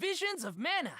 Visions of Mana.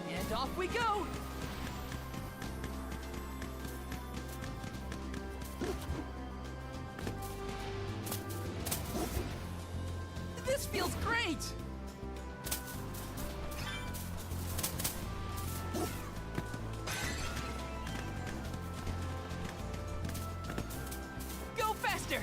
And off we go! This feels great! Go faster!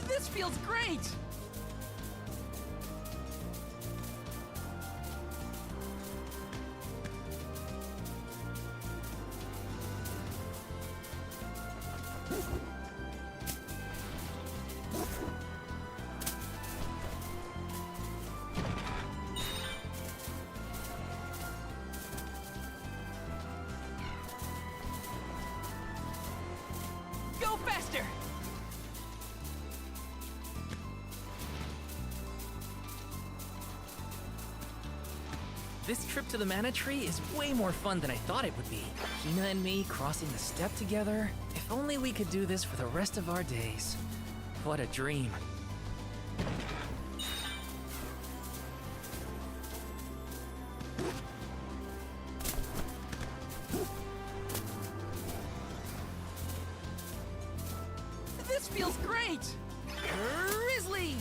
This feels great! Go faster! This trip to the Mana Tree is way more fun than I thought it would be. Hina and me crossing the step together. If only we could do this for the rest of our days. What a dream. This feels great! Grizzly!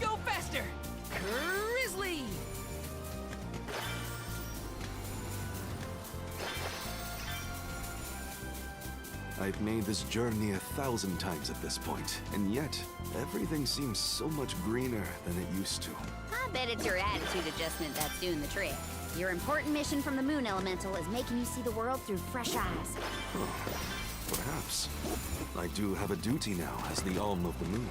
Go faster! Grizzly! I've made this journey 1,000 times at this point, and yet, everything seems so much greener than it used to. I bet it's your attitude adjustment that's doing the trick. Your important mission from the Moon Elemental is making you see the world through fresh eyes. Perhaps. I do have a duty now as the Alm of the Moon.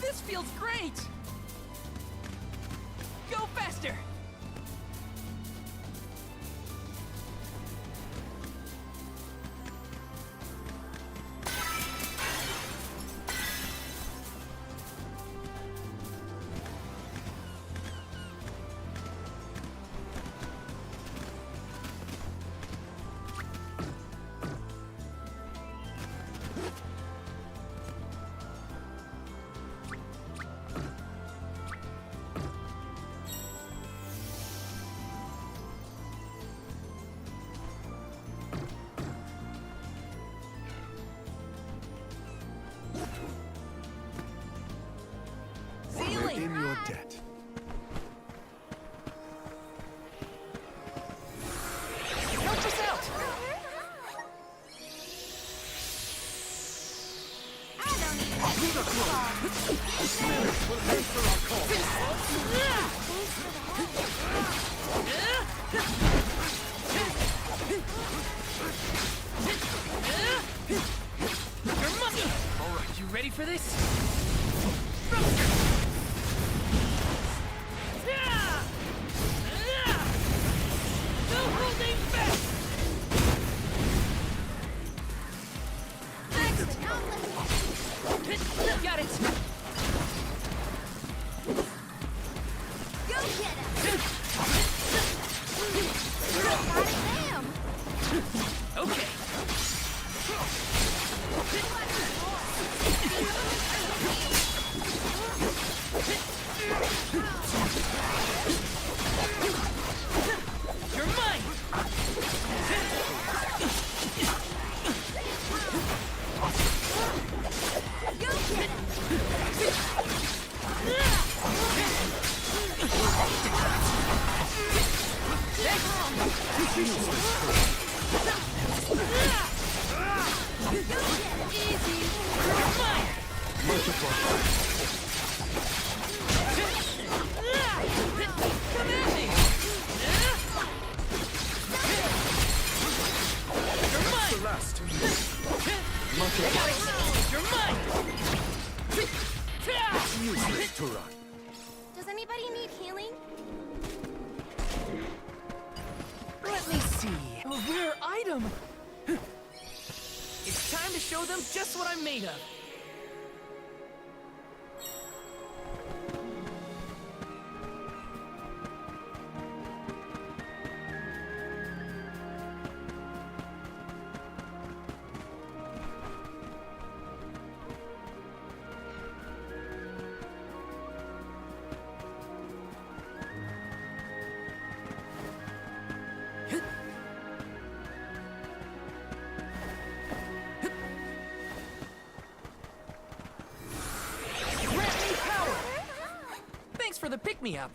This feels great! Go faster! We're in your debt. Help us out! I don't even We'll answer our call. Your money! All right, you ready for this? Does anybody need healing? Let me see. A rare item! It's time to show them just what I'm made of. Thanks for the pick-me-up.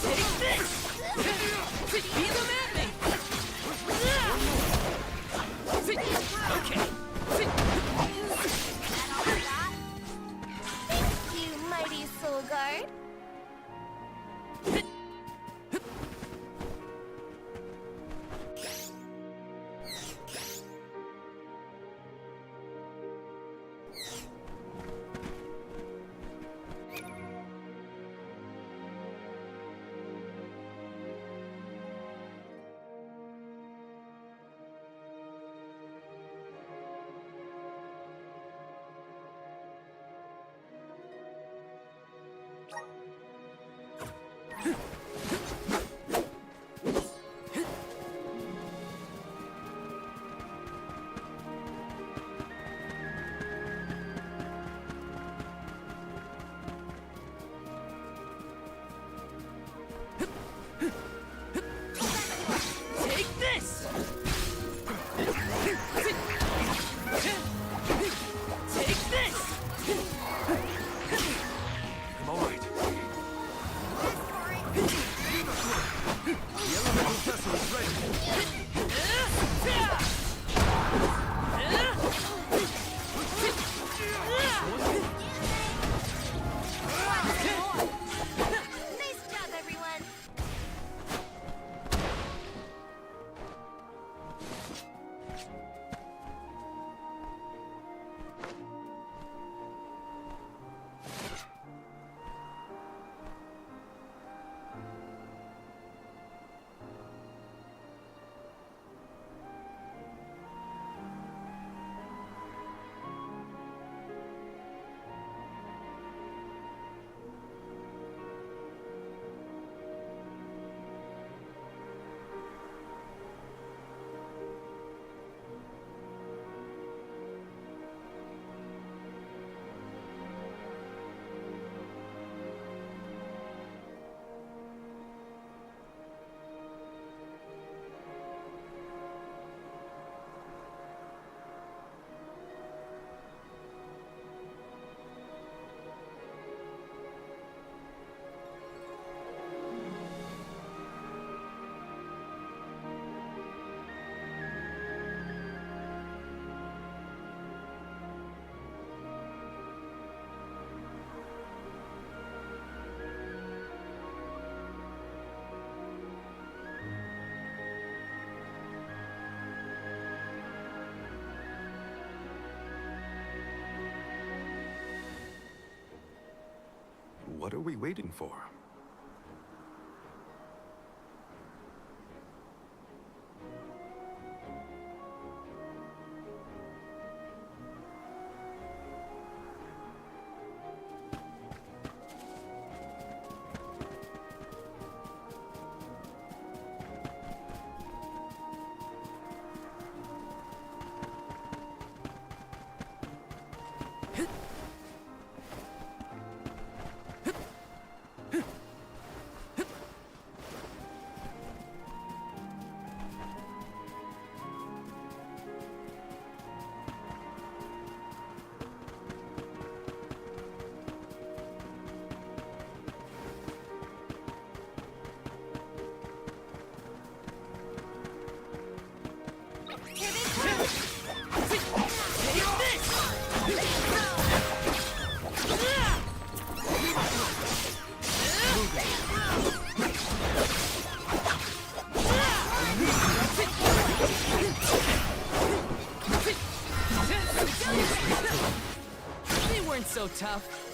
Take this! Beat them at me! Okay. Thank you, mighty Soul Guard. Take this! Take this! I'm all right. The elemental vessel is ready. Nice job, everyone. What are we waiting for? weren't so tough.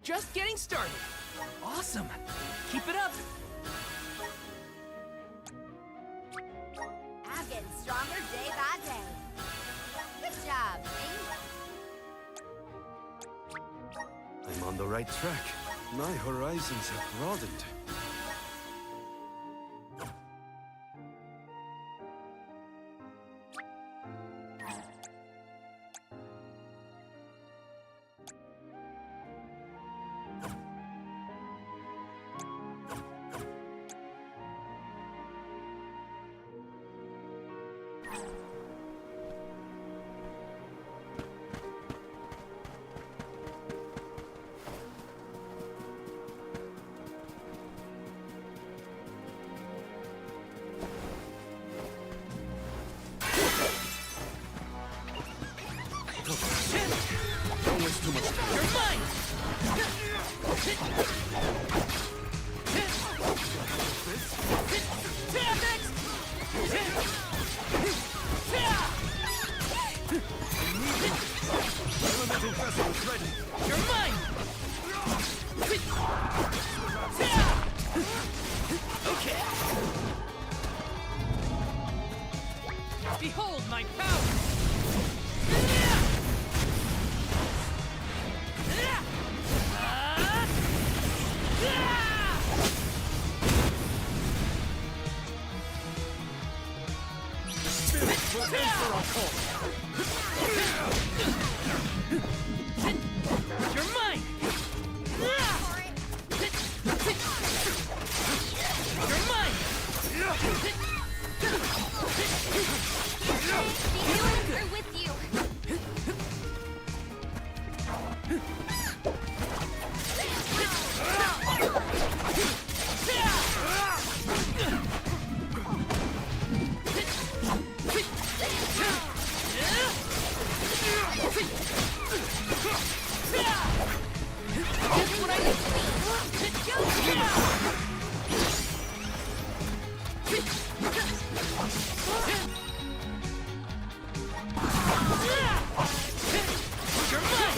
Just getting started. Awesome. Keep it up. I'm getting stronger day by day. Good job, Amy. I'm on the right track. My horizons have broadened. Don't waste too much time. You're mine! Okay. Behold my power! You're mine! You're mine! We're with you. That's what I You're mine!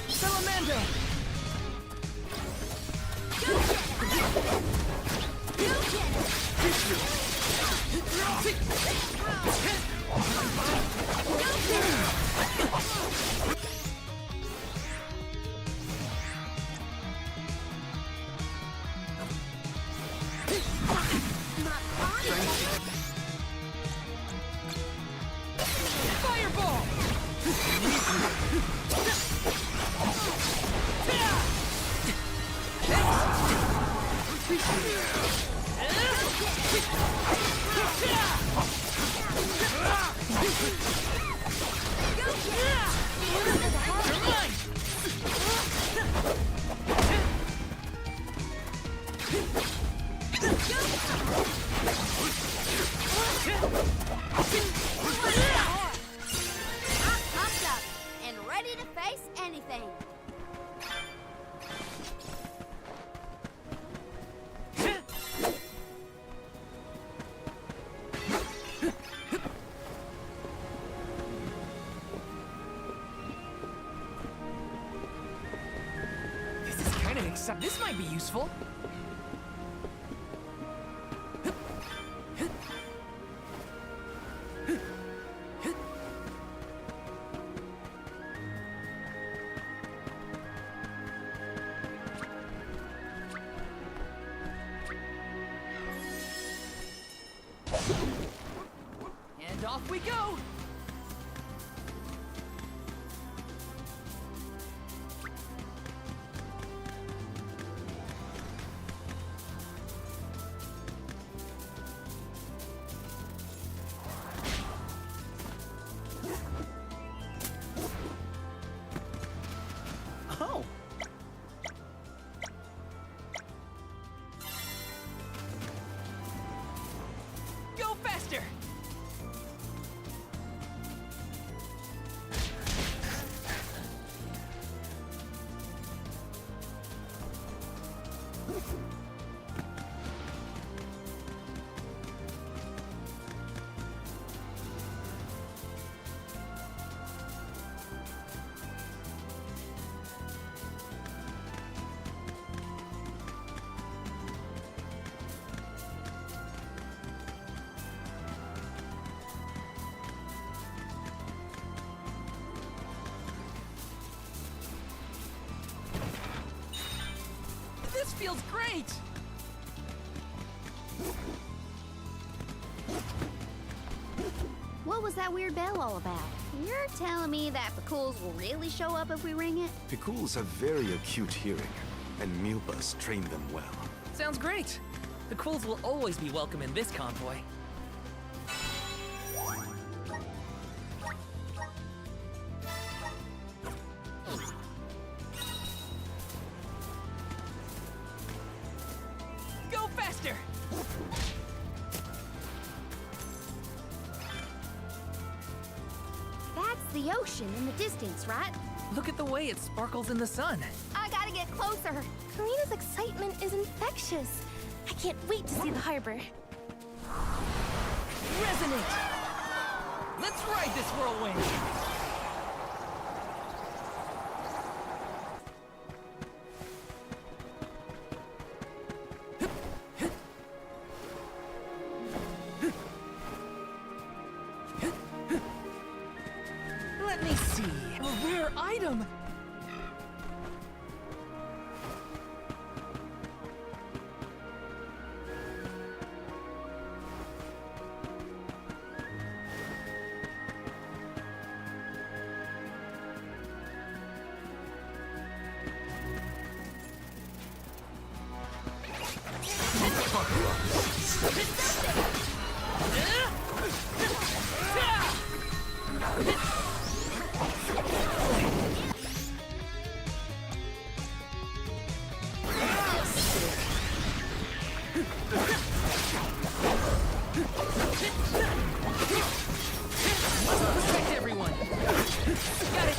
Salamander! Fireball! You're mine! I'm pumped up and ready to face anything. This is kind of exciting. This might be useful. And off we go! Oh! Go faster! This feels great! What was that weird bell all about? You're telling me that Picools will really show up if we ring it? Picools have very acute hearing, and Mulebus trained them well. Sounds great! The Quills will always be welcome in this convoy. Go faster! the ocean in the distance, right? Look at the way it sparkles in the sun. I gotta get closer. Karina's excitement is infectious. I can't wait to see the harbor. Resonate! Let's ride this whirlwind! Let me see. A rare item! Protect everyone! Got it!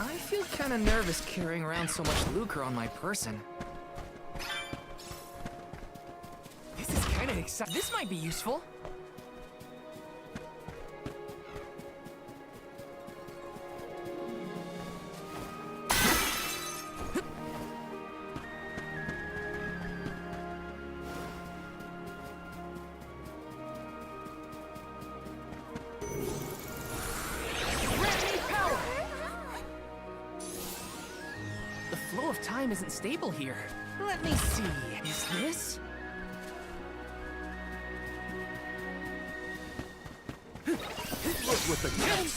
I feel kinda nervous carrying around so much lucre on my person. This is kinda exciting. This might be useful. The flow of time isn't stable here. Let me see. Is this? Look with the cats!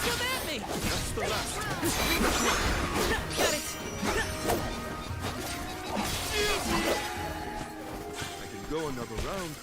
Come at me! That's the last. Got it! I can go another round.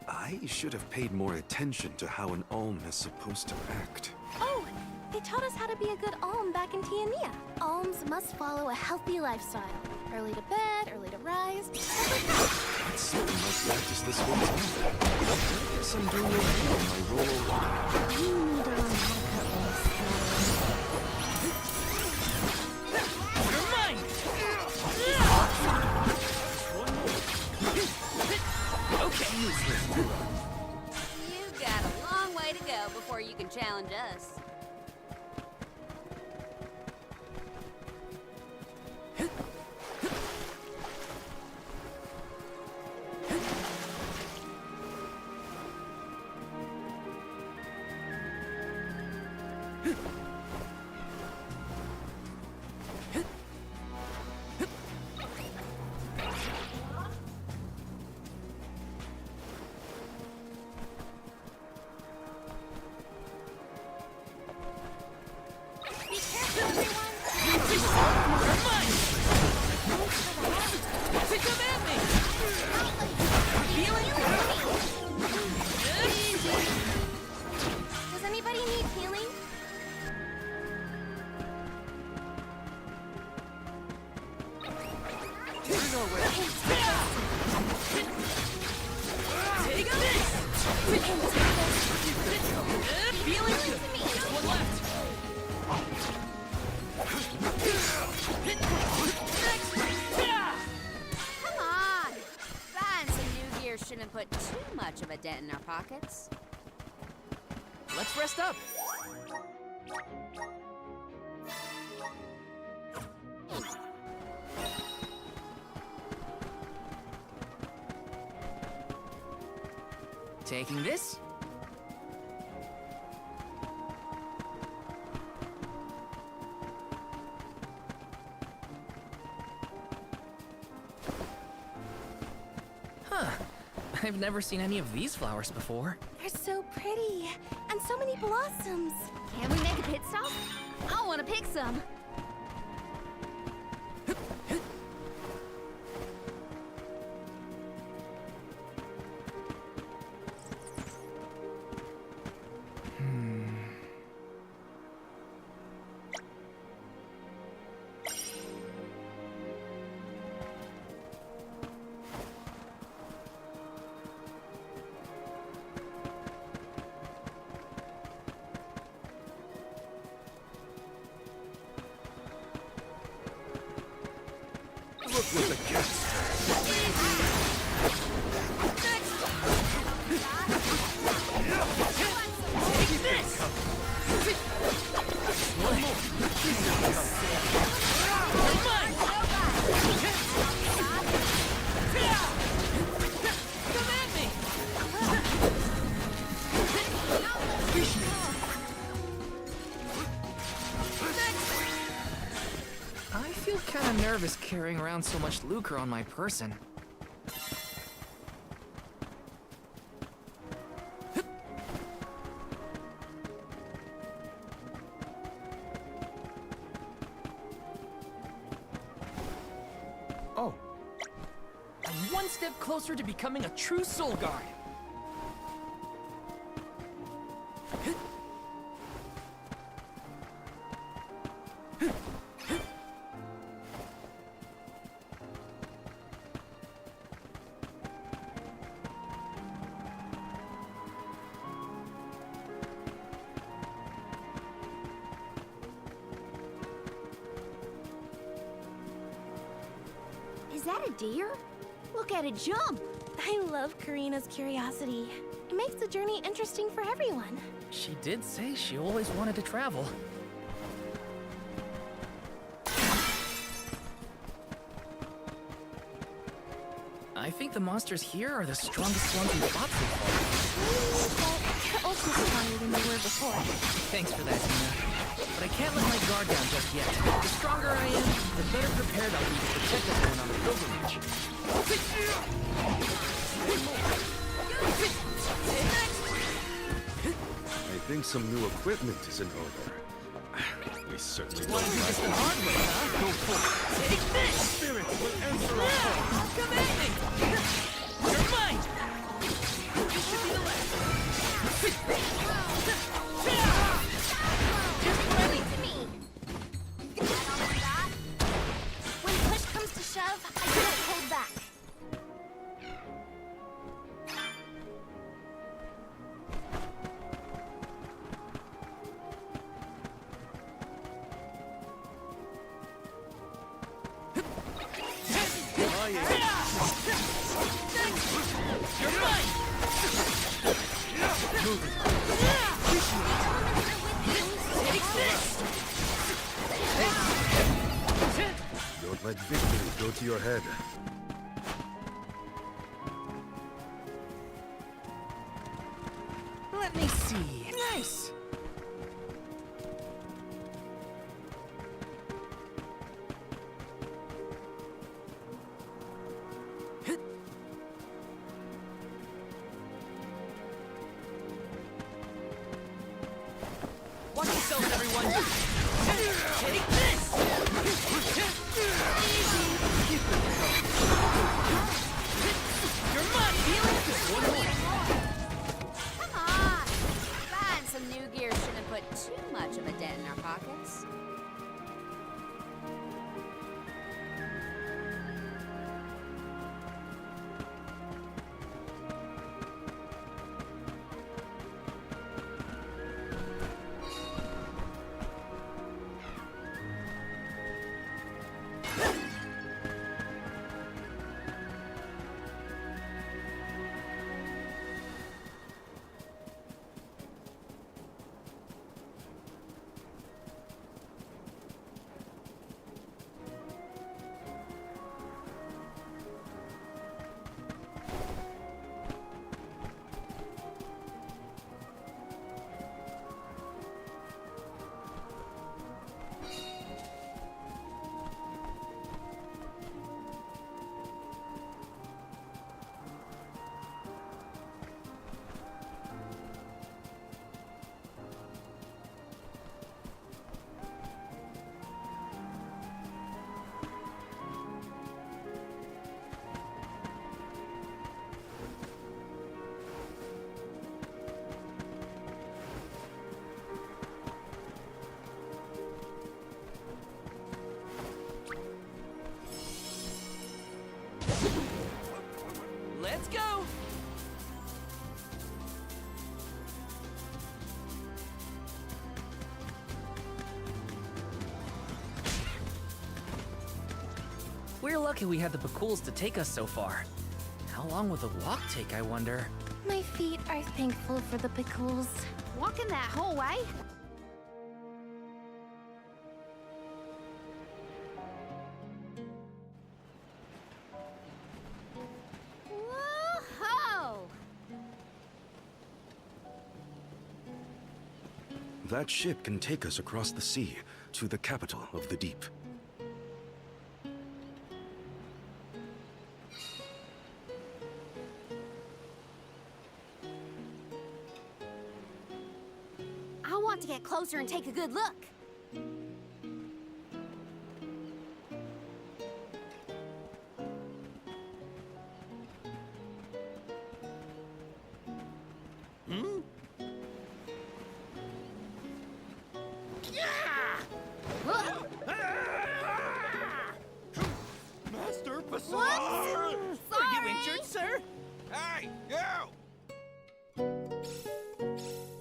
I should have paid more attention to how an Olm is supposed to act. Oh, they taught us how to be a good alm back in Tiania. Alms must follow a healthy lifestyle. Early to bed, early to rise. I'd certainly like practice this whole time. I guess I'm doing okay on my roll. You need to learn how to cut more. You're mine! Okay. You've got a long way to go before you can challenge us. Does anybody need healing? Take this! Feeling good. Just one left. Come on! Buying some new gear shouldn't put too much of a dent in our pockets. Let's rest up. Taking this. I've never seen any of these flowers before. They're so pretty, and so many blossoms. Can we make a pit stop? I want to pick some. Look what the cat's. Come at me! I feel kind of nervous carrying around so much lucre on my person. Oh. I'm one step closer to becoming a true Soul Guard. Is that a deer? Look at it jump! I love Karina's curiosity. It makes the journey interesting for everyone. She did say she always wanted to travel. I think the monsters here are the strongest ones we've fought so far. But you're also stronger than you were before. Thanks for that, Tina. But I can't let my guard down just yet. The stronger I am, the better prepared I'll be to protect everyone on the pilgrimage. I think some new equipment is in order. We certainly Want to do this the hard way, huh? Go for it. Take this! Spirit will answer our call. Come at me! You're mine! This should be the last. Just ready! To me! When push comes to shove, I can't hold back. You're mine! Take this! Don't let victory go to your head. Let me see. Nice! Watch yourselves, everyone! Take this! We're lucky we had the Bakuls to take us so far. How long will the walk take, I wonder? My feet are thankful for the pickles. Walking that whole way? Whoa-ho! That ship can take us across the sea to the capital of the deep. I want to get closer and take a good look. Master Bazaar! Whoops! Are you Sorry. injured, sir? Hey, you!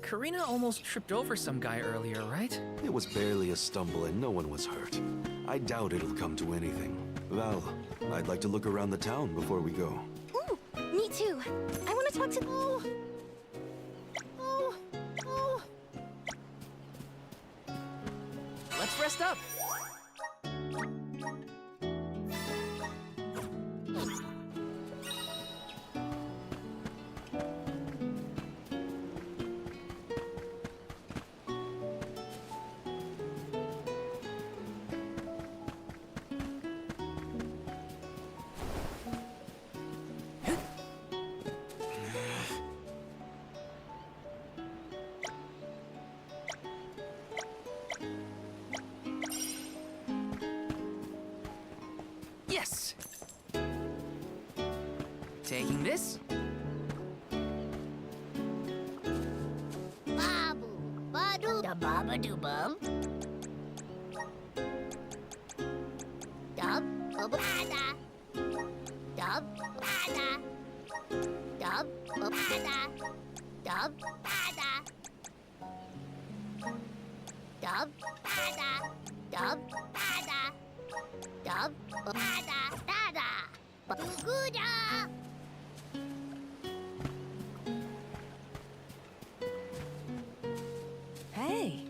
Karina almost tripped over some guy earlier, right? It was barely a stumble and no one was hurt. I doubt it'll come to anything. Val, I'd like to look around the town before we go. Ooh, me too. I want to talk to. Oh. Let's rest up. Yes! Taking this? Babu, badu, da baba do bum. Dub, bada. Dub, bada. Dub, bada. Dub, bada. Dub, bada. Dub, bada. Dub, bada, dada. Guda. Hey!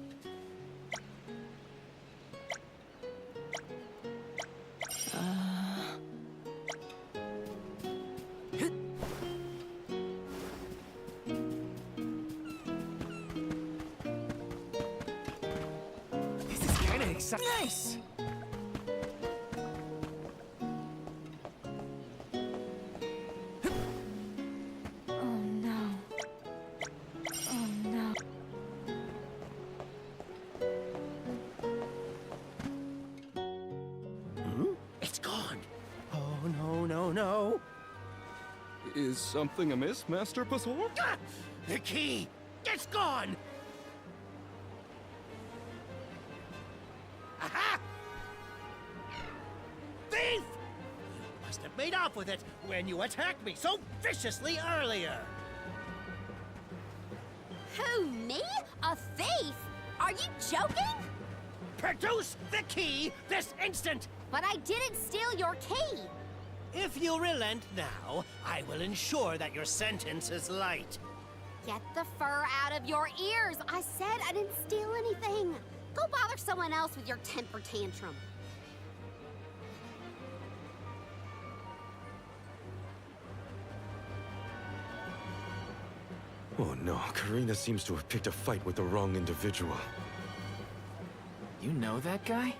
This is kinda exciting. Nice! Oh no. Oh no. It's gone. Oh, no, no, no. Is something amiss, Master Bazaar? Ah! The key! It's gone! Aha! Thief! You must have made off with it when you attacked me so viciously earlier. Who, me? A thief? Are you joking? Produce the key this instant! But I didn't steal your key. If you relent now, I will ensure that your sentence is light. Get the fur out of your ears. I said I didn't steal anything. Go bother someone else with your temper tantrum. Oh no, Karina seems to have picked a fight with the wrong individual. You know that guy?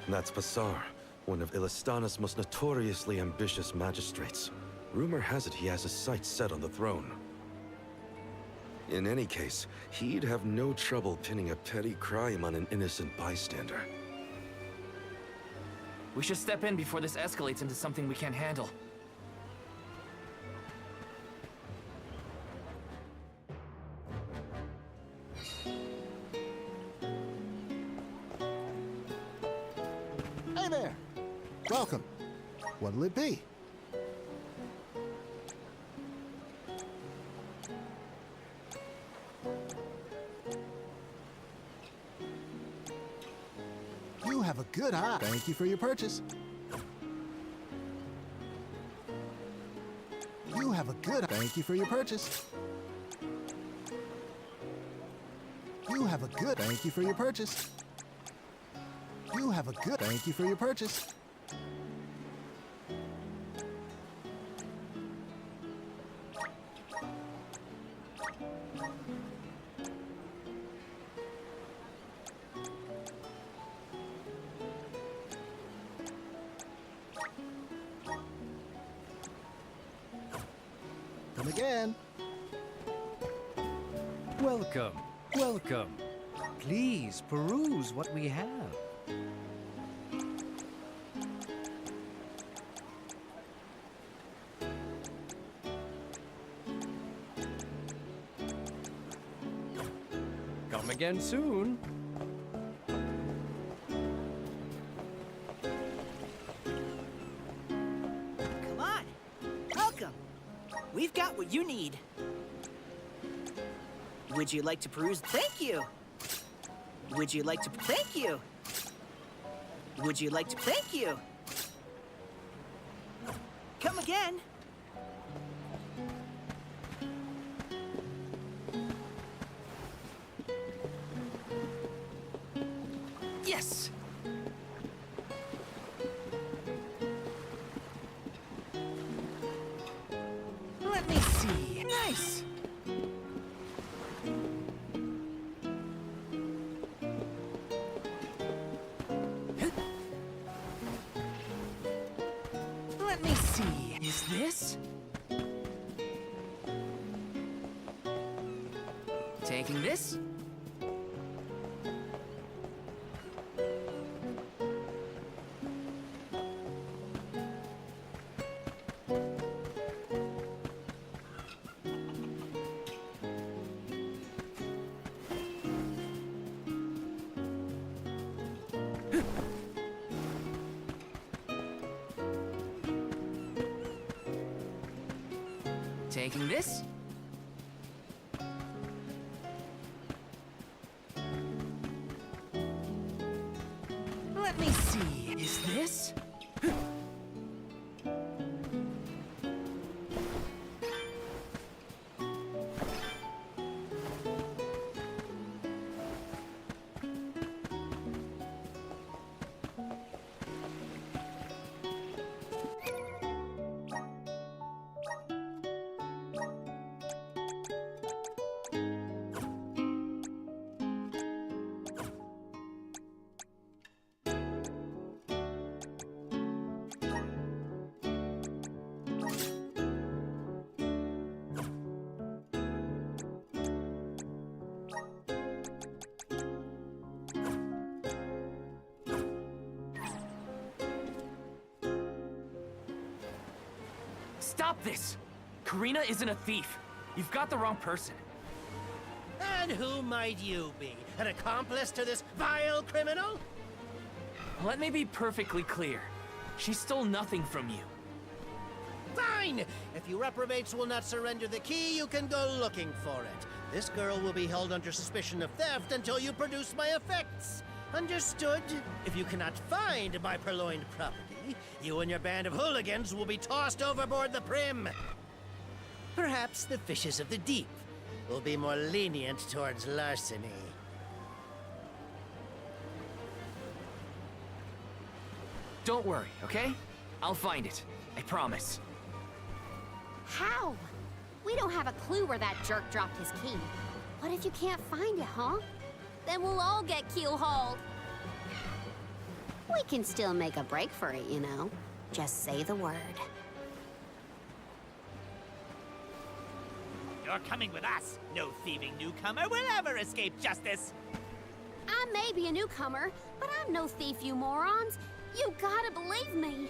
That's Bazaar, one of Illistana's most notoriously ambitious magistrates. Rumor has it he has his sights set on the throne. In any case, he'd have no trouble pinning a petty crime on an innocent bystander. We should step in before this escalates into something we can't handle. Hey there! Welcome. What'll it be? You have have a good eye. Thank you for your purchase. You have a good. Thank you for your purchase. You have a good. Thank you for your purchase. You have a good. Thank you for your purchase. Come again. Welcome, welcome. Please peruse what we have. Come again soon. Come on. Welcome. We've got what you need. Would you like to peruse? Thank you. Would you like to? Thank you. Would you like to? Thank you. Come again. Yes! Let me see. Nice! Let me see. Is this? Taking this? Taking this? Let me see. Is this? Stop this! Karina isn't a thief. You've got the wrong person. And who might you be? An accomplice to this vile criminal? Let me be perfectly clear. She stole nothing from you. Fine! If you reprobates will not surrender the key, you can go looking for it. This girl will be held under suspicion of theft until you produce my effects. Understood? If you cannot find my purloined property, you and your band of hooligans will be tossed overboard the Prim. Perhaps the fishes of the deep will be more lenient towards larceny. Don't worry, okay? I'll find it. I promise. How? We don't have a clue where that jerk dropped his key. What if you can't find it, huh? Then we'll all get keel-hauled. We can still make a break for it, you know. Just say the word. You're coming with us. No thieving newcomer will ever escape justice. I may be a newcomer, but I'm no thief, you morons. You gotta believe me.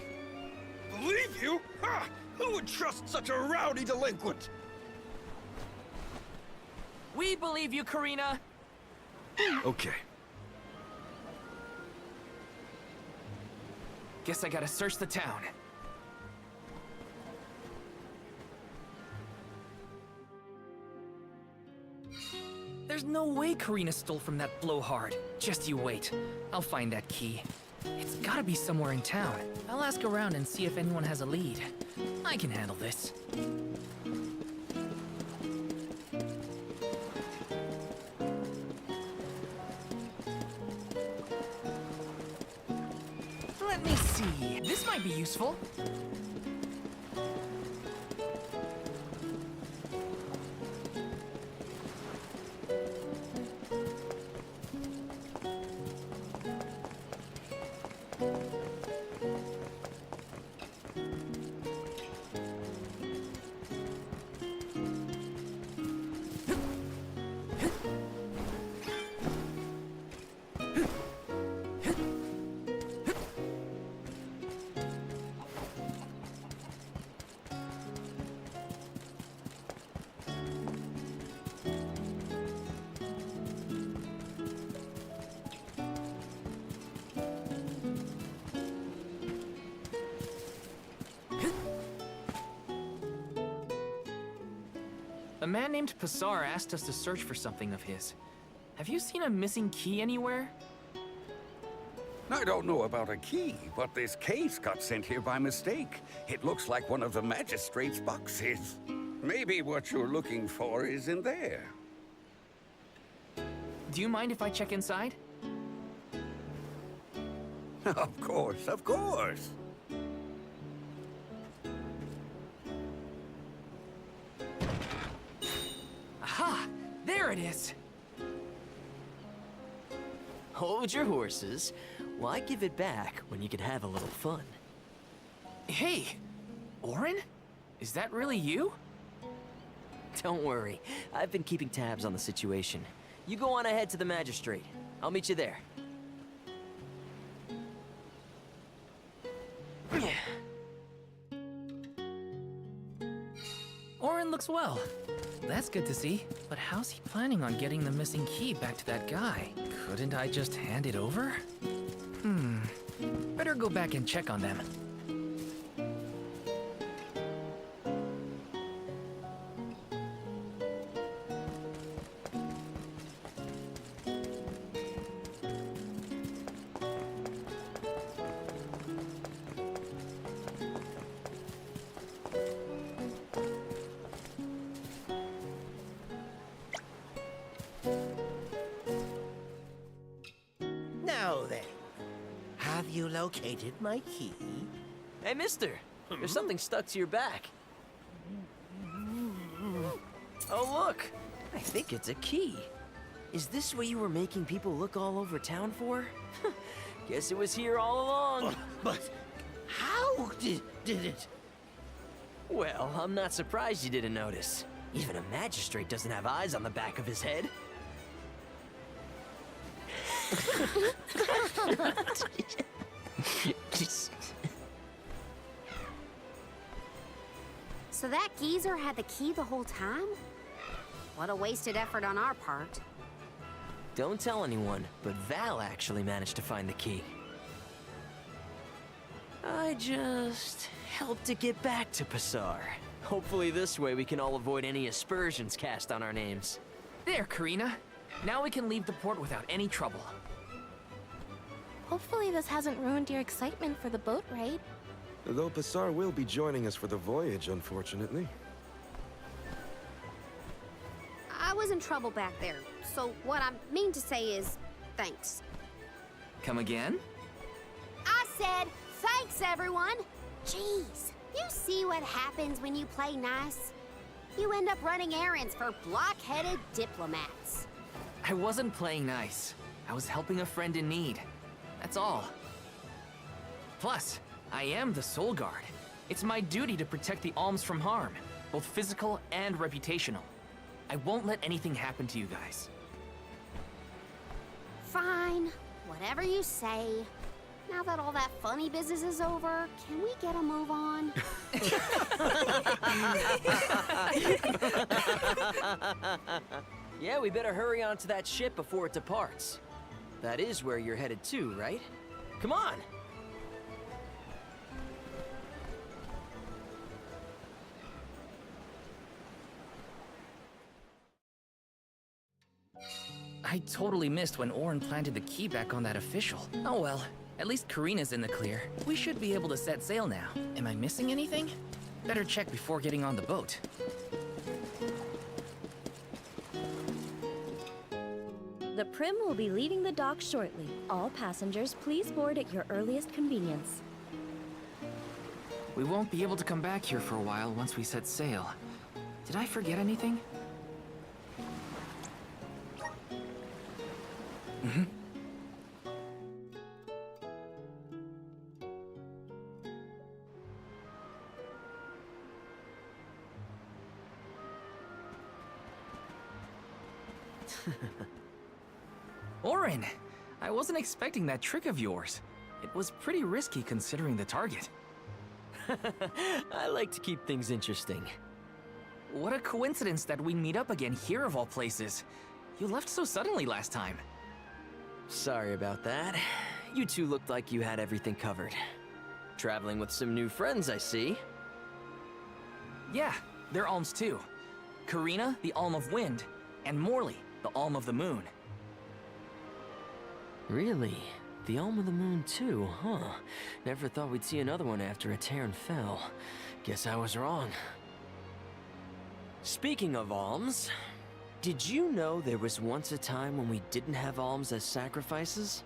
Believe you? Ha! Who would trust such a rowdy delinquent? We believe you, Karina. Okay. Guess I gotta search the town. There's no way Karina stole from that blowhard. Just you wait. I'll find that key. It's gotta be somewhere in town. I'll ask around and see if anyone has a lead. I can handle this. Let me see. This might be useful. A man named Passar asked us to search for something of his. Have you seen a missing key anywhere? I don't know about a key, but this case got sent here by mistake. It looks like one of the magistrate's boxes. Maybe what you're looking for is in there. Do you mind if I check inside? Of course, of course. Aha! There it is! Hold your horses. Why give it back when you can have a little fun? Hey! Orin? Is that really you? Don't worry. I've been keeping tabs on the situation. You go on ahead to the magistrate. I'll meet you there. Orin looks well. That's good to see. But how's he planning on getting the missing key back to that guy? Couldn't I just hand it over? Better go back and check on them. Now then, have you located my key? Hey, mister! There's something stuck to your back. Oh, look! I think it's a key. Is this what you were making people look all over town for? Guess it was here all along. But how did it? Well, I'm not surprised you didn't notice. Even a magistrate doesn't have eyes on the back of his head. So that geezer had the key the whole time? What a wasted effort on our part. Don't tell anyone, but Val actually managed to find the key. I just helped to get back to Passar. Hopefully this way we can all avoid any aspersions cast on our names. There, Karina. Now we can leave the port without any trouble. Hopefully this hasn't ruined your excitement for the boat ride. Though Passar will be joining us for the voyage, unfortunately. I was in trouble back there, so what I mean to say is, thanks. Come again? I said, thanks, everyone! Jeez, you see what happens when you play nice? You end up running errands for block-headed diplomats. I wasn't playing nice. I was helping a friend in need. That's all. Plus, I am the Soul Guard. It's my duty to protect the alms from harm, both physical and reputational. I won't let anything happen to you guys. Fine, whatever you say. Now that all that funny business is over, can we get a move on? Yeah, we better hurry on to that ship before it departs. That is where you're headed to, right? Come on! I totally missed when Orin planted the key back on that official. Oh well, At least Karina's in the clear. We should be able to set sail now. Am I missing anything? Better check before getting on the boat. The Prim will be leaving the dock shortly. All passengers, please board at your earliest convenience. We won't be able to come back here for a while once we set sail. Did I forget anything? Orin! I wasn't expecting that trick of yours. It was pretty risky considering the target. I like to keep things interesting. What a coincidence that we meet up again here of all places. You left so suddenly last time. Sorry about that. You two looked like you had everything covered. Traveling with some new friends, I see. Yeah, they're Alms too. Karina, the Alm of Wind, and Morley, the Alm of the Moon. Really? The Alm of the Moon too, huh? Never thought we'd see another one after a Terran fell. Guess I was wrong. Speaking of alms, did you know there was once a time when we didn't have alms as sacrifices?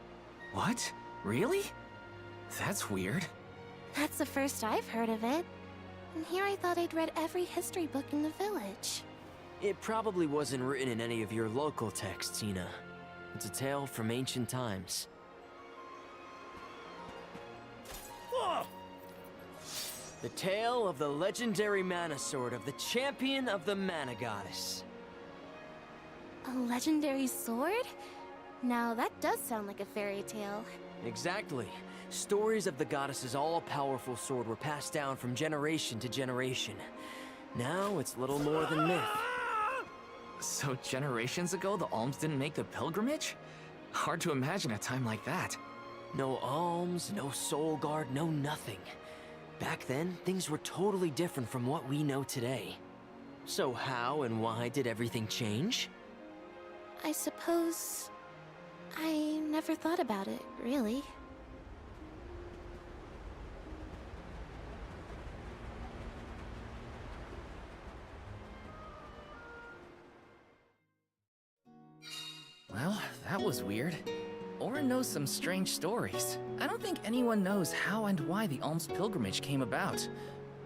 What? Really? That's weird. That's the first I've heard of it. And here I thought I'd read every history book in the village. It probably wasn't written in any of your local texts, Tina. It's a tale from ancient times. The tale of the legendary Mana Sword of the champion of the Mana Goddess. A legendary sword? Now that does sound like a fairy tale. Exactly. Stories of the goddess's all-powerful sword were passed down from generation to generation. Now it's little more than myth. So generations ago, the Alms didn't make the pilgrimage? Hard to imagine a time like that. No alms, no soul guard, no nothing. Back then, things were totally different from what we know today. So how and why did everything change? I suppose... I never thought about it, really. Well, that was weird. Orin knows some strange stories. I don't think anyone knows how and why the Alms pilgrimage came about.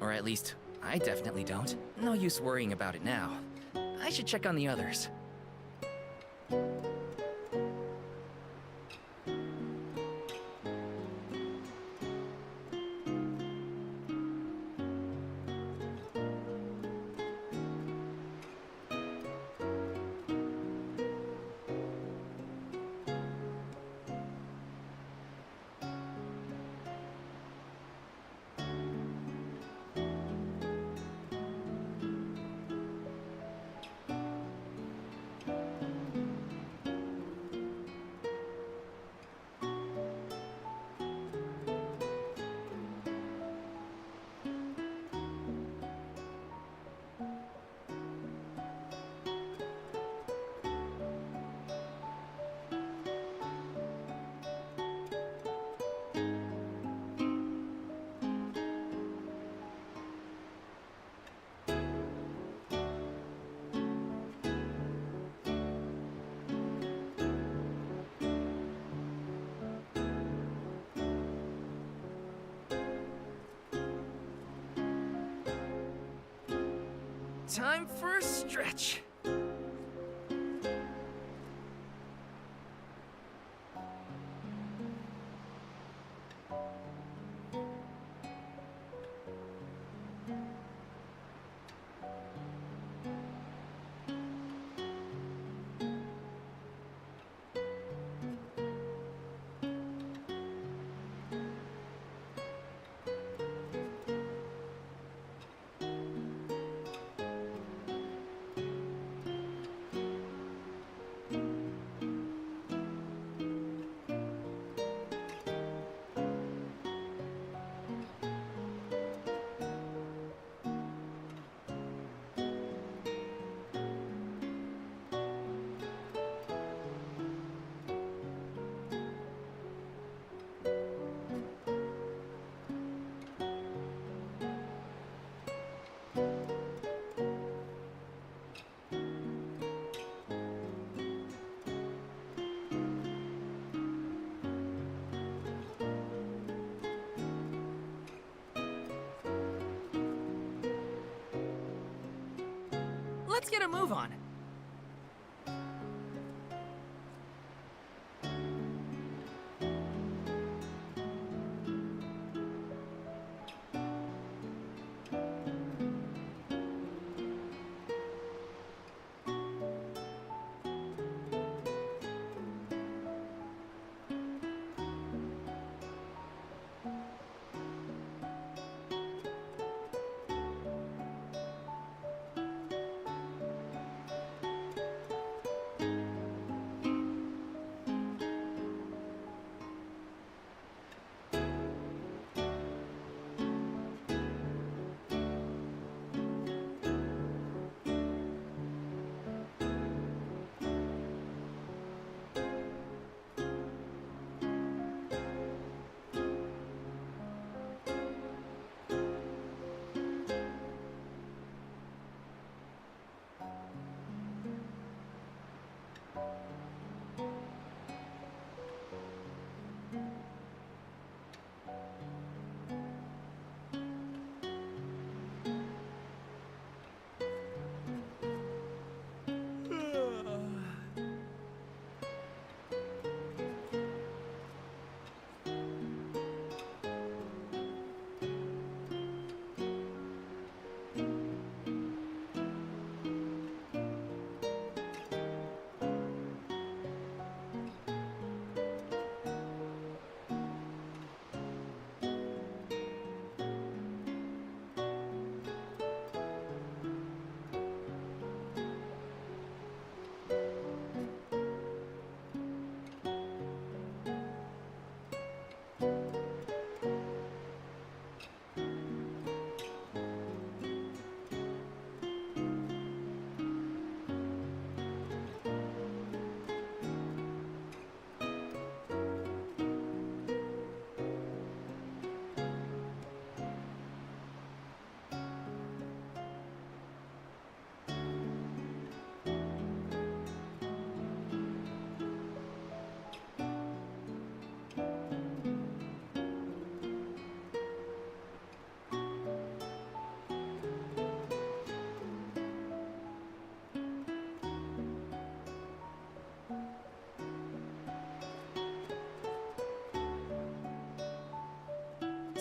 Or at least, I definitely don't. No use worrying about it now. I should check on the others. Time for a stretch. Let's get a move on.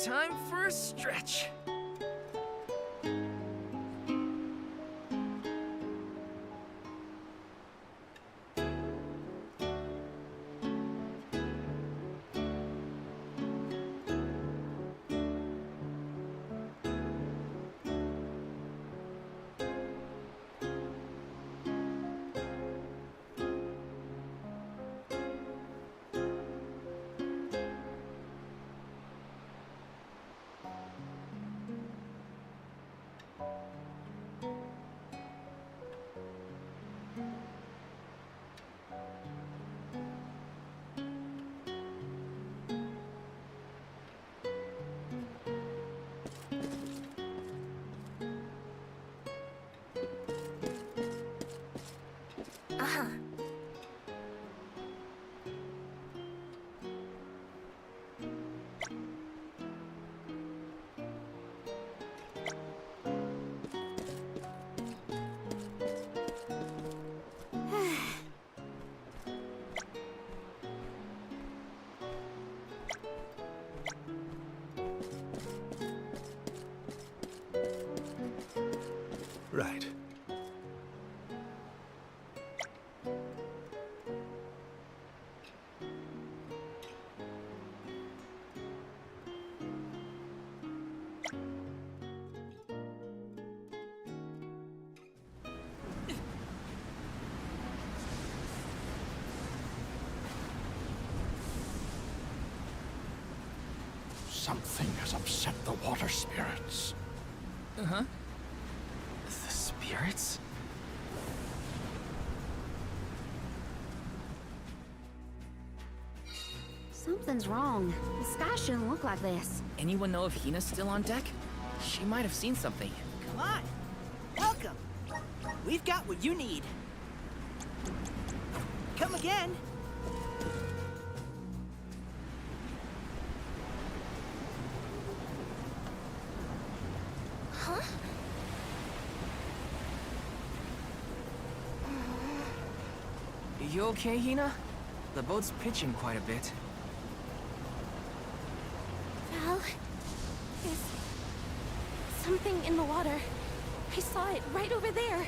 Time for a stretch. Right. Something has upset the water spirits. Uh-huh. The spirits? Something's wrong. The sky shouldn't look like this. Anyone know if Hina's still on deck? She might have seen something. Come on. Welcome. We've got what you need. Come again. Huh? You okay, Hina? The boat's pitching quite a bit. Val, there's something in the water. I saw it right over there.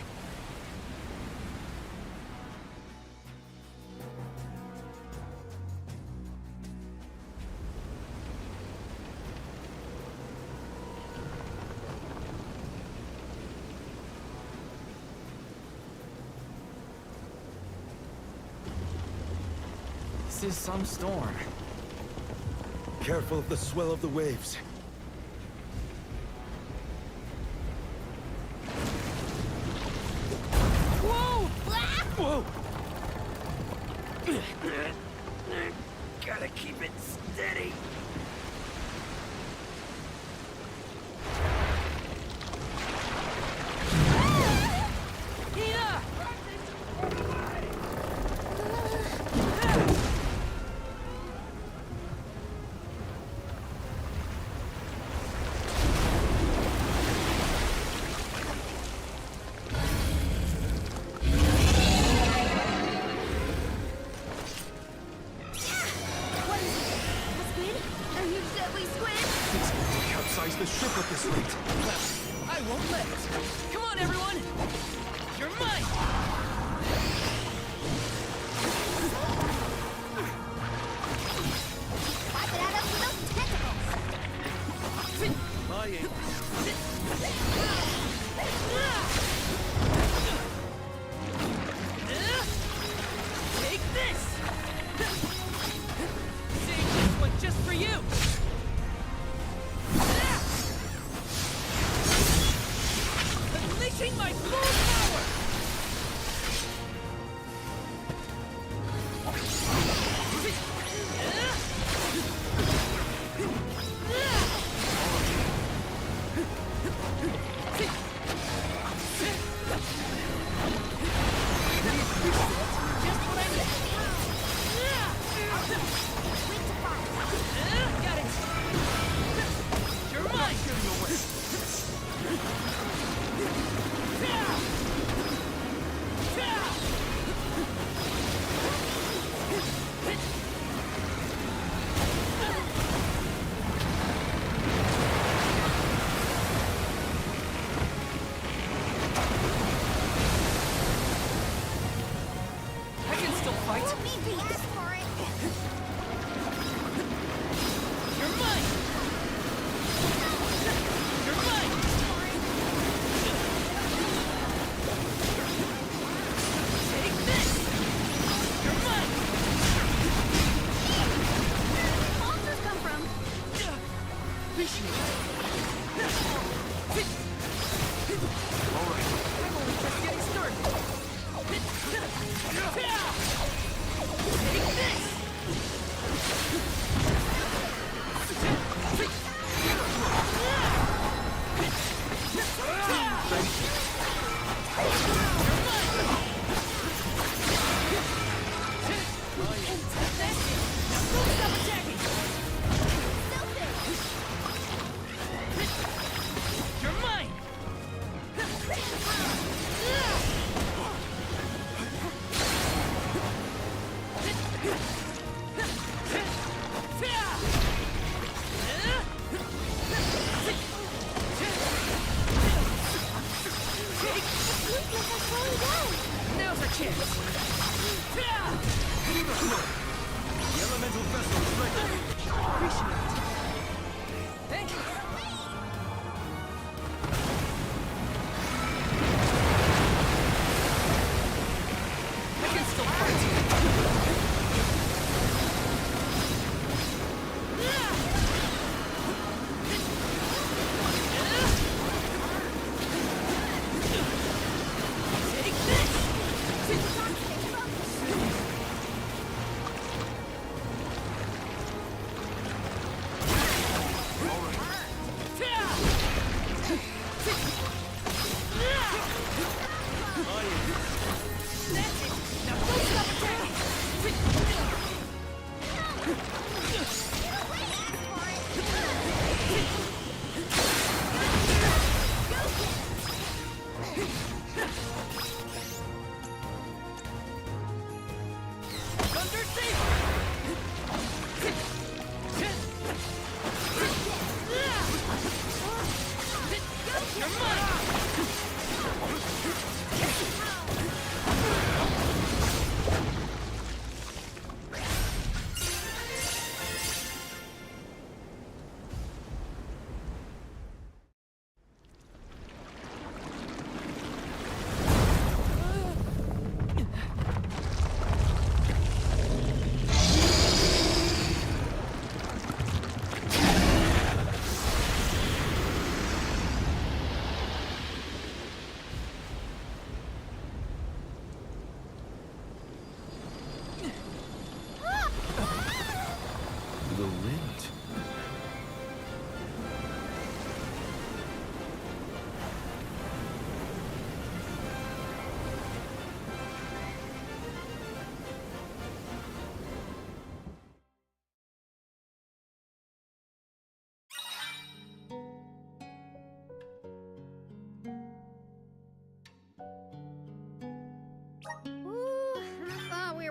This is some storm. Careful of the swell of the waves. Whoa! Whoa! Gotta keep it steady. Hina! Capsize the ship at this rate. I won't let it. Come on, everyone! You're mine! Wipe it out of those tentacles! My aim. Take this! Save this one just for you! Unleashing my full power! Got it! You're mine!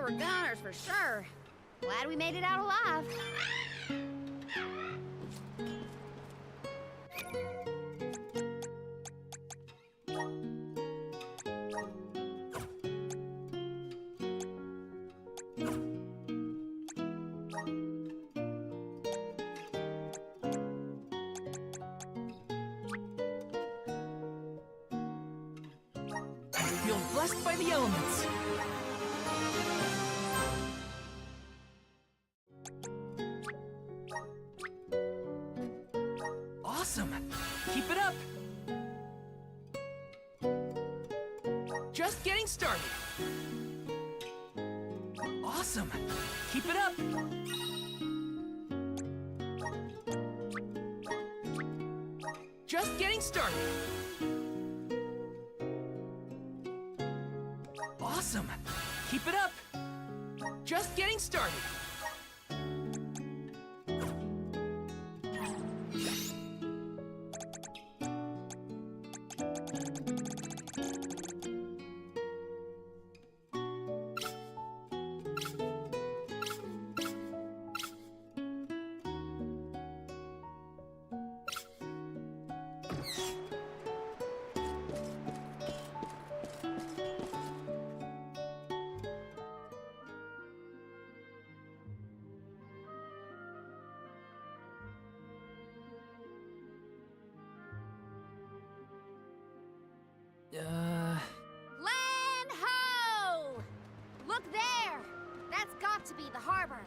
were gunners for sure. Glad we made it out alive. I feel blessed by the elements. Awesome! Keep it up! Just getting started! Awesome! Keep it up! Just getting started! Awesome! Keep it up! Just getting started! Land ho! Look there! That's got to be the harbor.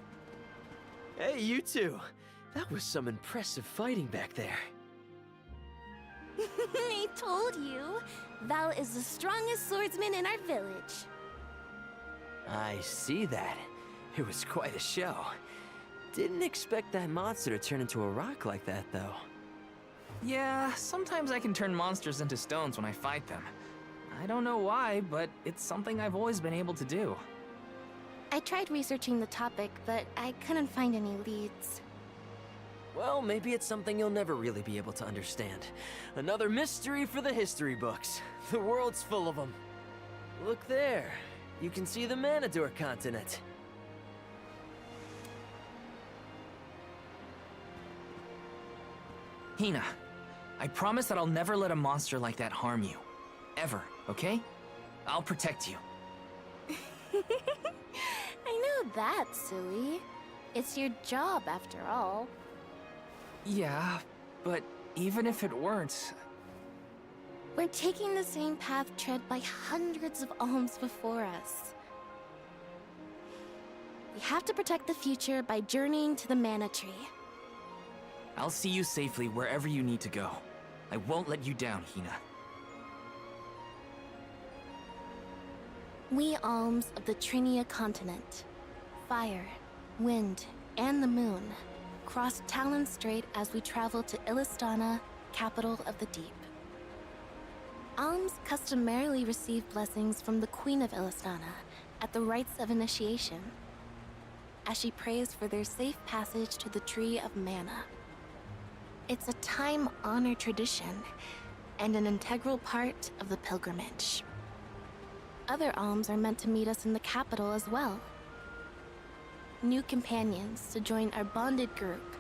Hey, you two. That was some impressive fighting back there. I told you. Val is the strongest swordsman in our village. I see that. It was quite a show. Didn't expect that monster to turn into a rock like that, though. Yeah, sometimes I can turn monsters into stones when I fight them. I don't know why, but it's something I've always been able to do. I tried researching the topic, but I couldn't find any leads. Well, maybe it's something you'll never really be able to understand. Another mystery for the history books. The world's full of them. Look there. You can see the Manador continent. Hina, I promise that I'll never let a monster like that harm you. Ever, okay? I'll protect you. I know that, silly. It's your job, after all. Yeah, but even if it weren't... We're taking the same path tread by hundreds of alms before us. We have to protect the future by journeying to the Mana Tree. I'll see you safely wherever you need to go. I won't let you down, Hina. We alms of the Trinia continent, fire, wind, and the moon, cross Talon Strait as we travel to Illistana, capital of the deep. Alms customarily receive blessings from the Queen of Illistana at the rites of initiation, as she prays for their safe passage to the Tree of Mana. It's a time-honored tradition and an integral part of the pilgrimage. Other alms are meant to meet us in the capital as well. New companions to join our bonded group.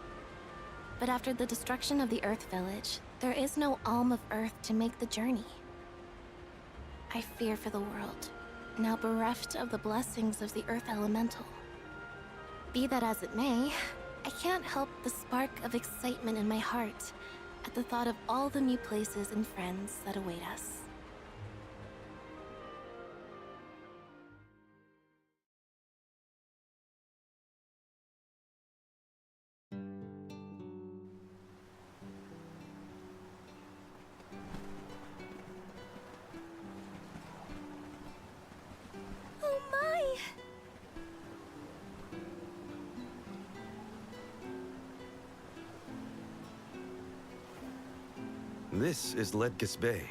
But after the destruction of the Earth Village, there is no alm of Earth to make the journey. I fear for the world, now bereft of the blessings of the Earth Elemental. Be that as it may, I can't help the spark of excitement in my heart at the thought of all the new places and friends that await us. Oh my! This is Ledgis Bay,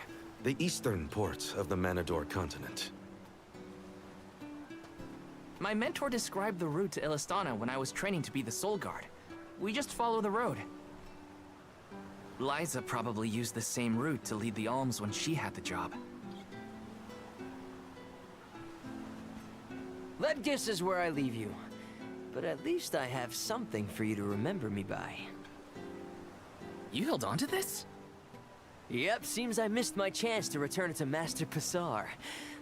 the eastern port of the Manador continent. My mentor described the route to Illistana when I was training to be the Soul Guard. We just follow the road. Liza probably used the same route to lead the alms when she had the job. Ledgis is where I leave you. But at least I have something for you to remember me by. You held on to this? Yep, seems I missed my chance to return it to Master Passar.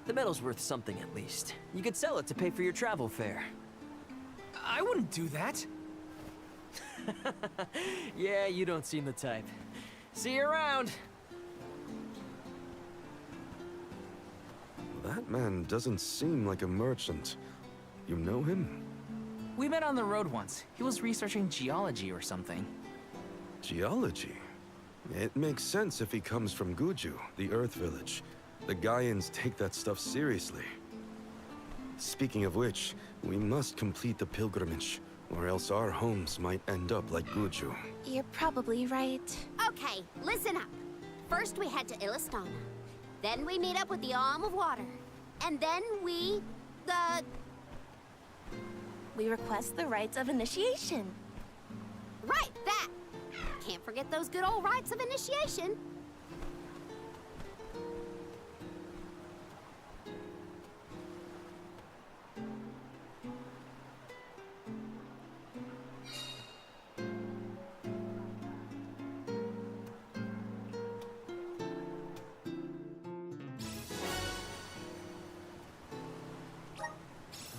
The metal's worth something at least. You could sell it to pay for your travel fare. I wouldn't do that. Yeah, you don't seem the type. See you around! That man doesn't seem like a merchant. You know him? We met on the road once. He was researching geology or something. Geology? It makes sense if he comes from Guju, the Earth Village. The Gaians take that stuff seriously. Speaking of which, we must complete the pilgrimage, or else our homes might end up like Guju. You're probably right. Okay, listen up. First we head to Illistana. Then we meet up with the Alm of Water. And then we request the rites of initiation. Right, that! Can't forget those good old rites of initiation.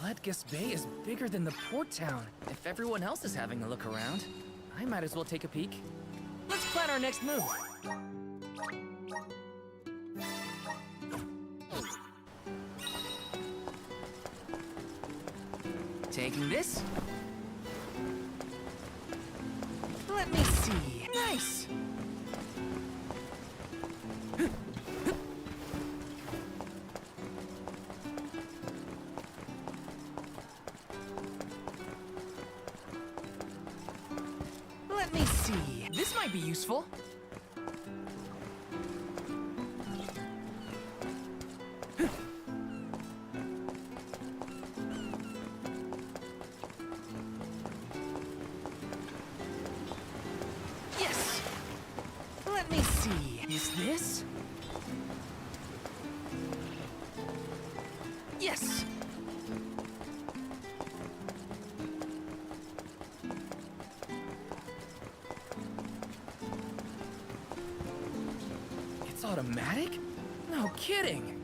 Ledgis Bay is bigger than the port town. If everyone else is having a look around, I might as well take a peek. Let's plan our next move. Taking this. Let me see. Nice! Let me see. This might be useful. Yes! Let me see. Is this? Yes! It's automatic? No kidding!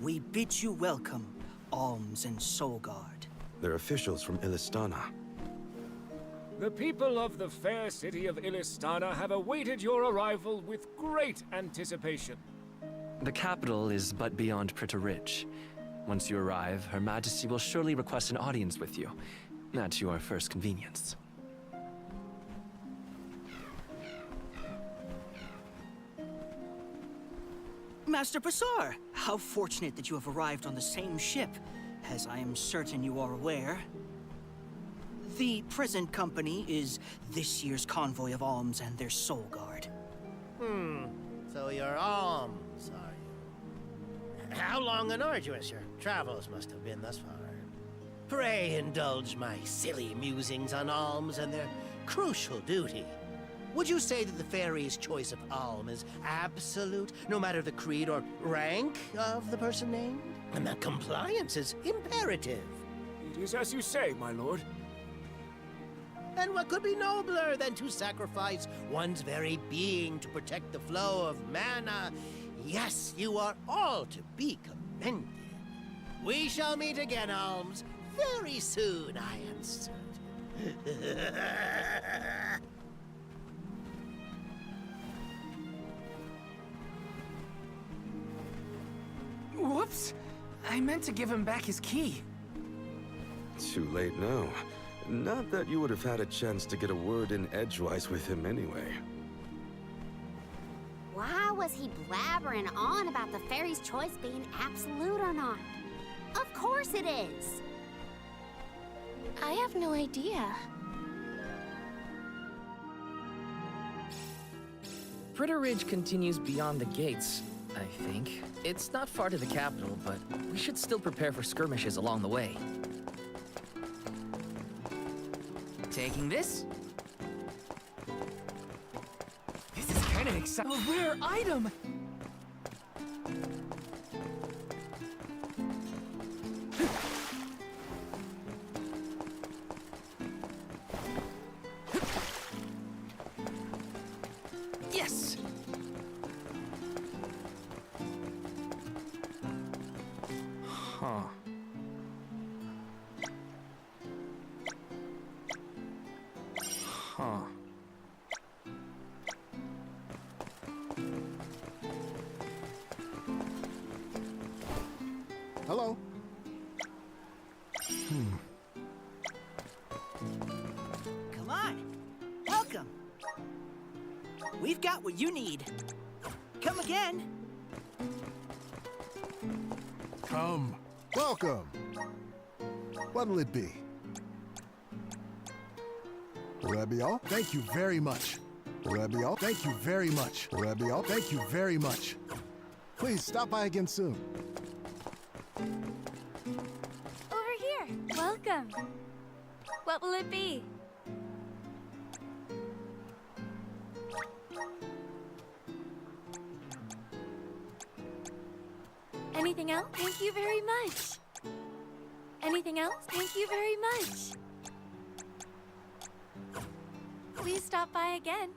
We bid you welcome, Alms and Solgard. They're officials from Illistana. The people of the fair city of Illistana have awaited your arrival with great anticipation. The capital is but beyond Pritta Ridge. Once you arrive, Her Majesty will surely request an audience with you, at your first convenience. Master Passar, how fortunate that you have arrived on the same ship. As I am certain you are aware, the present company is this year's convoy of Alms and their Soul Guard. So you're Alms, are you? How long and arduous your travels must have been thus far. Pray indulge my silly musings on Alms and their crucial duty. Would you say that the fairy's choice of Alm is absolute, no matter the creed or rank of the person named? And that compliance is imperative. It is as you say, my lord. And what could be nobler than to sacrifice one's very being to protect the flow of mana? Yes, you are all to be commended. We shall meet again, Alms, very soon, I am certain. Whoops! I meant to give him back his key. Too late now. Not that you would have had a chance to get a word in edgewise with him anyway. Why was he blabbering on about the fairy's choice being absolute or not? Of course it is! I have no idea. Pritta Ridge continues beyond the gates, I think. It's not far to the capital, but we should still prepare for skirmishes along the way. Taking this. an exciting rare item! Yes! Huh. Huh. Hello? Come on. Welcome. We've got what you need. Come again. Come. Welcome. What'll it be? Rebio, thank you very much. Rebio, thank you very much. Rebio, thank you very much. Please stop by again soon. Over here. Welcome. What will it be? Anything else? Thank you very much. Anything else? Thank you very much. Please stop by again.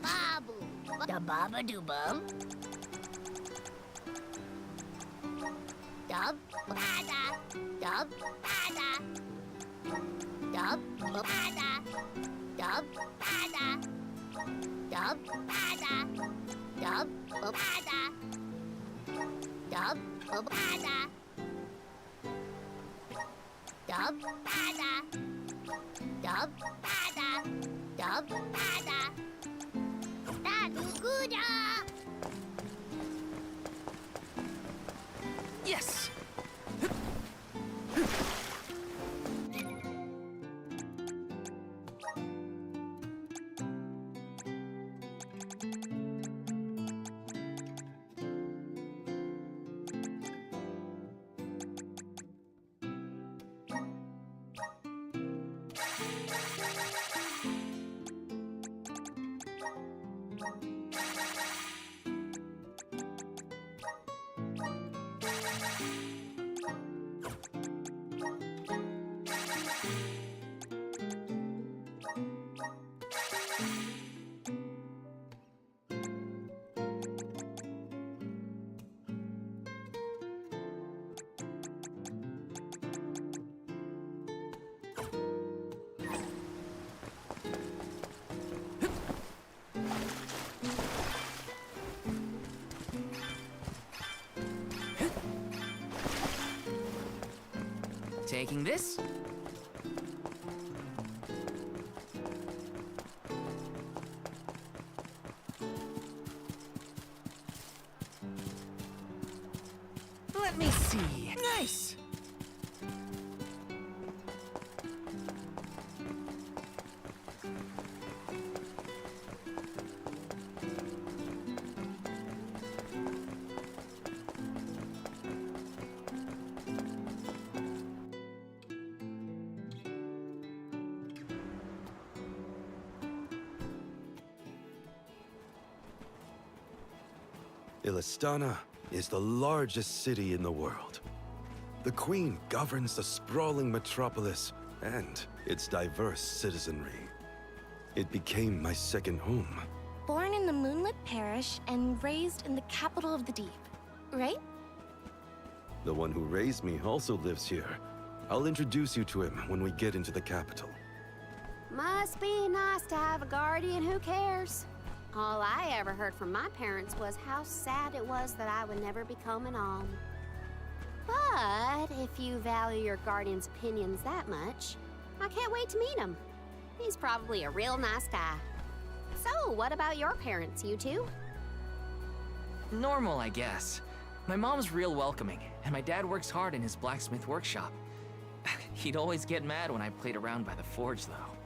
Babu. Da baba do bum. Dub bada. Dub bada. Dub bada. Dub bada. Dub bada. Dub bada. Dub bada. Dub bada. Dub bada. Dub bada. Dadu guda. Yes! Taking this. Let me see. Nice! Illistana is the largest city in the world. The Queen governs the sprawling metropolis and its diverse citizenry. It became my second home. Born in the moonlit parish and raised in the capital of the deep, right? The one who raised me also lives here. I'll introduce you to him when we get into the capital. Must be nice to have a guardian who cares. All I ever heard from my parents was how sad it was that I would never become an alm. But if you value your guardian's opinions that much, I can't wait to meet him. He's probably a real nice guy. So, what about your parents, you two? Normal, I guess. My mom's real welcoming, and my dad works hard in his blacksmith workshop. He'd always get mad when I played around by the forge, though.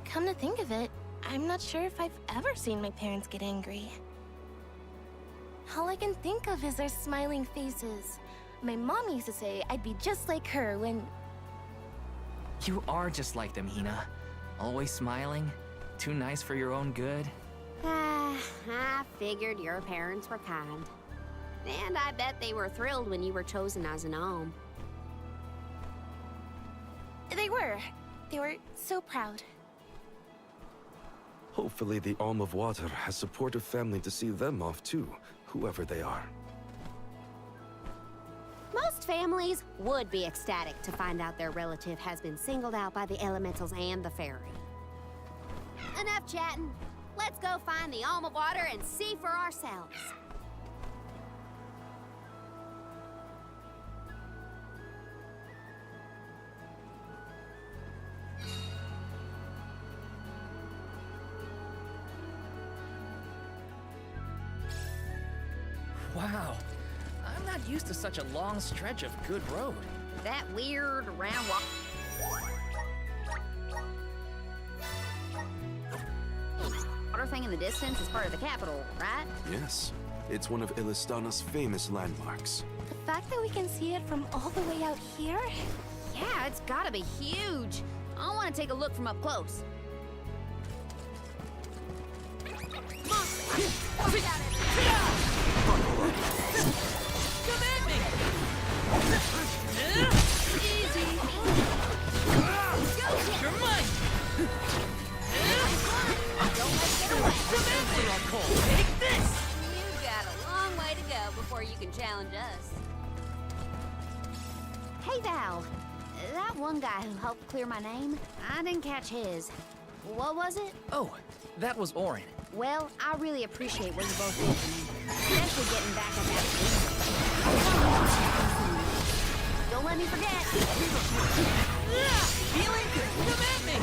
Come to think of it, I'm not sure if I've ever seen my parents get angry. All I can think of is their smiling faces. My mom used to say I'd be just like her when... You are just like them, Hina. Always smiling, too nice for your own good. I figured your parents were kind. And I bet they were thrilled when you were chosen as an alm. They were. They were so proud. Hopefully the Alm of Water has supportive family to see them off too, whoever they are. Most families would be ecstatic to find out their relative has been singled out by the elementals and the fairy. Enough chatting. Let's go find the Alm of Water and see for ourselves. Wow. I'm not used to such a long stretch of good road. That weird round walk. Water thing in the distance is part of the capital, right? Yes, it's one of Illistana's famous landmarks. The fact that we can see it from all the way out here? Yeah, it's gotta be huge. I want to take a look from up close. Come at me! Easy. You're mine! Don't let it get away. Come at me, Cole! Take this! You've got a long way to go before you can challenge us. Hey, Val. That one guy who helped clear my name, I didn't catch his. What was it? Oh, that was Orin. Well, I really appreciate what you both did for me. Especially getting back at that thing. Don't let me forget. Feeling good. Come at me!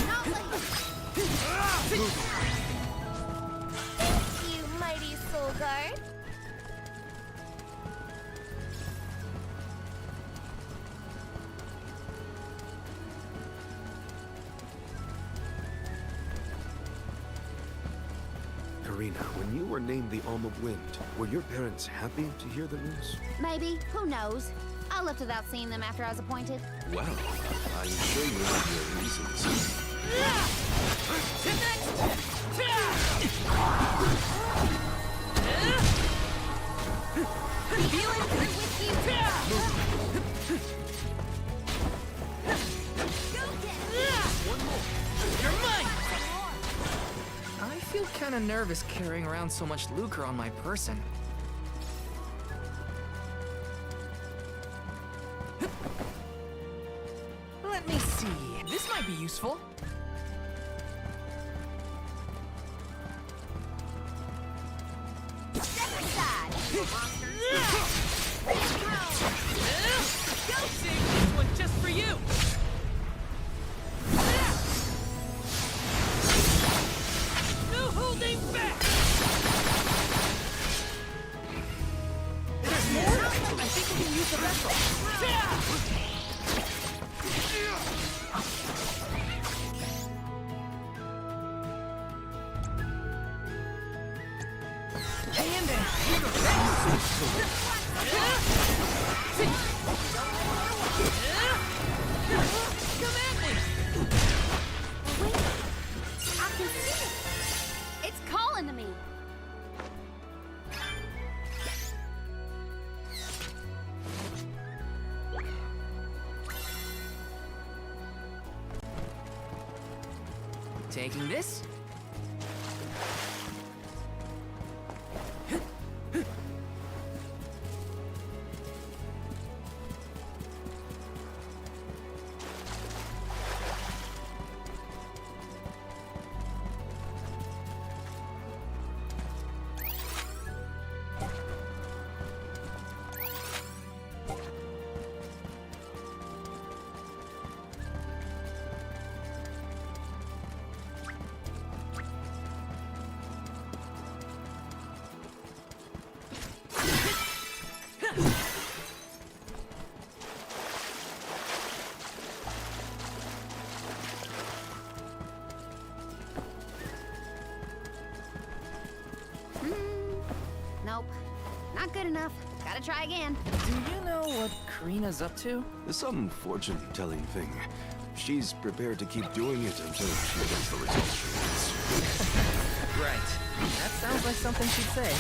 Not Thank you, mighty soul guard. Karina, when you were named the Alm of Wind, were your parents happy to hear the news? Maybe. Who knows? I left without seeing them after I was appointed. Well, I'm sure you have your reasons. Feeling good with you. Go get it. One more. You're mine! I feel kind of nervous carrying around so much lucre on my person. Let me see. This might be useful. Step aside, you monster. Go, Sig! This one's just for you! No holding back! There's more? I think we can use the vessel. And come at me! Wait, I can see it. It's calling to me. Taking this? Nope. Not good enough. Gotta try again. Do you know what Karina's up to? Some fortune-telling thing. She's prepared to keep doing it until she gets the results she wants. Right. That sounds like something she'd say.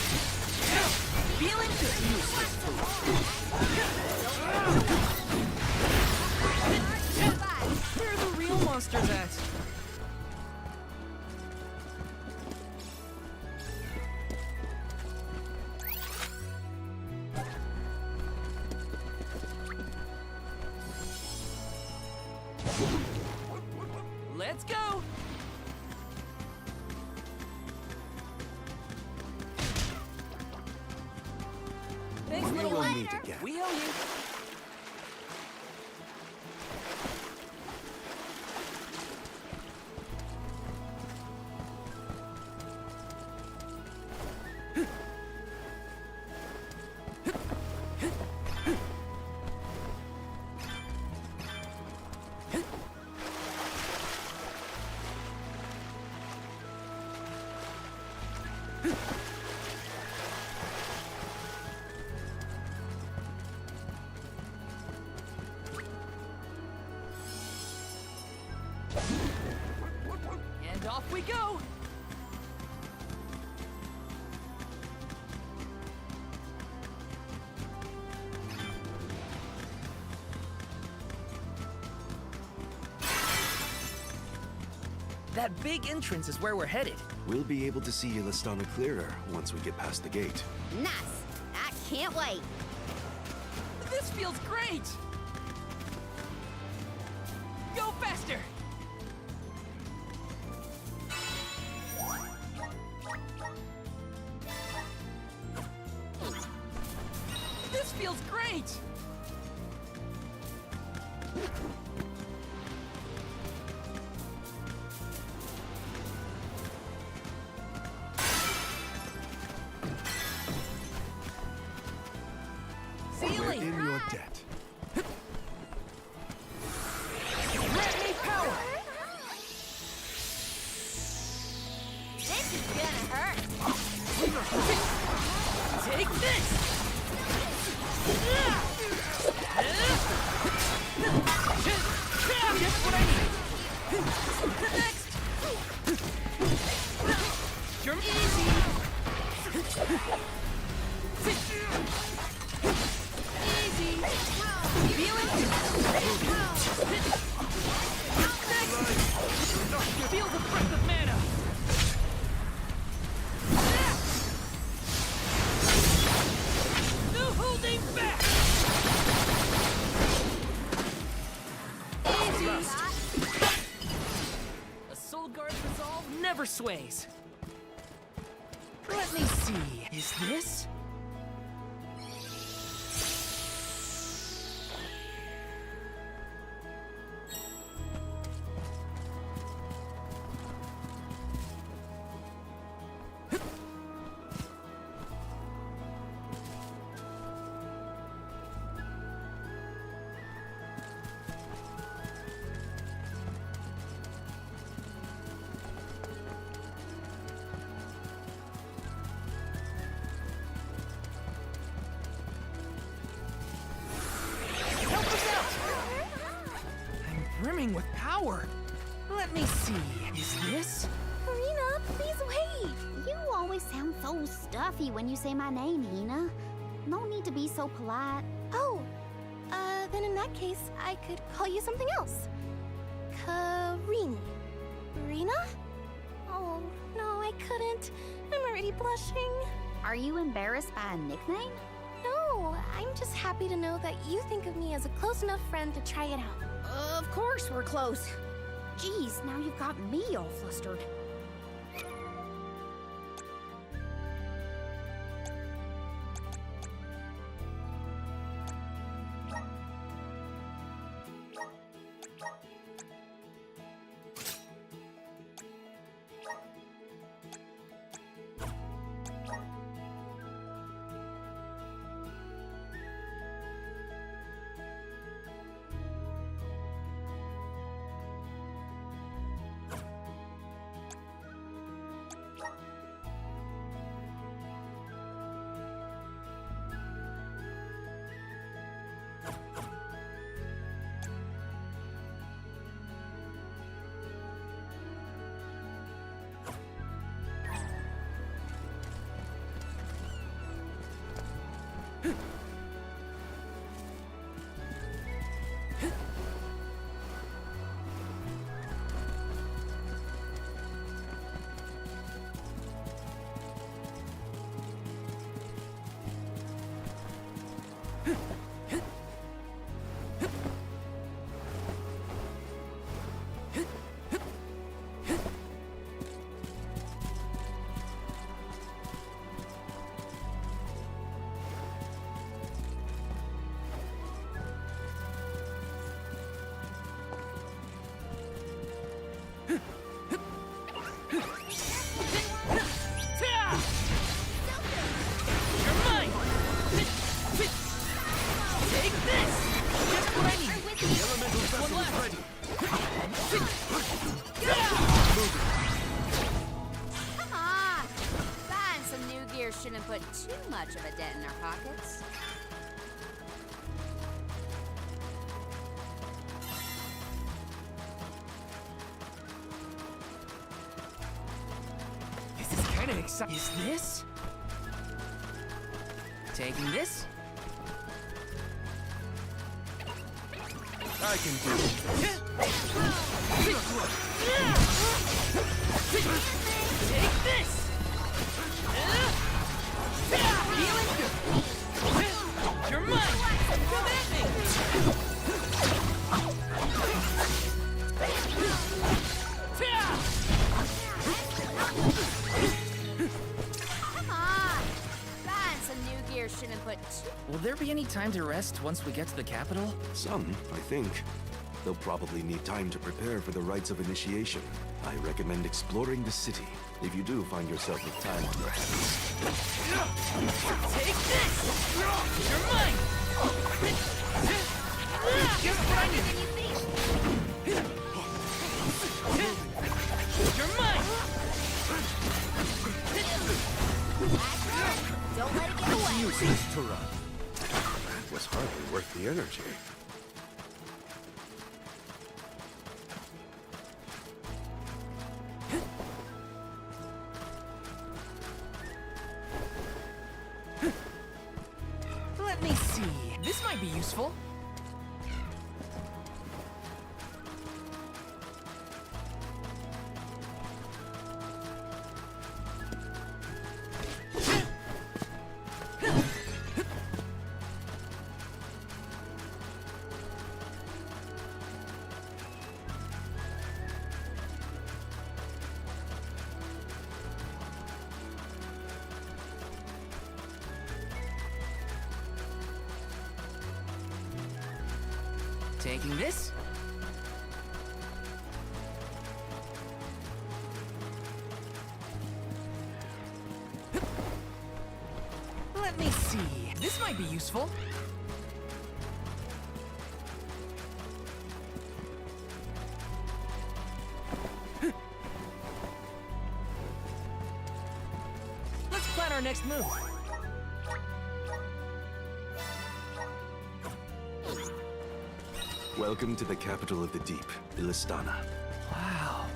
Feeling confused. Where are the real monsters at? Let's go! Thanks, We little will one. meet again. We owe you. And off we go! That big entrance is where we're headed. We'll be able to see Illistana clearer once we get past the gate. Nice. I can't wait. This feels great! Go faster! This feels great! We're Ceiling! in your debt. Let me power! This is gonna hurt. Take this! Just what I need! Next! You're easy! Easy! Feeling? Next! Feel the breath of mana! No holding back! Easy! A Soul Guard's resolve never sways. Let me see. Is this? Help us out! I'm brimming with power. Let me see. Is this? Karina, please wait. You always sound so stuffy when you say my name, Hina. No need to be so polite. Oh, then in that case, I could call you something else. Karine. Rena? Oh, no, I couldn't. I'm already blushing. Are you embarrassed by a nickname? No, I'm just happy to know that you think of me as a close enough friend to try it out. Of course we're close. Geez, now you've got me all flustered. Come on! Buying some new gear shouldn't put too much of a dent in our pockets. This is kind of exciting. Is this? Taking this? I can do it. Take this! Feeling good. You're mine! Come at me! Come on! Buying some new gear shouldn't put too... Will there be any time to rest once we get to the capital? Some, I think. They'll probably need time to prepare for the rites of initiation. I recommend exploring the city if you do find yourself with time on your hands. Take this! You're mine! Just what I need! You're mine! Don't let it get away! Useless to run. It was hardly worth the energy. Let me see. This might be useful. Taking this? Let me see. This might be useful. Let's plan our next move. Welcome to the capital of the deep, Illistana. Wow.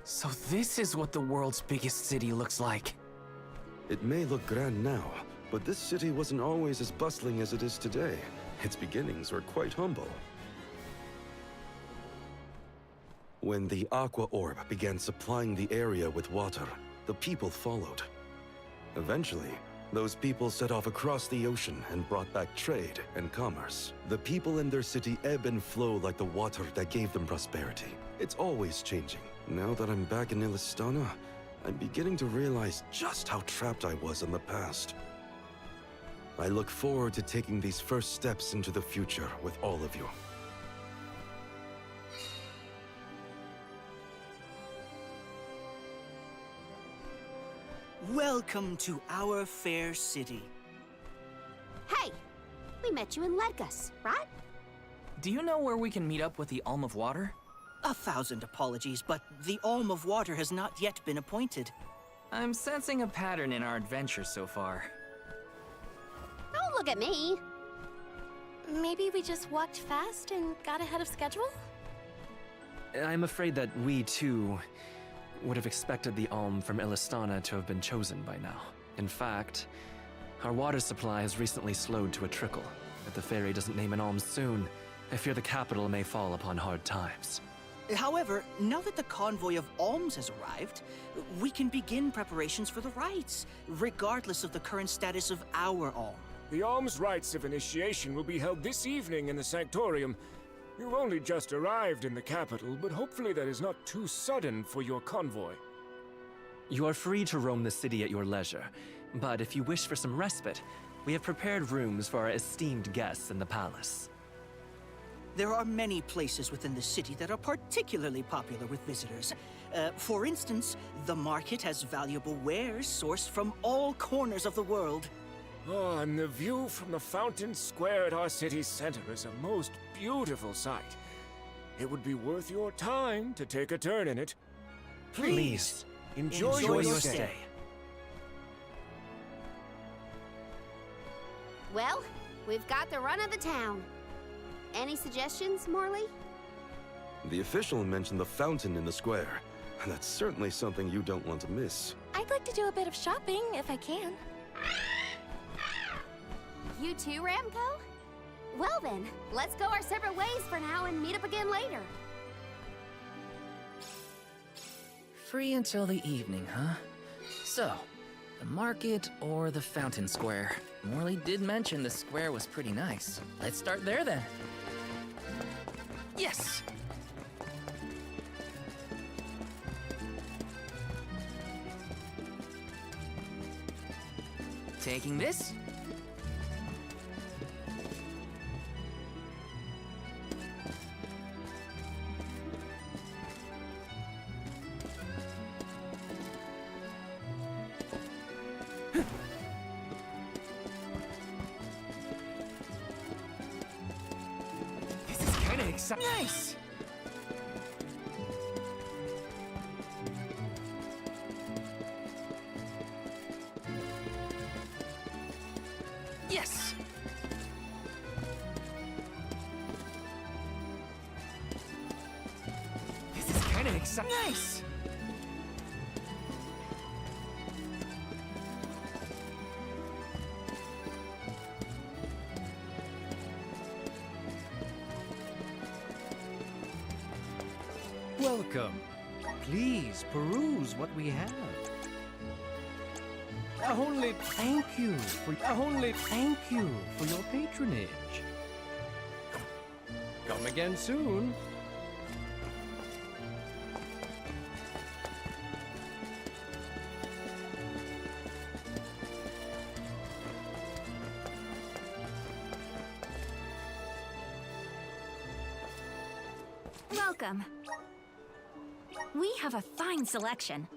So this is what the world's biggest city looks like. It may look grand now, but this city wasn't always as bustling as it is today. Its beginnings were quite humble. When the Aqua Orb began supplying the area with water, the people followed. Eventually, those people set off across the ocean and brought back trade and commerce. The people in their city ebb and flow like the water that gave them prosperity. It's always changing. Now that I'm back in Illistana, I'm beginning to realize just how trapped I was in the past. I look forward to taking these first steps into the future with all of you. Welcome to our fair city. Hey! We met you in Ledgus, right? Do you know where we can meet up with the Alm of Water? 1,000 apologies, but the Alm of Water has not yet been appointed. I'm sensing a pattern in our adventure so far. Don't look at me. Maybe we just walked fast and got ahead of schedule? I'm afraid that we, too, would have expected the Alm from Illistana to have been chosen by now. In fact, our water supply has recently slowed to a trickle. If the Fairy doesn't name an Alm soon, I fear the capital may fall upon hard times. However, now that the convoy of alms has arrived, we can begin preparations for the rites, regardless of the current status of our alm. The alms rites of initiation will be held this evening in the Sanctorium. You've only just arrived in the capital, but hopefully that is not too sudden for your convoy. You are free to roam the city at your leisure, but if you wish for some respite, we have prepared rooms for our esteemed guests in the palace. There are many places within the city that are particularly popular with visitors. For instance, the market has valuable wares sourced from all corners of the world. Oh, and the view from the fountain square at our city center is a most beautiful sight. It would be worth your time to take a turn in it. Please, enjoy your your stay. stay. Well, we've got the run of the town. Any suggestions, Morley? The official mentioned the fountain in the square. That's certainly something you don't want to miss. I'd like to do a bit of shopping, if I can. You too, Ramco? Well then, let's go our separate ways for now and meet up again later. Free until the evening, huh? So, the market or the fountain square? Morley did mention the square was pretty nice. Let's start there then. Yes! Taking this? This is kinda exciting. Nice! Yes! This is kinda exciting. Nice! Welcome. Please peruse what we have. Only thank you for your patronage. Come again soon. Welcome. We have a fine selection.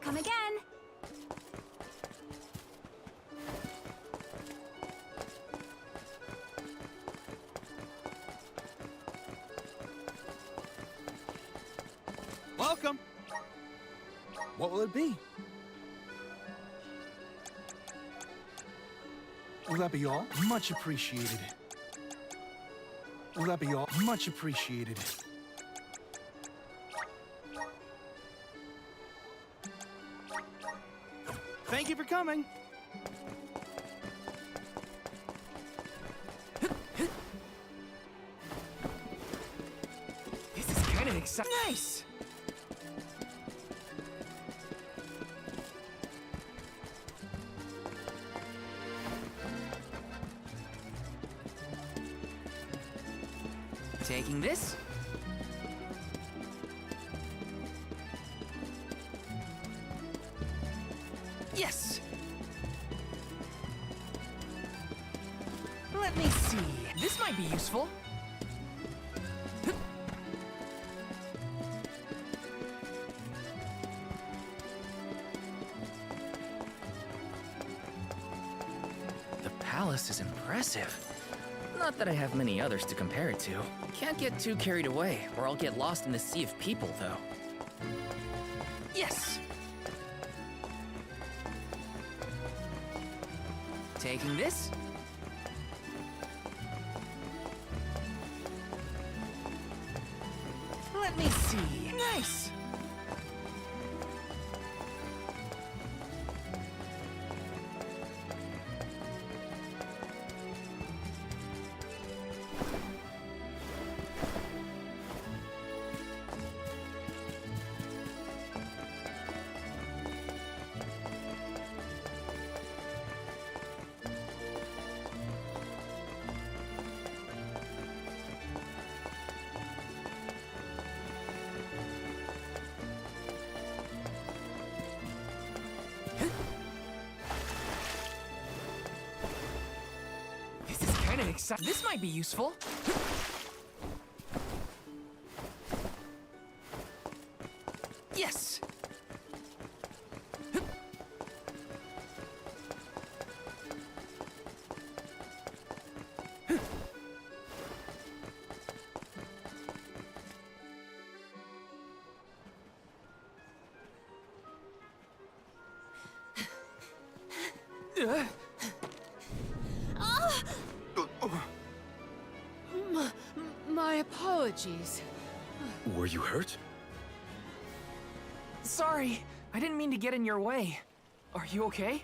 Come again. Welcome. What will it be? Will that be all? Much appreciated. Will that be all? Much appreciated. Thank you for coming. This is kinda exciting. Nice! Taking this? Yes! Let me see. This might be useful. The palace is impressive. Not that I have many others to compare it to. Can't get too carried away, or I'll get lost in the sea of people, though. Yes! Taking this? kinda excited. This might be useful. Yes! My apologies. Were you hurt? Sorry, I didn't mean to get in your way. Are you okay?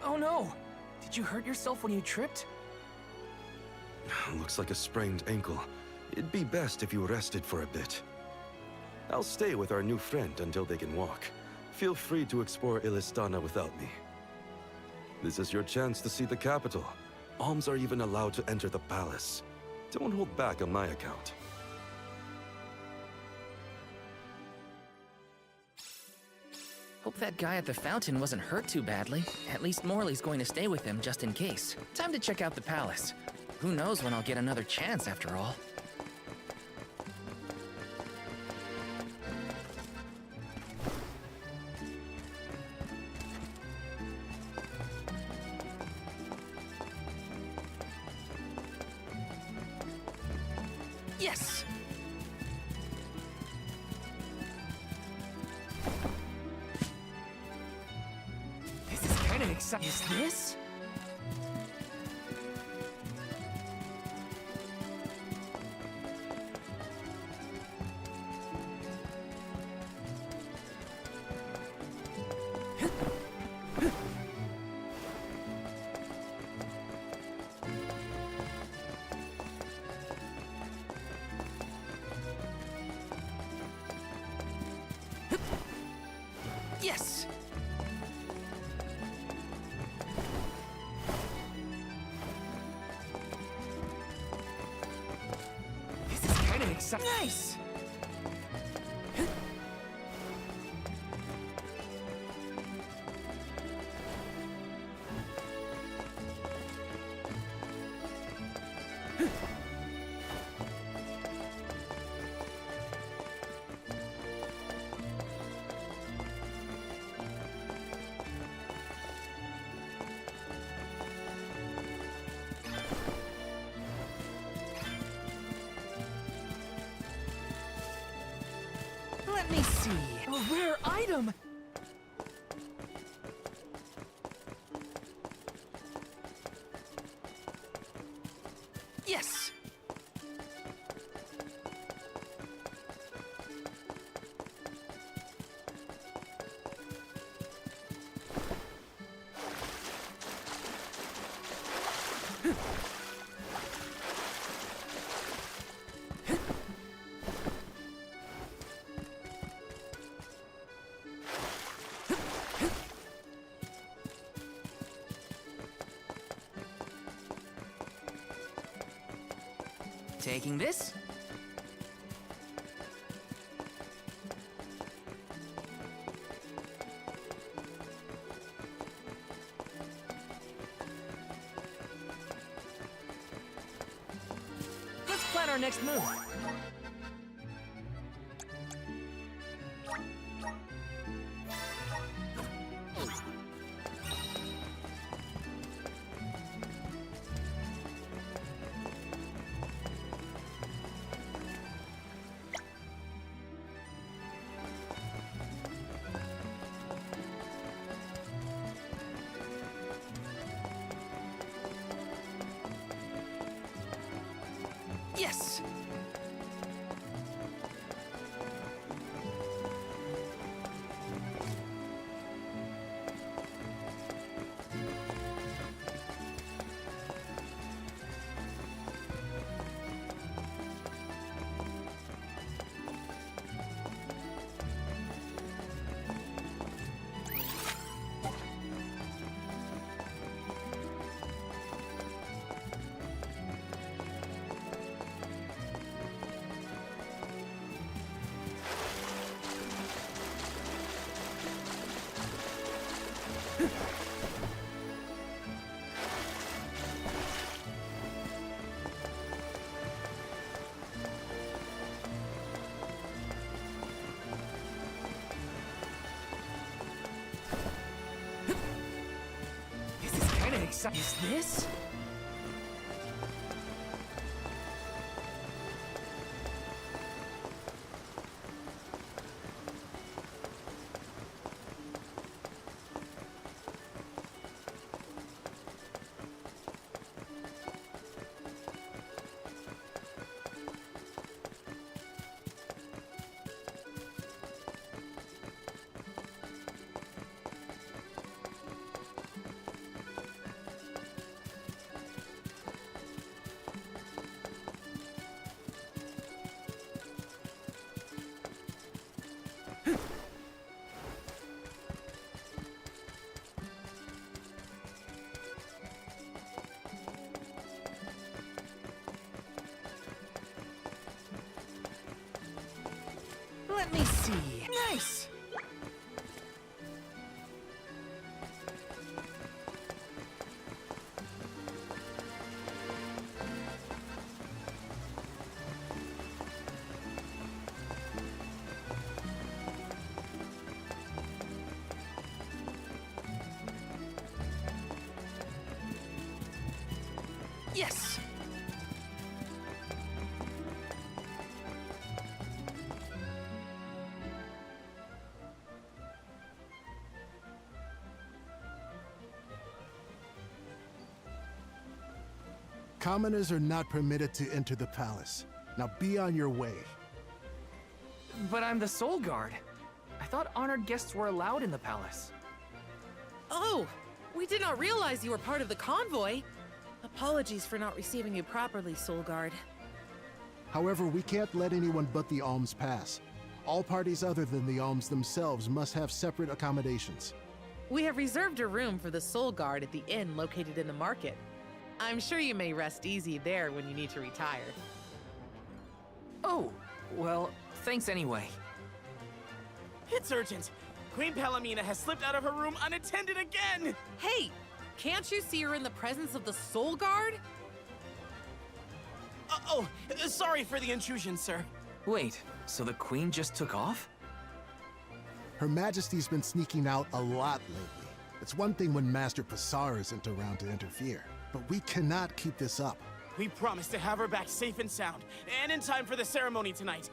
Oh no! Did you hurt yourself when you tripped? Looks like a sprained ankle. It'd be best if you rested for a bit. I'll stay with our new friend until they can walk. Feel free to explore Illistana without me. This is your chance to see the capital. Alms are even allowed to enter the palace. Don't hold back on my account. Hope that guy at the fountain wasn't hurt too badly. At least Morley's going to stay with him just in case. Time to check out the palace. Who knows when I'll get another chance after all. Yes! This is kind of exciting. Is this? Yes! This is kind of exciting. Nice! Let me see. A rare item! Yes! Taking this. Let's plan our next move. Yes! exciting. Is this? Let me see. Nice! Yes! Commoners are not permitted to enter the palace. Now be on your way. But I'm the Soul Guard. I thought honored guests were allowed in the palace. Oh, we did not realize you were part of the convoy. Apologies for not receiving you properly, Soul Guard. However, we can't let anyone but the Alms pass. All parties other than the Alms themselves must have separate accommodations. We have reserved a room for the Soul Guard at the inn located in the market. I'm sure you may rest easy there when you need to retire. Oh, well, thanks anyway. It's urgent. Queen Palomina has slipped out of her room unattended again! Hey, can't you see her in the presence of the Soul Guard? Sorry for the intrusion, sir. Wait, so the Queen just took off? Her Majesty's been sneaking out a lot lately. It's one thing when Master Passar isn't around to interfere, but we cannot keep this up. We promised to have her back safe and sound, and in time for the ceremony tonight.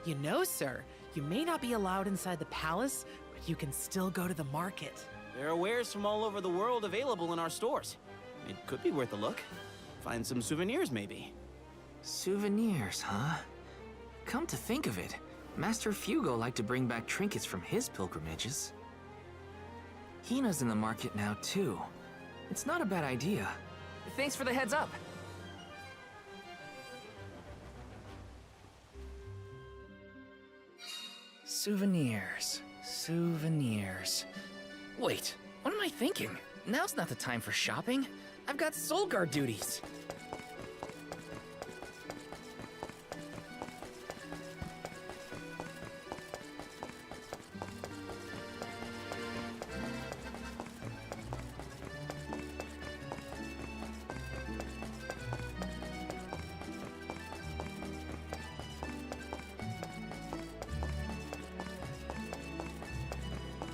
You know, sir, you may not be allowed inside the palace, but you can still go to the market. There are wares from all over the world available in our stores. It could be worth a look. Find some souvenirs, maybe. Souvenirs, huh? Come to think of it, Master Fugo liked to bring back trinkets from his pilgrimages. Hina's in the market now, too. It's not a bad idea. Thanks for the heads up. Souvenirs. Wait, what am I thinking? Now's not the time for shopping. I've got Soul Guard duties.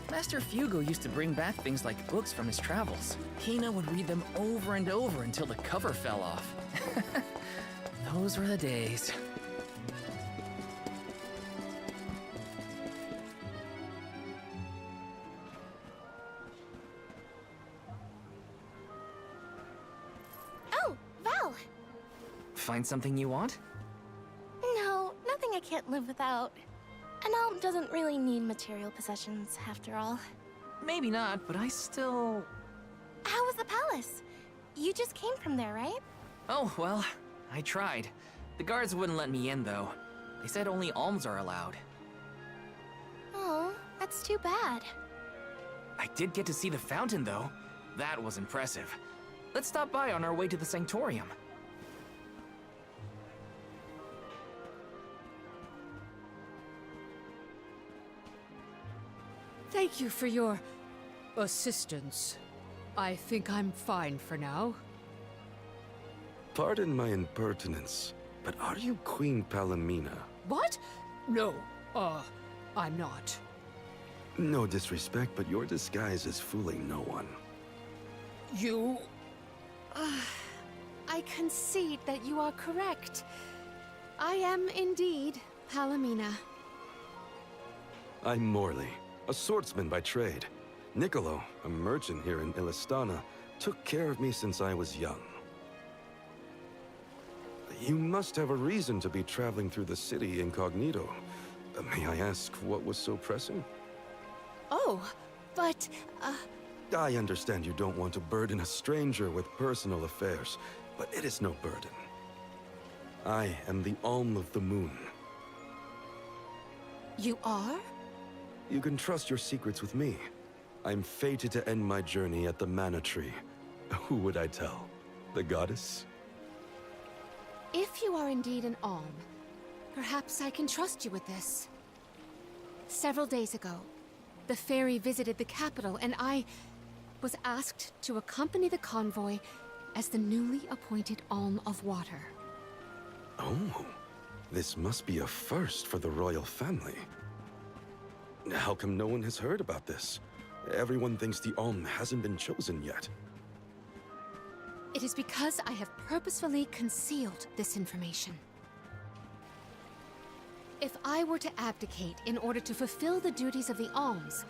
Master Fugo used to bring back things like books from his travels. Hina would read them over and over until the cover fell off. Those were the days. Oh, Val! Find something you want? No, nothing I can't live without. An alm doesn't really need material possessions, after all. Maybe not, but I still... How was the palace? You just came from there, right? Oh, well, I tried. The guards wouldn't let me in, though. They said only alms are allowed. Oh, that's too bad. I did get to see the fountain, though. That was impressive. Let's stop by on our way to the Sanctorium. Thank you for your assistance. I think I'm fine for now. Pardon my impertinence, but are you Queen Palomina? What? No, I'm not. No disrespect, but your disguise is fooling no one. You I concede that you are correct. I am indeed Palomina. I'm Morley, a swordsman by trade. Niccolo, a merchant here in Illistana, took care of me since I was young. You must have a reason to be traveling through the city incognito. May I ask what was so pressing? Oh, but, I understand you don't want to burden a stranger with personal affairs, but it is no burden. I am the Alm of the Moon. You are? You can trust your secrets with me. I'm fated to end my journey at the Mana Tree. Who would I tell? The goddess? If you are indeed an Alm, perhaps I can trust you with this. Several days ago, the fairy visited the capital, and I was asked to accompany the convoy as the newly appointed Alm of Water. Oh, this must be a first for the royal family. How come no one has heard about this? Everyone thinks the Alm hasn't been chosen yet. It is because I have purposefully concealed this information. If I were to abdicate in order to fulfill the duties of the Alms,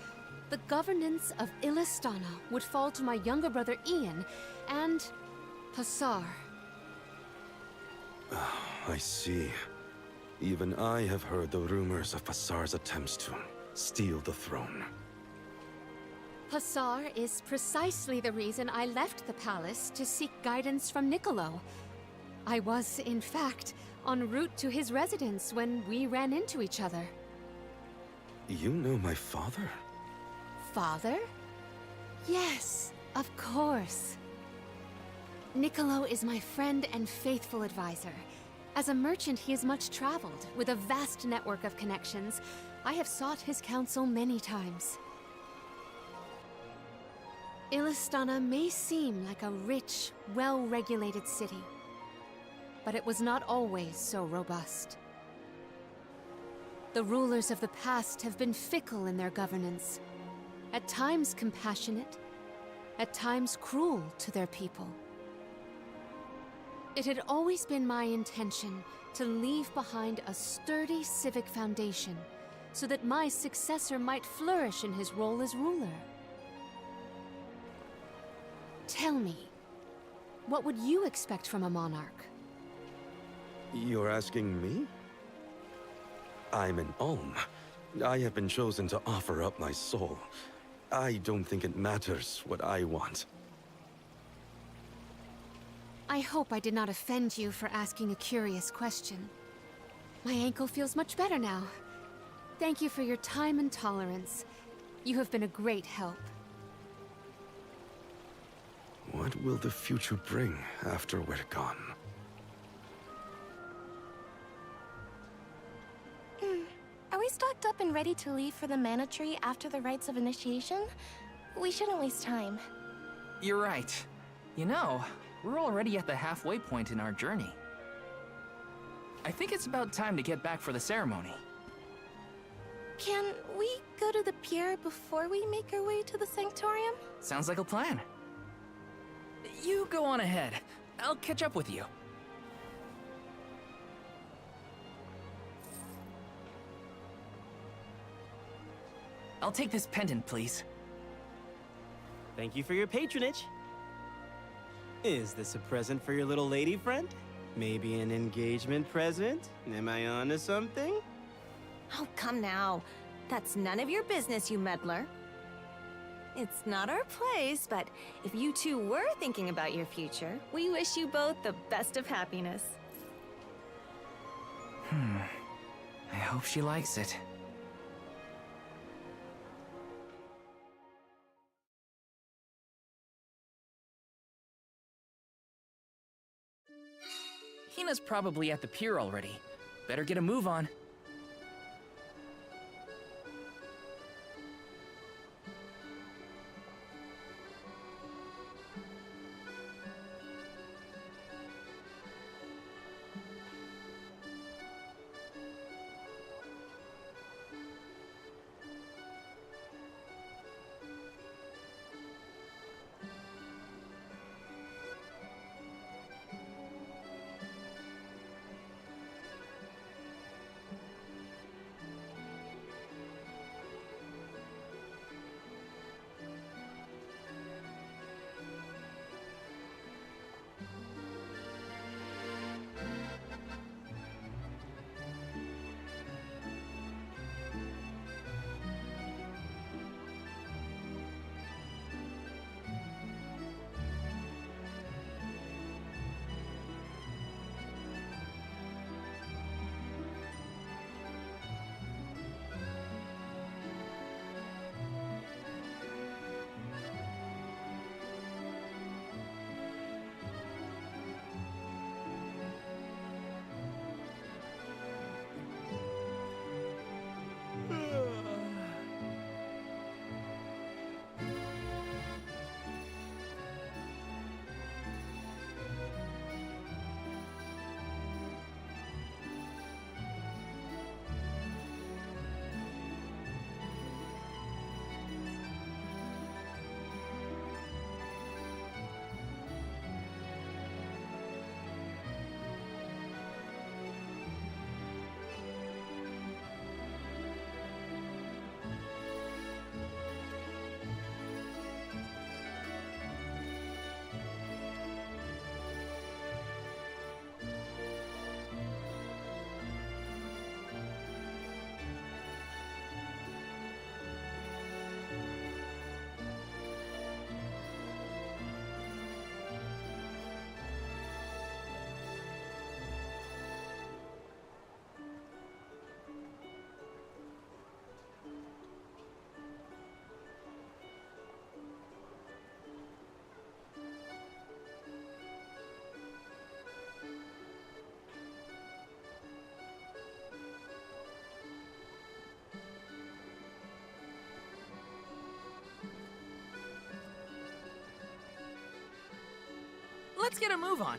the governance of Illistana would fall to my younger brother Ian and Passar. I see. Even I have heard the rumors of Passar's attempts to steal the throne. Passar is precisely the reason I left the palace to seek guidance from Niccolo. I was, in fact, en route to his residence when we ran into each other. You know my father? Father? Yes, of course. Niccolo is my friend and faithful advisor. As a merchant, he is much traveled, with a vast network of connections. I have sought his counsel many times. Illistana may seem like a rich, well-regulated city, but it was not always so robust. The rulers of the past have been fickle in their governance, at times compassionate, at times cruel to their people. It had always been my intention to leave behind a sturdy civic foundation so that my successor might flourish in his role as ruler. Tell me, what would you expect from a monarch? You're asking me? I'm an Alm. I have been chosen to offer up my soul. I don't think it matters what I want. I hope I did not offend you for asking a curious question. My ankle feels much better now. Thank you for your time and tolerance. You have been a great help. What will the future bring after we're gone? Are we stocked up and ready to leave for the Mana Tree after the rites of initiation? We shouldn't waste time. You're right. You know, we're already at the halfway point in our journey. I think it's about time to get back for the ceremony. Can we go to the pier before we make our way to the Sanctorium? Sounds like a plan. You go on ahead. I'll catch up with you. I'll take this pendant, please. Thank you for your patronage. Is this a present for your little lady friend? Maybe an engagement present? Am I onto something? Oh, come now. That's none of your business, you meddler. It's not our place, but if you two were thinking about your future, we wish you both the best of happiness. I hope she likes it. Hina's probably at the pier already. Better get a move on. Let's get a move on.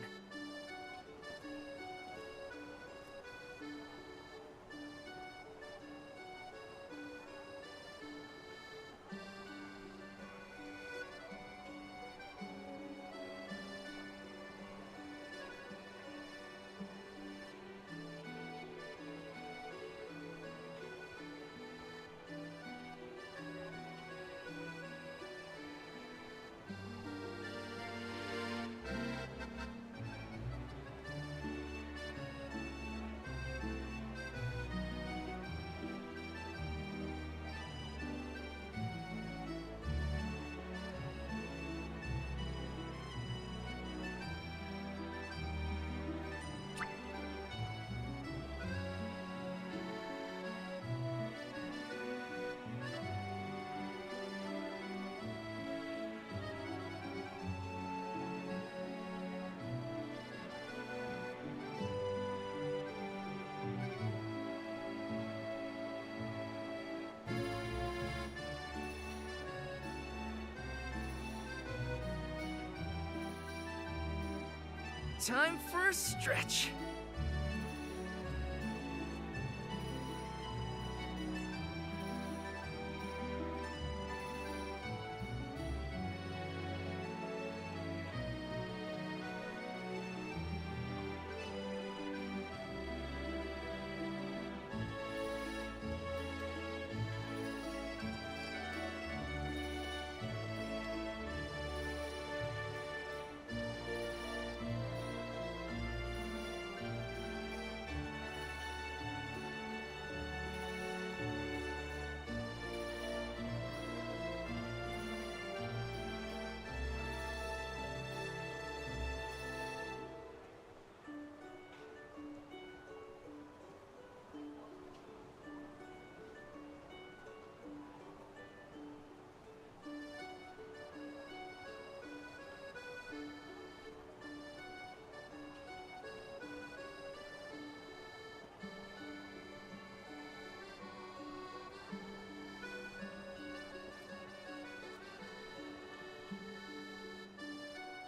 Time for a stretch.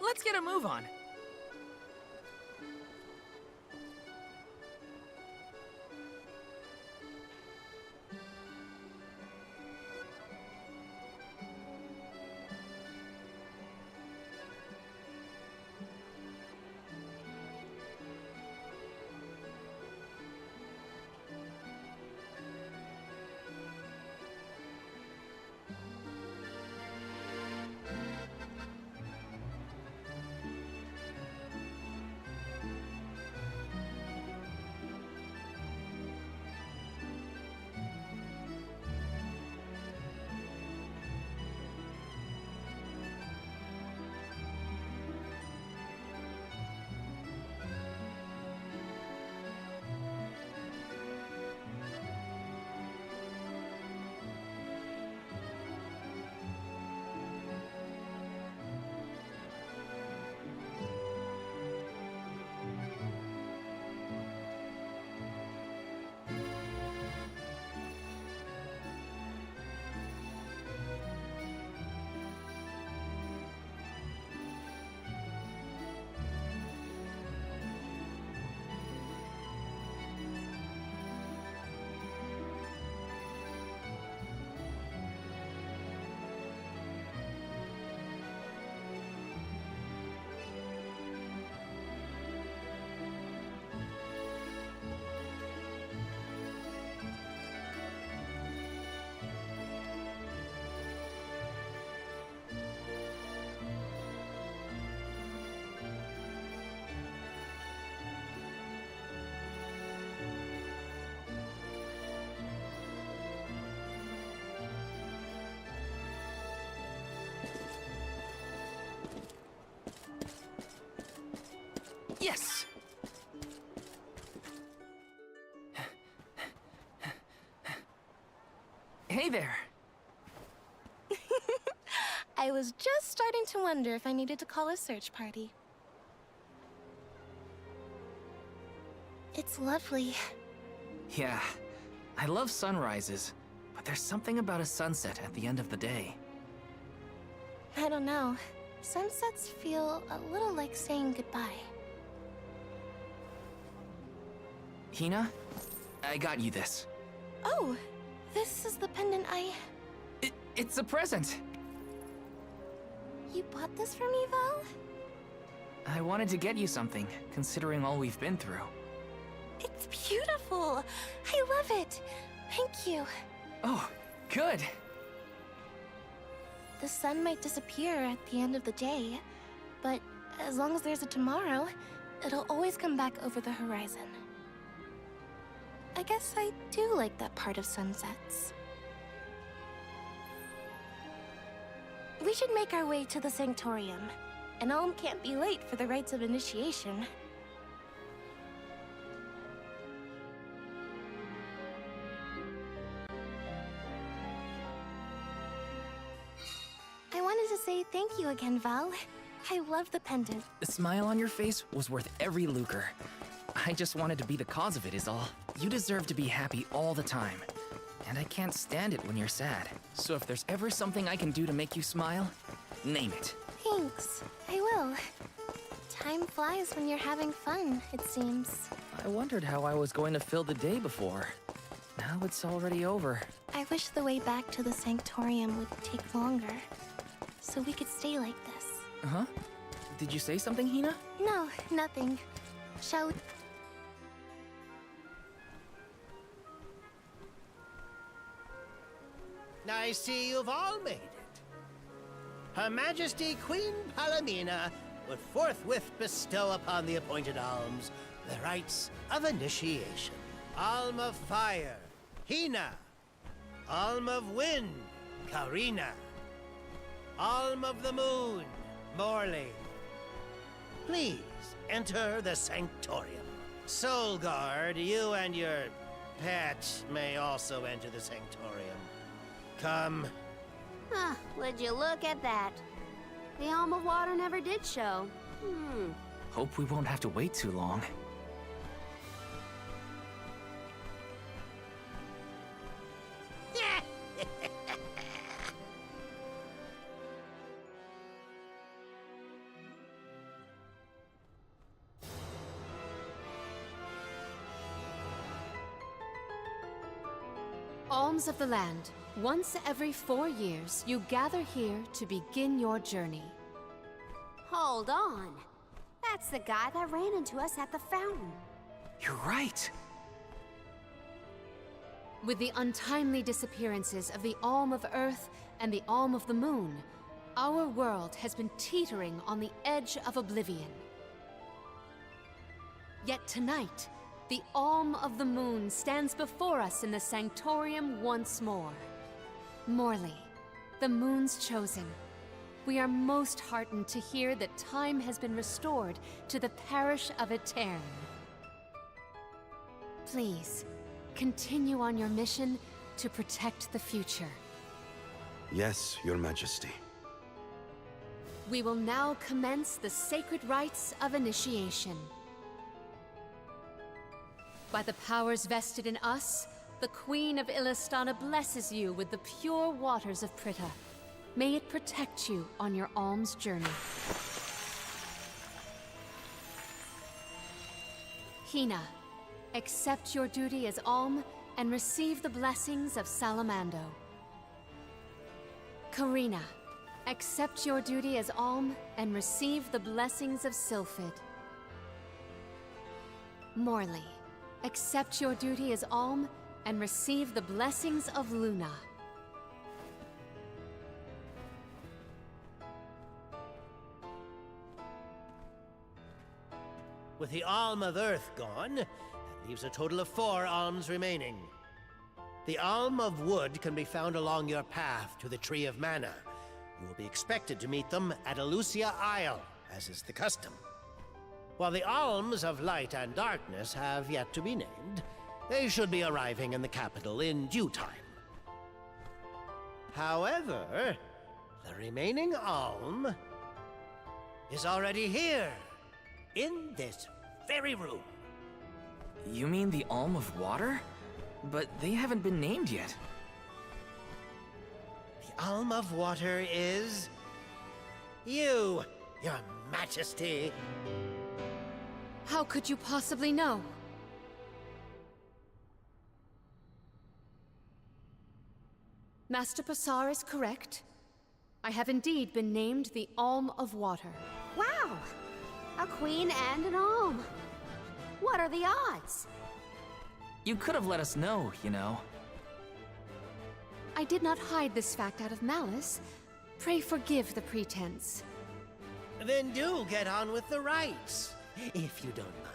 Let's get a move on. Yes! Hey there. I was just starting to wonder if I needed to call a search party. It's lovely. Yeah, I love sunrises, but there's something about a sunset at the end of the day. I don't know. Sunsets feel a little like saying goodbye. Hina, I got you this. Oh, this is the pendant It's a present! You bought this for me, Val? I wanted to get you something, considering all we've been through. It's beautiful! I love it! Thank you. Oh, good! The sun might disappear at the end of the day, but as long as there's a tomorrow, it'll always come back over the horizon. I guess I do like that part of sunsets. We should make our way to the Sanctorium. An alm can't be late for the rites of initiation. I wanted to say thank you again, Val. I love the pendant. The smile on your face was worth every lucre. I just wanted to be the cause of it is all. You deserve to be happy all the time. And I can't stand it when you're sad. So if there's ever something I can do to make you smile, name it. Thanks. I will. Time flies when you're having fun, it seems. I wondered how I was going to fill the day before. Now it's already over. I wish the way back to the Sanctorium would take longer, so we could stay like this. Huh? Did you say something, Hina? No, nothing. Shall we? I see you've all made it. Her Majesty Queen Palamina would forthwith bestow upon the appointed alms the rites of initiation. Alm of Fire, Hina. Alm of Wind, Karina. Alm of the Moon, Morley. Please, enter the Sanctorium. Soul Guard, you and your pet may also enter the Sanctorium. Come. Would you look at that? The Alm of Water never did show. Hope we won't have to wait too long. Alms of the land. Once every 4 years, you gather here to begin your journey. Hold on. That's the guy that ran into us at the fountain. You're right. With the untimely disappearances of the Alm of Earth and the Alm of the Moon, our world has been teetering on the edge of oblivion. Yet tonight, the Alm of the Moon stands before us in the Sanctorium once more. Morley, the Moon's chosen. We are most heartened to hear that time has been restored to the parish of Aeterne. Please, continue on your mission to protect the future. Yes, Your Majesty. We will now commence the sacred rites of initiation. By the powers vested in us, the Queen of Illistana blesses you with the pure waters of Pritta. May it protect you on your alms journey. Hina, accept your duty as alm and receive the blessings of Salamando. Karina, accept your duty as alm and receive the blessings of Sylphid. Morley, accept your duty as alm and receive the blessings of Luna. With the Alm of Earth gone, that leaves a total of 4 alms remaining. The Alm of Wood can be found along your path to the Tree of Mana. You will be expected to meet them at Elusia Isle, as is the custom. While the Alms of Light and Darkness have yet to be named, they should be arriving in the capital in due time. However, the remaining alm is already here, in this very room. You mean the Alm of Water? But they haven't been named yet. The Alm of Water is... you, Your Majesty. How could you possibly know? Master Passar is correct. I have indeed been named the Alm of Water. Wow! A queen and an alm. What are the odds? You could have let us know, you know. I did not hide this fact out of malice. Pray forgive the pretense. Then do get on with the rites, if you don't mind.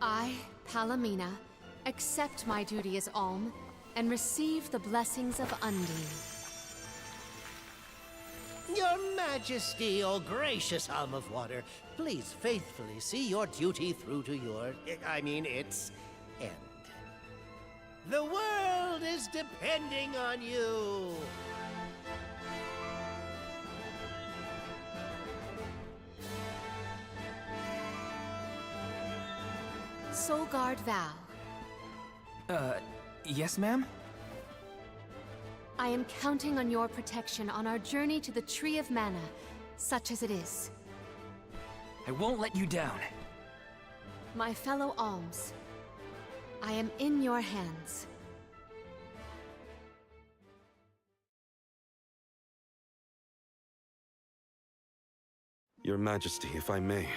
I, Palomina, accept my duty as Alm and receive the blessings of Undine. Your Majesty, O gracious Alm of Water, please faithfully see your duty through to its end. The world is depending on you. Solgard Val, Yes, ma'am? I am counting on your protection on our journey to the Tree of Mana, such as it is. I won't let you down. My fellow alms, I am in your hands. Your Majesty, if I may,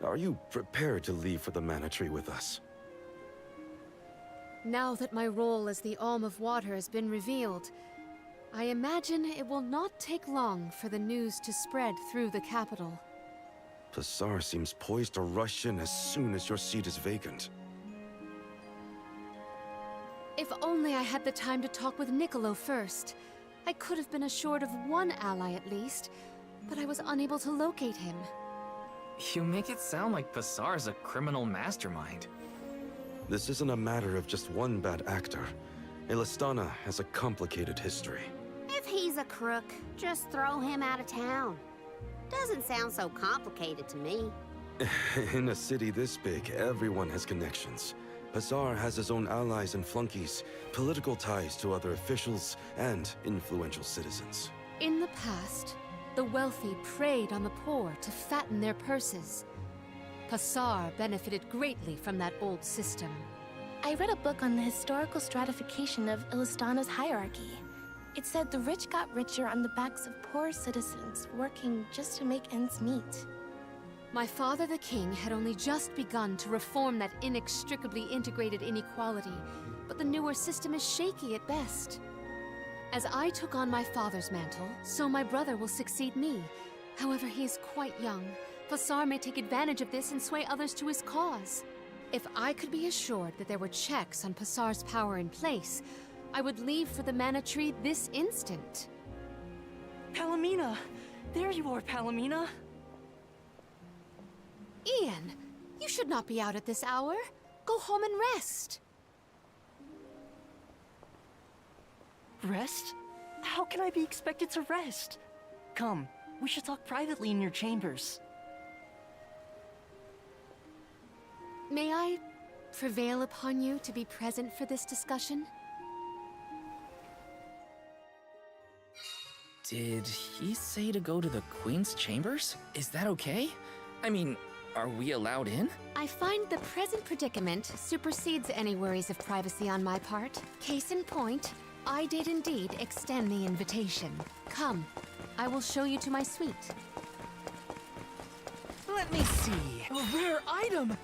are you prepared to leave for the Mana Tree with us? Now that my role as the Alm of Water has been revealed, I imagine it will not take long for the news to spread through the capital. Passar seems poised to rush in as soon as your seat is vacant. If only I had the time to talk with Niccolo first. I could have been assured of one ally at least, but I was unable to locate him. You make it sound like Passar's a criminal mastermind. This isn't a matter of just one bad actor. Illistana has a complicated history. If he's a crook, just throw him out of town. Doesn't sound so complicated to me. In a city this big, everyone has connections. Passar has his own allies and flunkies, political ties to other officials, and influential citizens. In the past, the wealthy preyed on the poor to fatten their purses. Passar benefited greatly from that old system. I read a book on the historical stratification of Illistana's hierarchy. It said the rich got richer on the backs of poor citizens, working just to make ends meet. My father the king had only just begun to reform that inextricably integrated inequality, but the newer system is shaky at best. As I took on my father's mantle, so my brother will succeed me. However, he is quite young. Passar may take advantage of this and sway others to his cause. If I could be assured that there were checks on Passar's power in place, I would leave for the Mana Tree this instant. Palomina! There you are, Palomina! Ian, you should not be out at this hour. Go home and rest. Rest? How can I be expected to rest? Come, we should talk privately in your chambers. May I prevail upon you to be present for this discussion? Did he say to go to the Queen's chambers? Is that okay? I mean, are we allowed in? I find the present predicament supersedes any worries of privacy on my part. Case in point, I did indeed extend the invitation. Come, I will show you to my suite. Let me see. A rare item!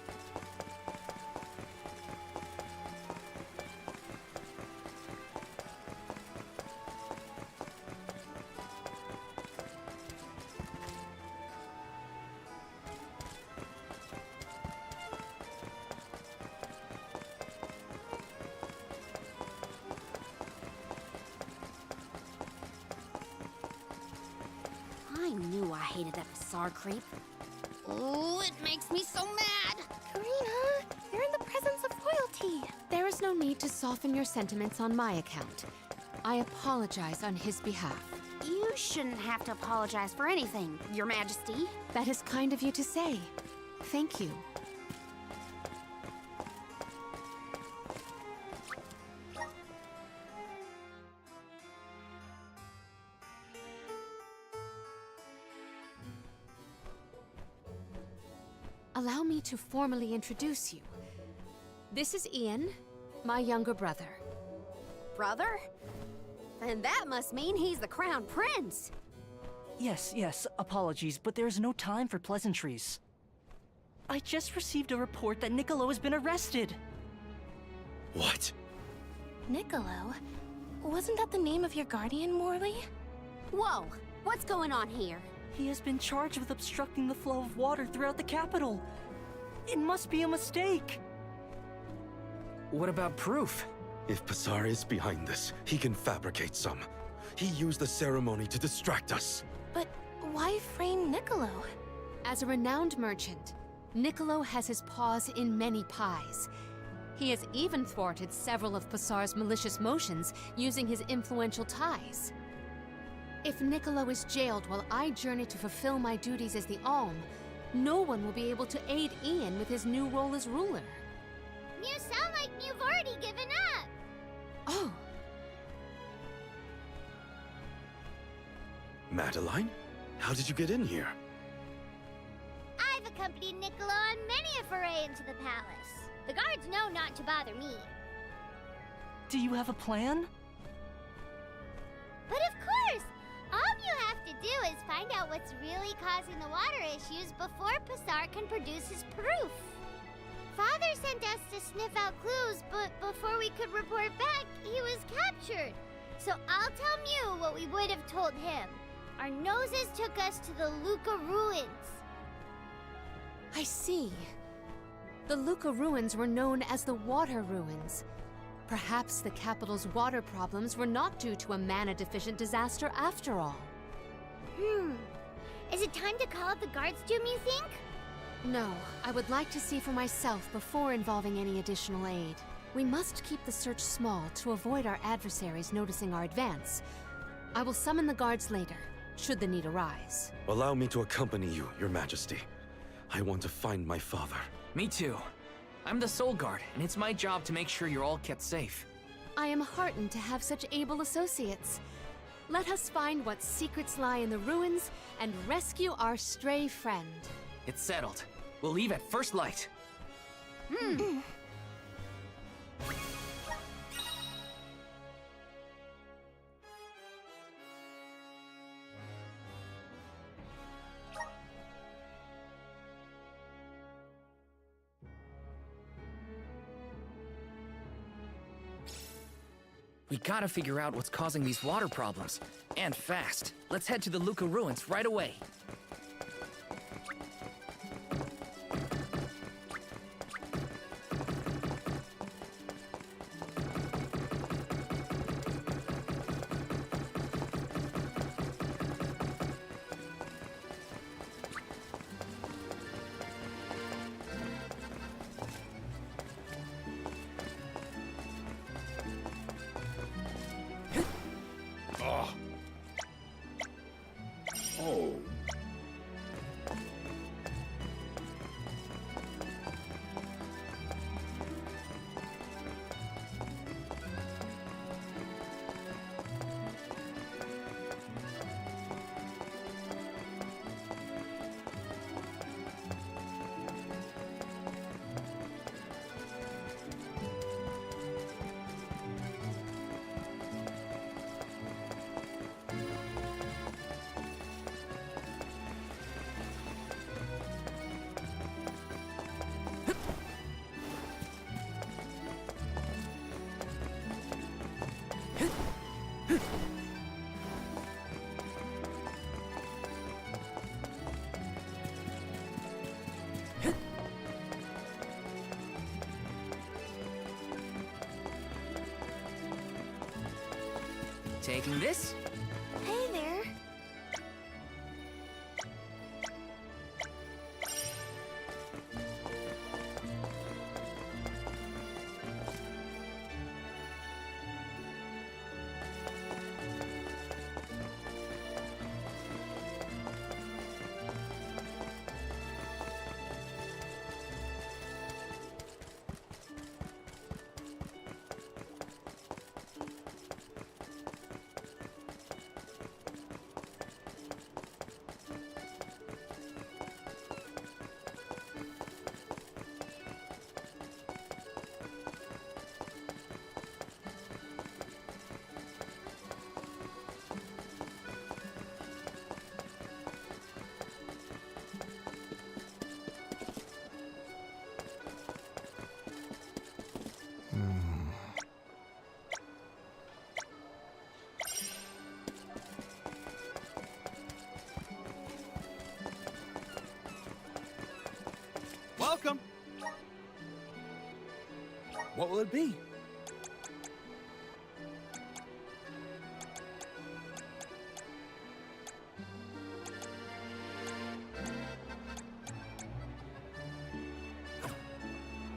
I knew I hated that Passar creep. Oh, it makes me so mad! Karina, you're in the presence of royalty. There is no need to soften your sentiments on my account. I apologize on his behalf. You shouldn't have to apologize for anything, Your Majesty. That is kind of you to say. Thank you. Allow me to formally introduce you. This is Ian, my younger brother. Brother? Then that must mean he's the crown prince. Yes, apologies, but there's no time for pleasantries. I just received a report that Niccolo has been arrested. What? Niccolo? Wasn't that the name of your guardian, Morley? Whoa, what's going on here? He has been charged with obstructing the flow of water throughout the capital. It must be a mistake. What about proof? If Pasar is behind this, he can fabricate some. He used the ceremony to distract us. But why frame Niccolo? As a renowned merchant, Niccolo has his paws in many pies. He has even thwarted several of Pasar's malicious motions using his influential ties. If Niccolo is jailed while I journey to fulfill my duties as the Alm, no one will be able to aid Ian with his new role as ruler. You sound like you've already given up. Oh. Madeline? How did you get in here? I've accompanied Niccolo on many a foray into the palace. The guards know not to bother me. Do you have a plan? But of course! All you have to do is find out what's really causing the water issues before Pasar can produce his proof. Father sent us to sniff out clues, but before we could report back, he was captured. So I'll tell Mew what we would have told him. Our noses took us to the Luca ruins. I see. The Luca ruins were known as the Water Ruins. Perhaps the capital's water problems were not due to a mana-deficient disaster after all. Is it time to call up the guards, Doom, you think? No, I would like to see for myself before involving any additional aid. We must keep the search small to avoid our adversaries noticing our advance. I will summon the guards later, should the need arise. Allow me to accompany you, Your Majesty. I want to find my father. Me too. I'm the Soul Guard, and it's my job to make sure you're all kept safe. I am heartened to have such able associates. Let us find what secrets lie in the ruins and rescue our stray friend. It's settled. We'll leave at first light. We gotta figure out what's causing these water problems. And fast. Let's head to the Luca ruins right away. Taking this? Hey there. What will it be?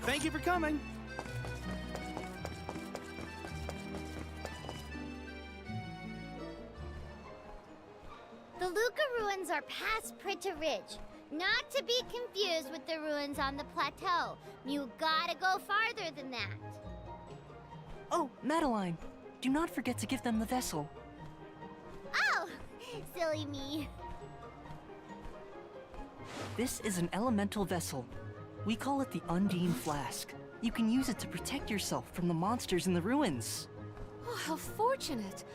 Thank you for coming. The Luca ruins are past Prita Ridge, not to be confused with the ruins on the plateau. You gotta go farther than that. Oh, Madeline, do not forget to give them the vessel. Oh, silly me. This is an elemental vessel. We call it the Undine Flask. You can use it to protect yourself from the monsters in the ruins. Oh, how fortunate.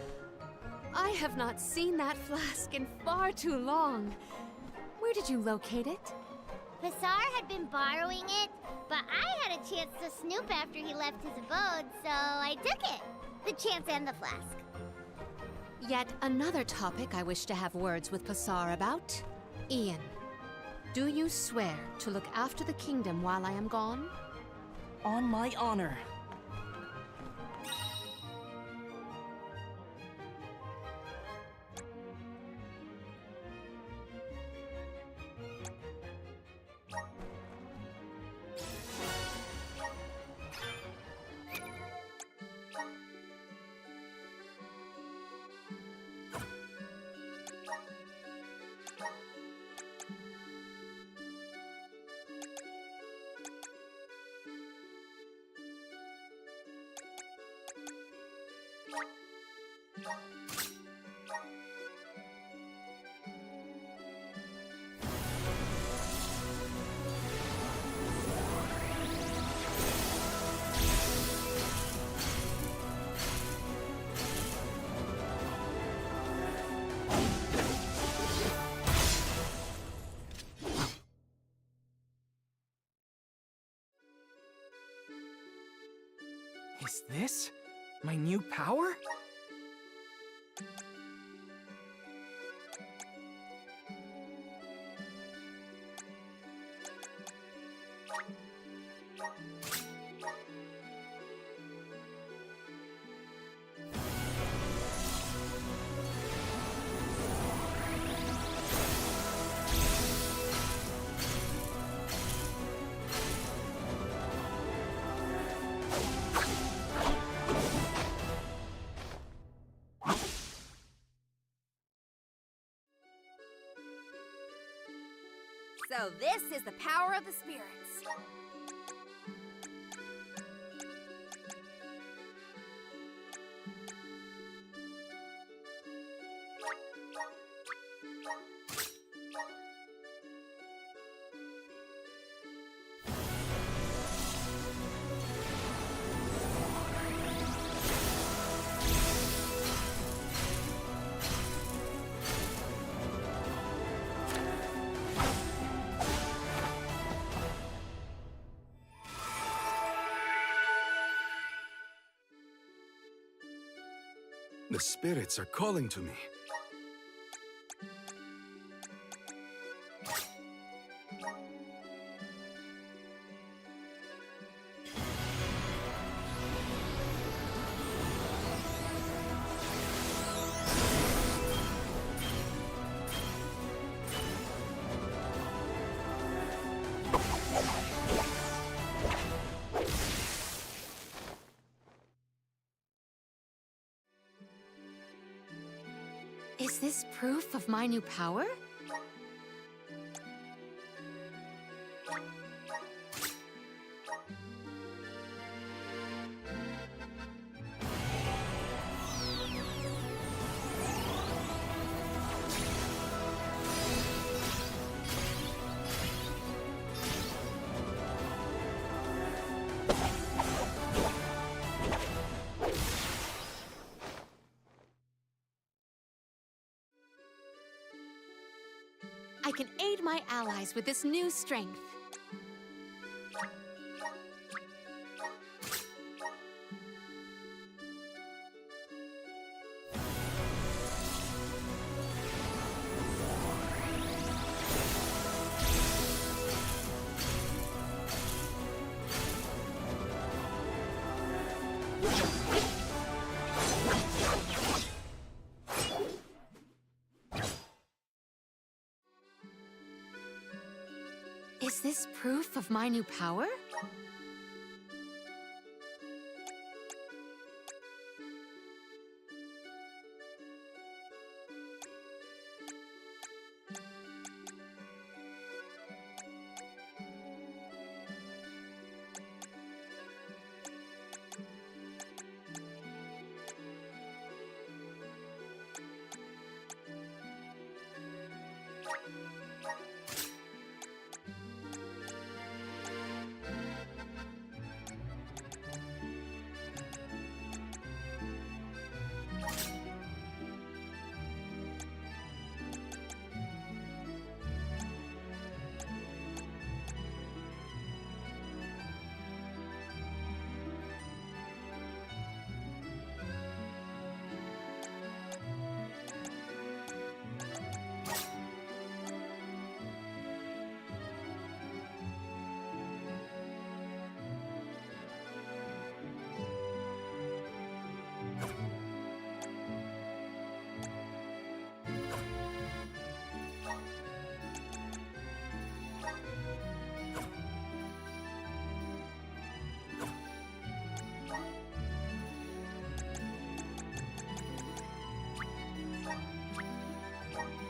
I have not seen that flask in far too long. Where did you locate it? Passar had been borrowing it, but I had a chance to snoop after he left his abode, so I took it. The chance and the flask. Yet another topic I wish to have words with Passar about. Ian, do you swear to look after the kingdom while I am gone? On my honor. Is this my new power? So this is the power of the spirits. The spirits are calling to me. Is this proof of my new power? I can aid my allies with this new strength. Is this proof of my new power?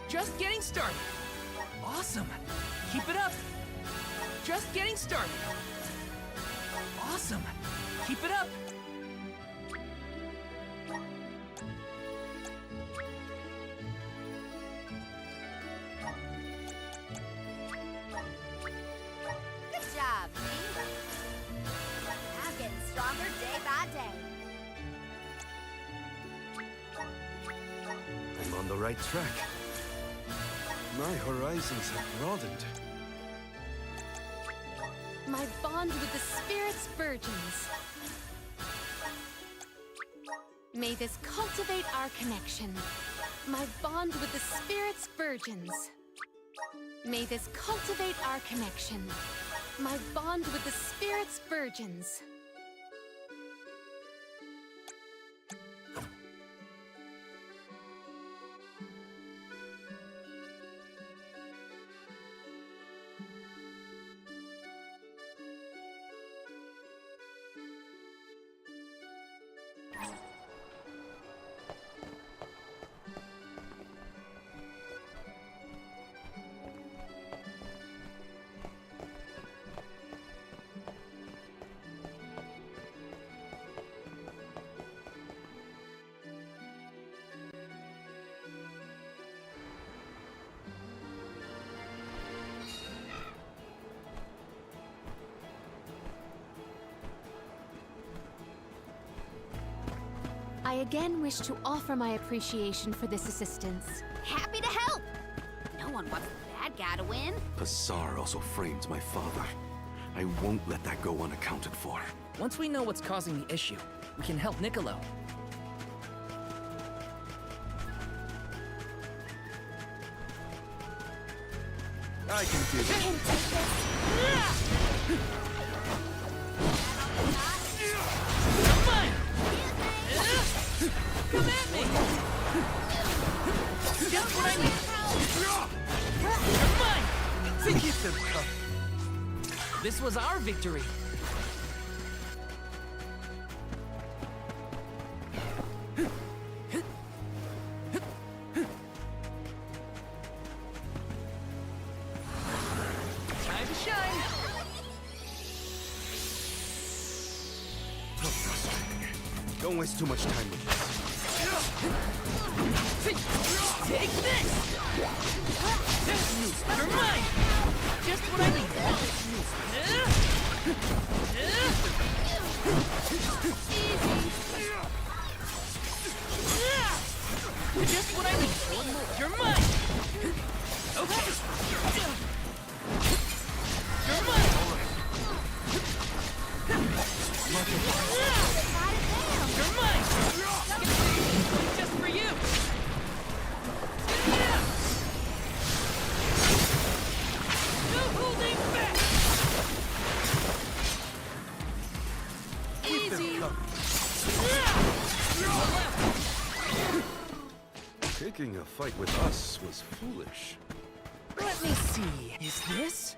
Just getting started. Awesome. Keep it up. Just getting started. Awesome. Keep it up. Good job, me. I'm getting stronger day by day. I'm on the right track. My horizons have broadened. My bond with the Spirit's virgins. May this cultivate our connection. My bond with the Spirit's virgins. May this cultivate our connection. My bond with the Spirit's virgins. I again wish to offer my appreciation for this assistance. Happy to help! No one wants the bad guy to win. Passar also framed my father. I won't let that go unaccounted for. Once we know what's causing the issue, we can help Niccolo. I can do this. Come at me! Just what I need! You're mine! This was our victory! Time to shine! Don't waste too much time with this. Take this! You're mine! Just what I need! Just what I need! One more! You're mine! Okay! You're mine! You're mine! Just for you! No holding back! Easy! Taking a fight with us was foolish. Let me see. Is this?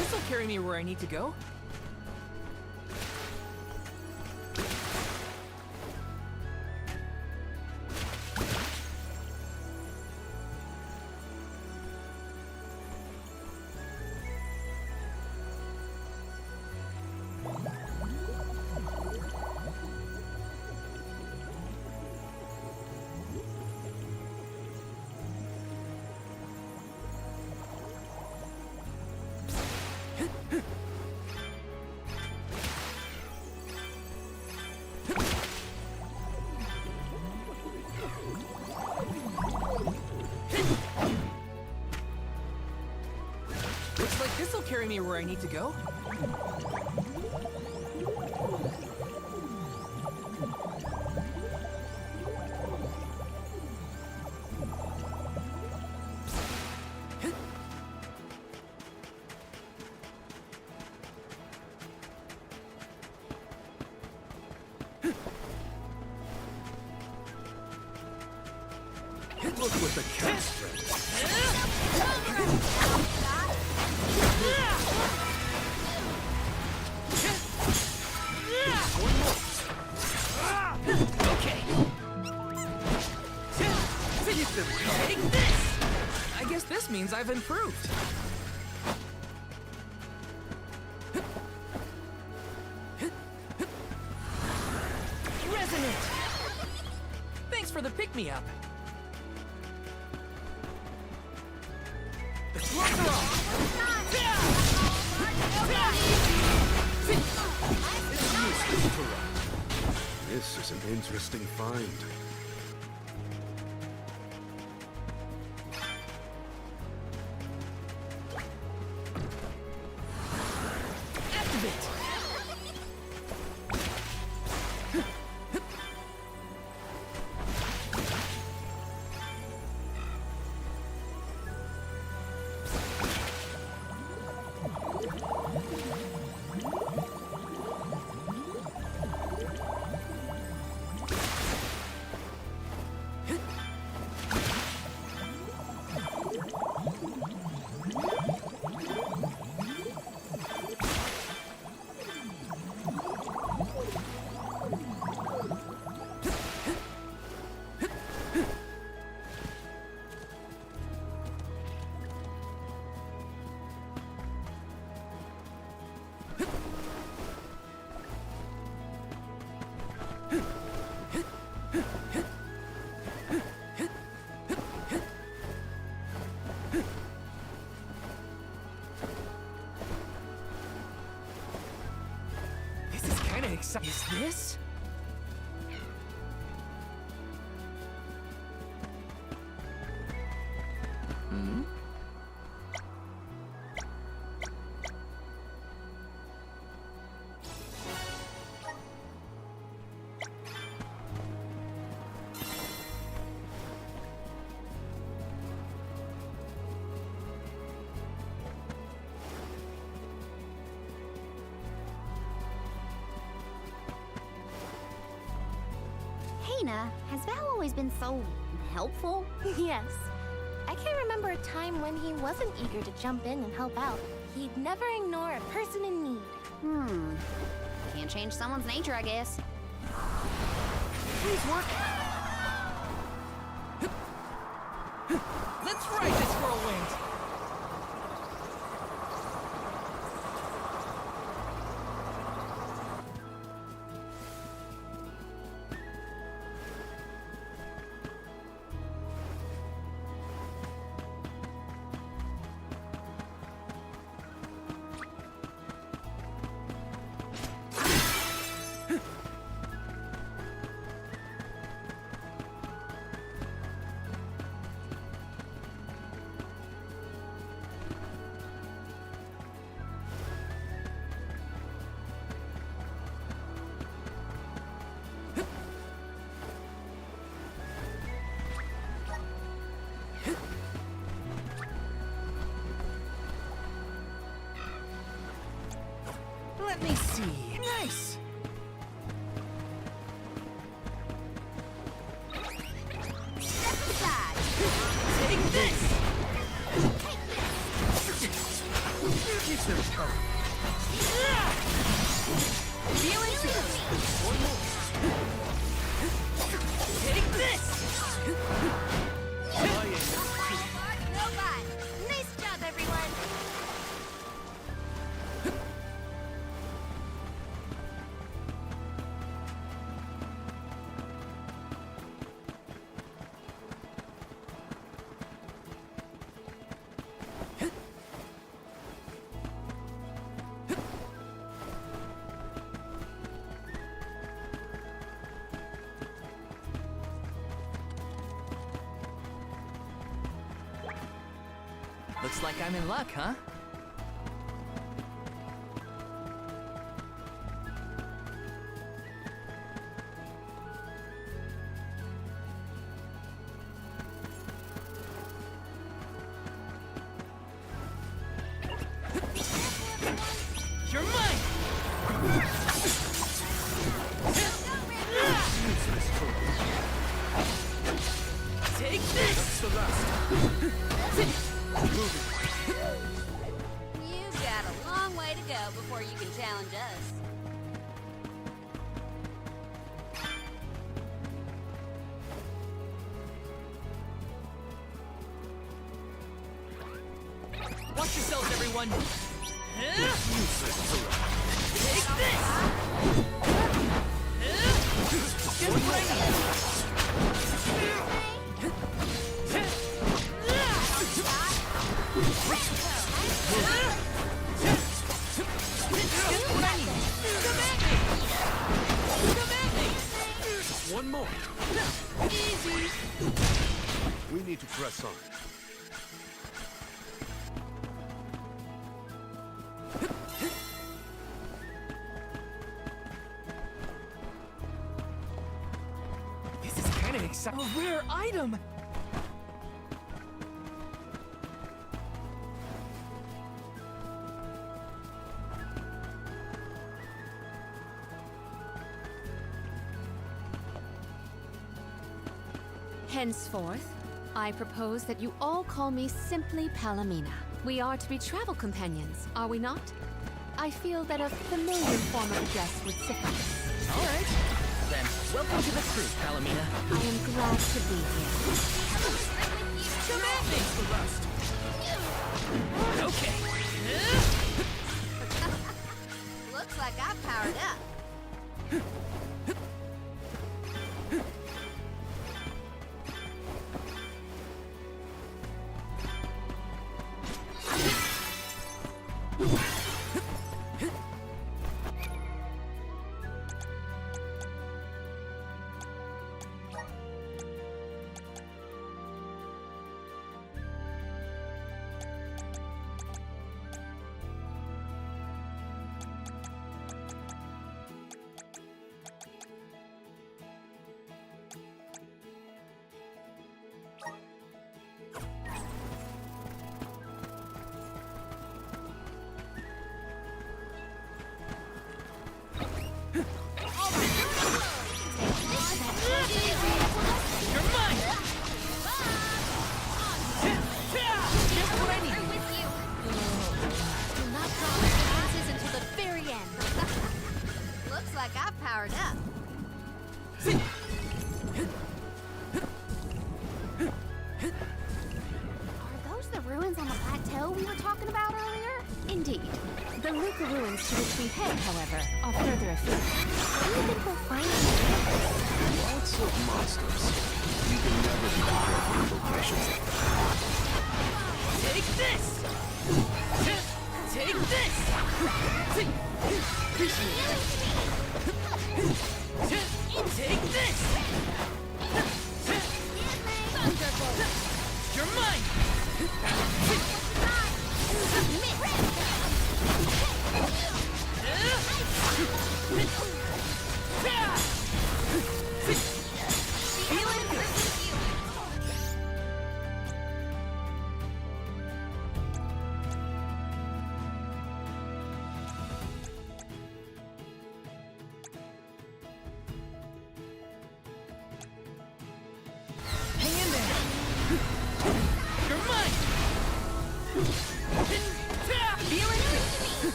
this'll carry me where I need to go. Looks like this'll carry me where I need to go. Look what the cat spread. Okay. Take this! I guess this means I've improved. Resonant! Thanks for the pick-me-up. This is an interesting find. Is this? Hmm? Hina, has Val always been so helpful? Yes. I can't remember a time when he wasn't eager to jump in and help out. He'd never ignore a person in need. Can't change someone's nature, I guess. Please work. Let's ride this whirlwind. Let me see. Nice! Step aside! Take this! Take this! Feel into it. Take this! Robot! Nice job, everyone! Looks like I'm in luck, huh? You're mine! Take this! That's the last. You've got a long way to go before you can challenge us. Watch yourselves, everyone! Take this! Get ready! One more. Easy! We need to press on. This is kind of exciting. A rare item! Henceforth, I propose that you all call me simply Palomina. We are to be travel companions, are we not? I feel that a familiar form of address would suffice. All right. Then, welcome to the crew, Palomina. I am glad to be here. Come at me! Okay. Looks like I've powered up. Like I've powered up. Are those the ruins on the plateau we were talking about earlier? Indeed. The Luca ruins to which we head, however, are further afield. Do you think we'll find them? Lots of monsters. You can never be careful with locations. Take this! Take this! Take this! Thunderbolt! You're mine!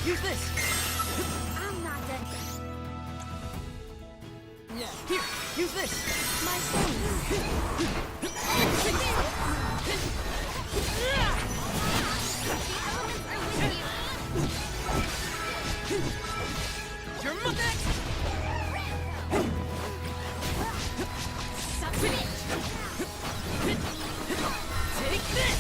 use this! I'm not done yet. Here, use this! My thanks. You're next! Take this!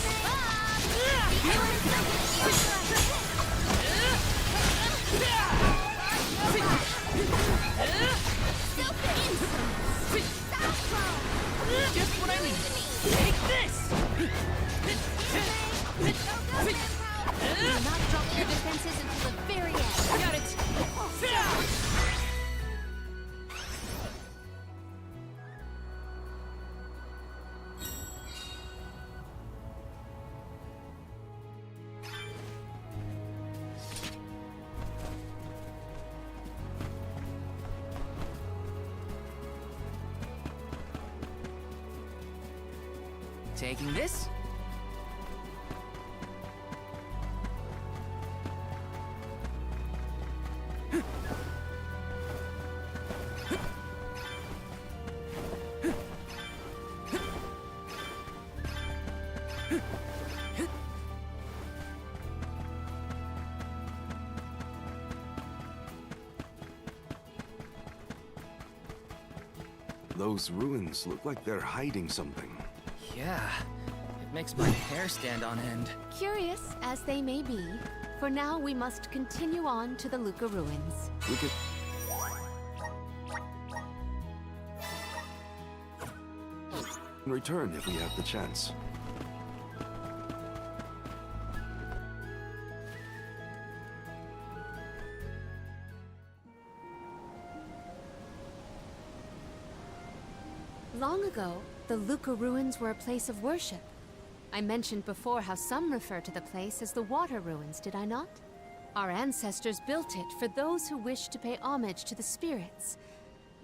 Just what I need! Take this! Do not drop your defenses until the very end. Got it! Taking this? Those ruins look like they're hiding something. Yeah, it makes my hair stand on end. Curious as they may be, for now we must continue on to the Luca ruins. We could... return if we have the chance. Long ago, the Luca ruins were a place of worship. I mentioned before how some refer to the place as the Water Ruins, did I not? Our ancestors built it for those who wished to pay homage to the spirits.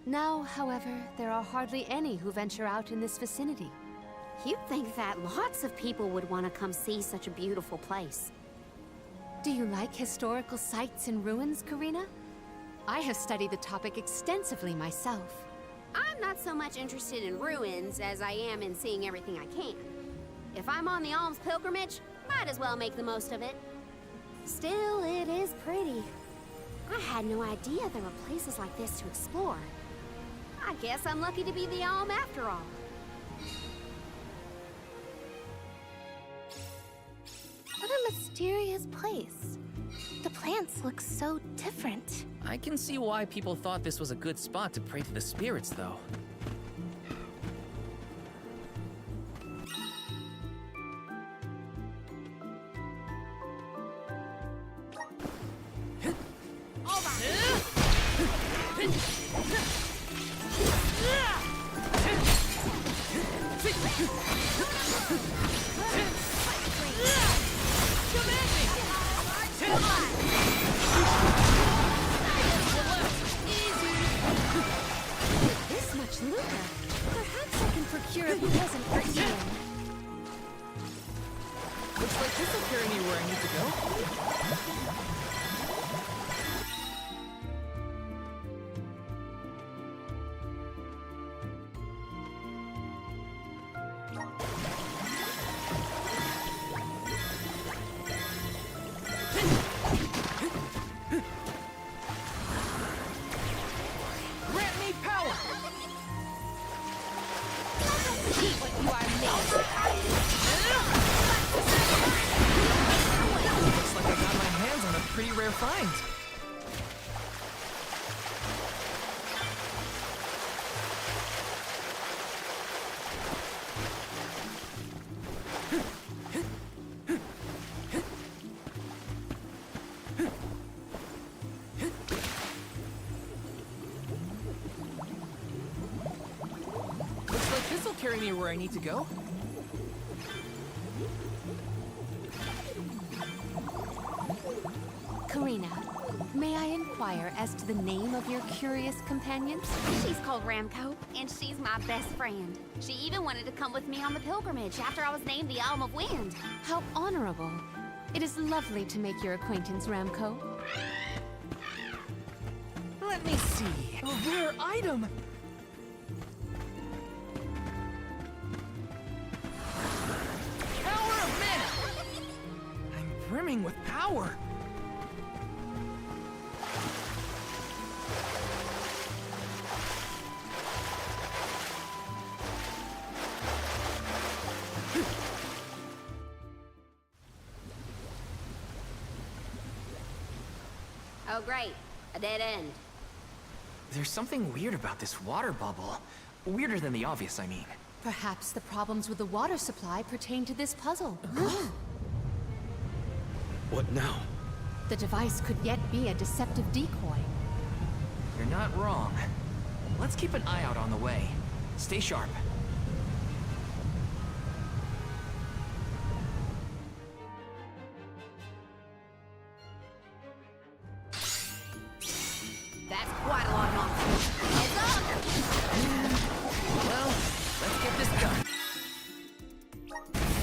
Now, however, there are hardly any who venture out in this vicinity. You'd think that lots of people would want to come see such a beautiful place. Do you like historical sites and ruins, Karina? I have studied the topic extensively myself. I'm not so much interested in ruins as I am in seeing everything I can. If I'm on the alms pilgrimage, might as well make the most of it. Still, it is pretty. I had no idea there were places like this to explore. I guess I'm lucky to be the alm after all. What a mysterious place. The plants look so different. I can see why people thought this was a good spot to pray to the spirits, though. This much Luca. Perhaps I can procure a present for Ian. Looks like this will carry me where I need to go. Grant me power! Looks like I got my hands on a pretty rare find. Looks like this will carry me where I need to go. Karina, may I inquire as to the name of your curious companion? She's called Ramco, and she's my best friend. She even wanted to come with me on the pilgrimage after I was named the Alm of Wind. How honorable. It is lovely to make your acquaintance, Ramco. Let me see. A rare item! Power of mana! I'm brimming with power. Oh, great. A dead end. There's something weird about this water bubble. Weirder than the obvious, I mean. Perhaps the problems with the water supply pertain to this puzzle. What now? The device could yet be a deceptive decoy. You're not wrong. Let's keep an eye out on the way. Stay sharp. That's quite a lot of nonsense. Heads up! Well, let's get this done.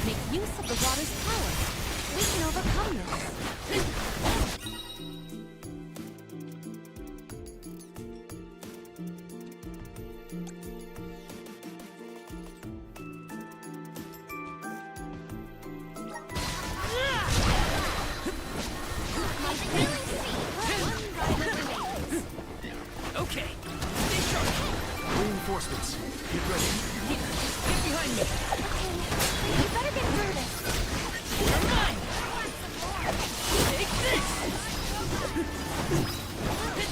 Make use of the water's power. We can overcome this. Okay, stay sharp. Reinforcements, get ready. Here, get behind me. You better get through this. You're mine. Take this. Take this.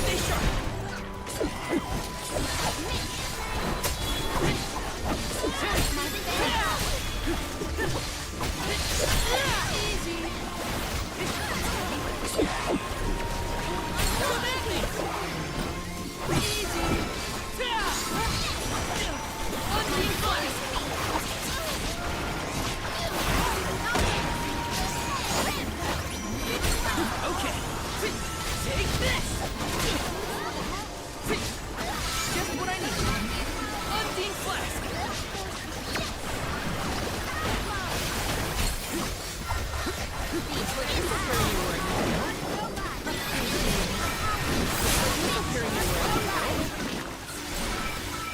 Stay sharp. Okay, take this! Just what I need. Undine Flask!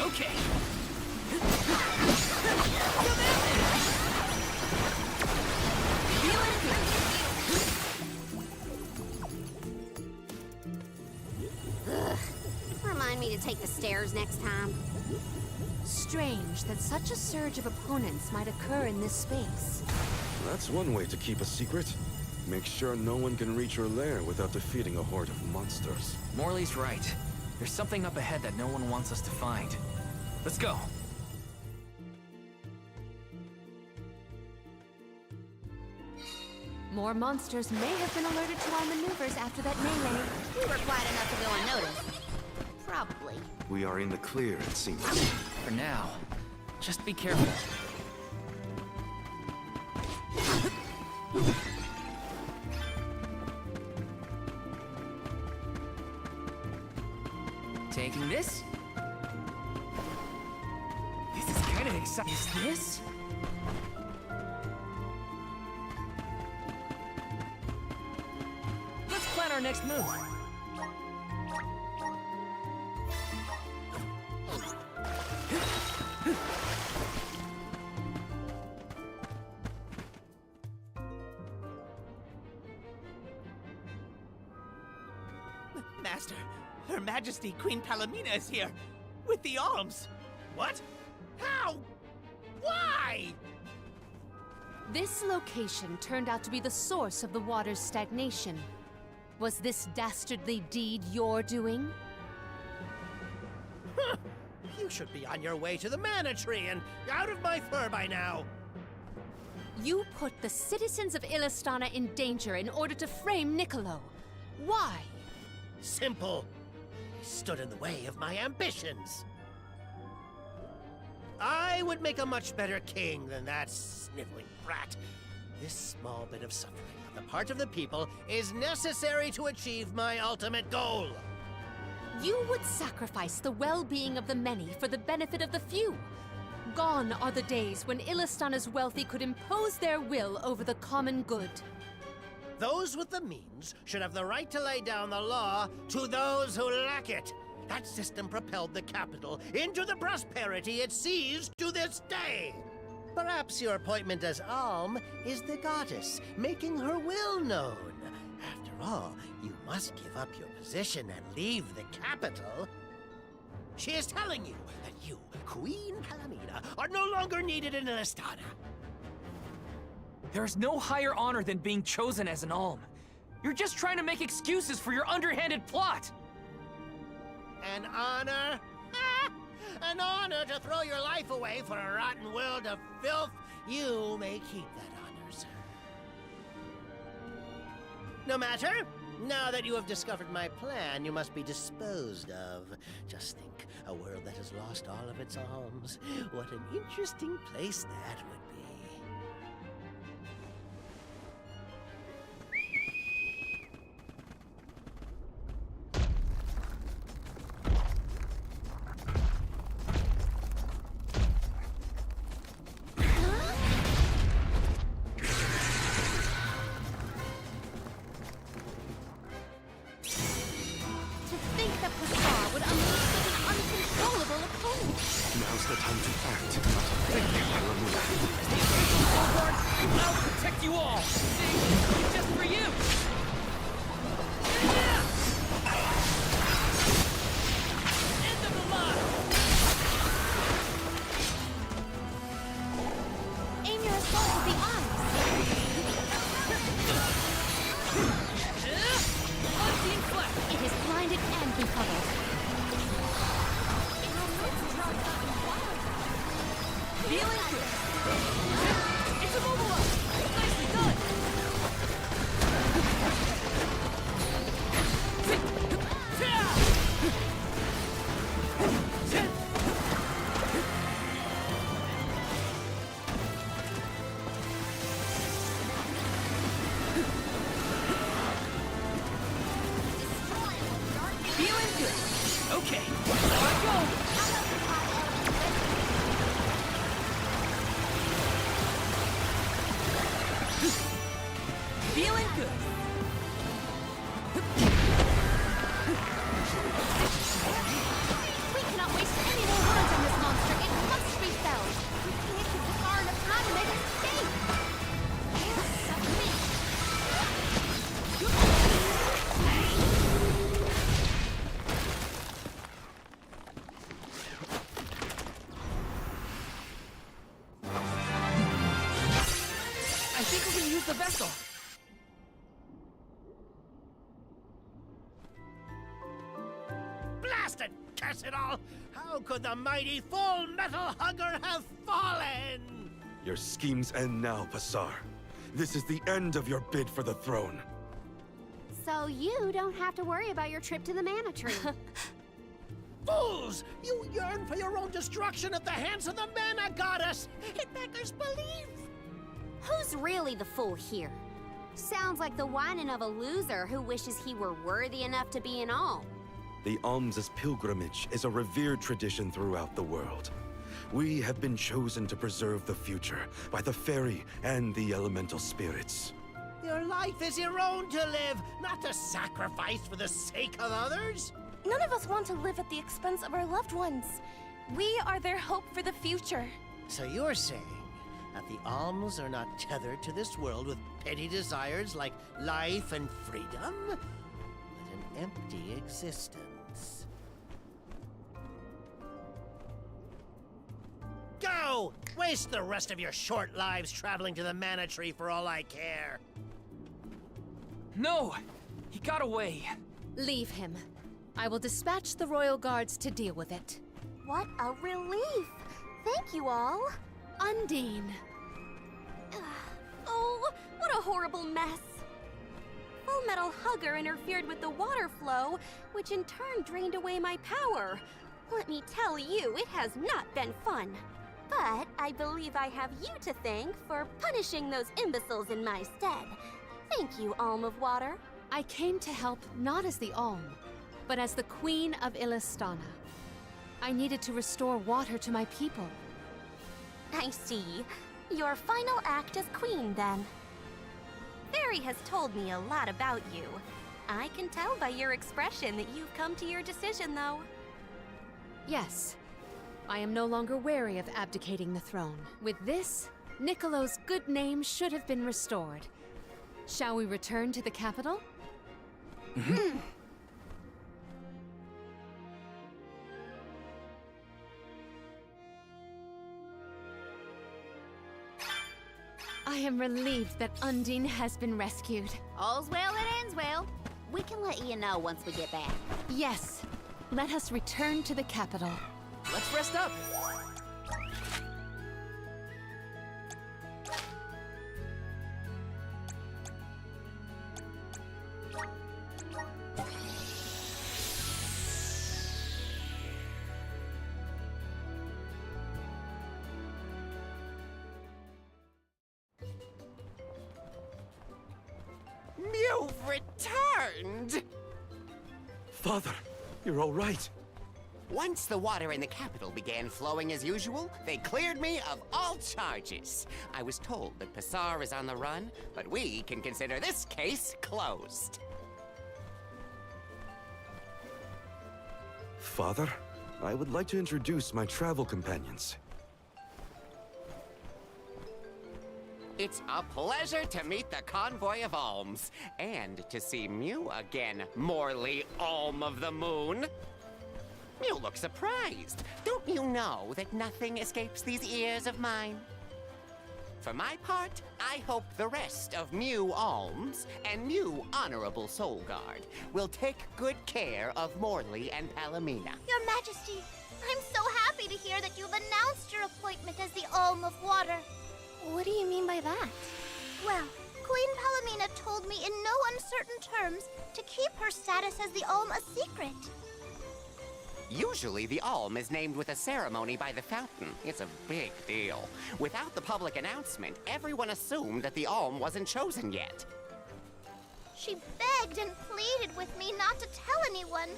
Okay. Remind me to take the stairs next time. Strange that such a surge of opponents might occur in this space. That's one way to keep a secret. Make sure no one can reach your lair without defeating a horde of monsters. Morley's right. There's something up ahead that no one wants us to find. Let's go. More monsters may have been alerted to our maneuvers after that melee. We were quiet enough to go unnoticed. Probably. We are in the clear, it seems. For now, just be careful. Taking this? This is kind of exciting. Is this? Let's plan our next move. Master, Her Majesty Queen Palomina is here, with the alms. What? How? Why? This location turned out to be the source of the water's stagnation. Was this dastardly deed your doing? Huh. You should be on your way to the Mana Tree and out of my fur by now. You put the citizens of Illistana in danger in order to frame Niccolo. Why? Simple. He stood in the way of my ambitions. I would make a much better king than that sniveling brat. This small bit of suffering on the part of the people is necessary to achieve my ultimate goal. You would sacrifice the well-being of the many for the benefit of the few. Gone are the days when Illistana's wealthy could impose their will over the common good. Those with the means should have the right to lay down the law to those who lack it. That system propelled the capital into the prosperity it sees to this day. Perhaps your appointment as Alm is the goddess, making her will known. After all, you must give up your position and leave the capital. She is telling you that you, Queen Palamina, are no longer needed in Illistana. There is no higher honor than being chosen as an Alm. You're just trying to make excuses for your underhanded plot. An honor? Ah! An honor to throw your life away for a rotten world of filth? You may keep that honor, sir. No matter. Now that you have discovered my plan, you must be disposed of. Just think, a world that has lost all of its alms. What an interesting place that would be. Now's the time to act. I'll protect you all! See? Just for you! End of the line! Aim your assault with the arms. Unseen flash! It is blinded and befuddled. Feeling good. It's immobilized! Nicely done! Feeling good. Okay, now I go. Feeling good. We cannot waste any more words on this monster. It must be felled. We can't give the far enough time to make it escape. I think we can use the vessel. Blasted curse it all! How could the mighty Full Metal Hugger have fallen? Your schemes end now, Passar. This is the end of your bid for the throne. So you don't have to worry about your trip to the Mana Tree. Fools! You yearn for your own destruction at the hands of the Mana Goddess! It beggars belief! Who's really the fool here? Sounds like the whining of a loser who wishes he were worthy enough to be an Alm. The alms pilgrimage is a revered tradition throughout the world. We have been chosen to preserve the future by the fairy and the elemental spirits. Your life is your own to live, not to sacrifice for the sake of others. None of us want to live at the expense of our loved ones. We are their hope for the future. So you're saying that the alms are not tethered to this world with petty desires like life and freedom, but an empty existence. Go! Waste the rest of your short lives traveling to the Mana Tree for all I care. No! He got away. Leave him. I will dispatch the royal guards to deal with it. What a relief! Thank you all. Undine. Oh, what a horrible mess. Full Metal Hugger interfered with the water flow, which in turn drained away my power. Let me tell you, it has not been fun. But I believe I have you to thank for punishing those imbeciles in my stead. Thank you, Alm of Water. I came to help not as the Alm, but as the Queen of Illistana. I needed to restore water to my people. I see. Your final act as queen, then. Fairy has told me a lot about you. I can tell by your expression that you've come to your decision, though. Yes. I am no longer wary of abdicating the throne. With this, Niccolo's good name should have been restored. Shall we return to the capital? I am relieved that Undine has been rescued. All's well that ends well. We can let you know once we get back. Yes. Let us return to the capital. Let's rest up. You've returned! Father, you're all right. Once the water in the capital began flowing as usual, they cleared me of all charges. I was told that Passar is on the run, but we can consider this case closed. Father, I would like to introduce my travel companions. It's a pleasure to meet the Convoy of Alms, and to see Mew again, Morley Alm of the Moon. You look surprised. Don't you know that nothing escapes these ears of mine? For my part, I hope the rest of Mew Alms and Mew Honorable Soul Guard will take good care of Morley and Palomina. Your Majesty, I'm so happy to hear that you've announced your appointment as the Alm of Water. What do you mean by that? Well, Queen Palomina told me in no uncertain terms to keep her status as the Alm a secret. Usually, the Alm is named with a ceremony by the fountain. It's a big deal. Without the public announcement, everyone assumed that the Alm wasn't chosen yet. She begged and pleaded with me not to tell anyone.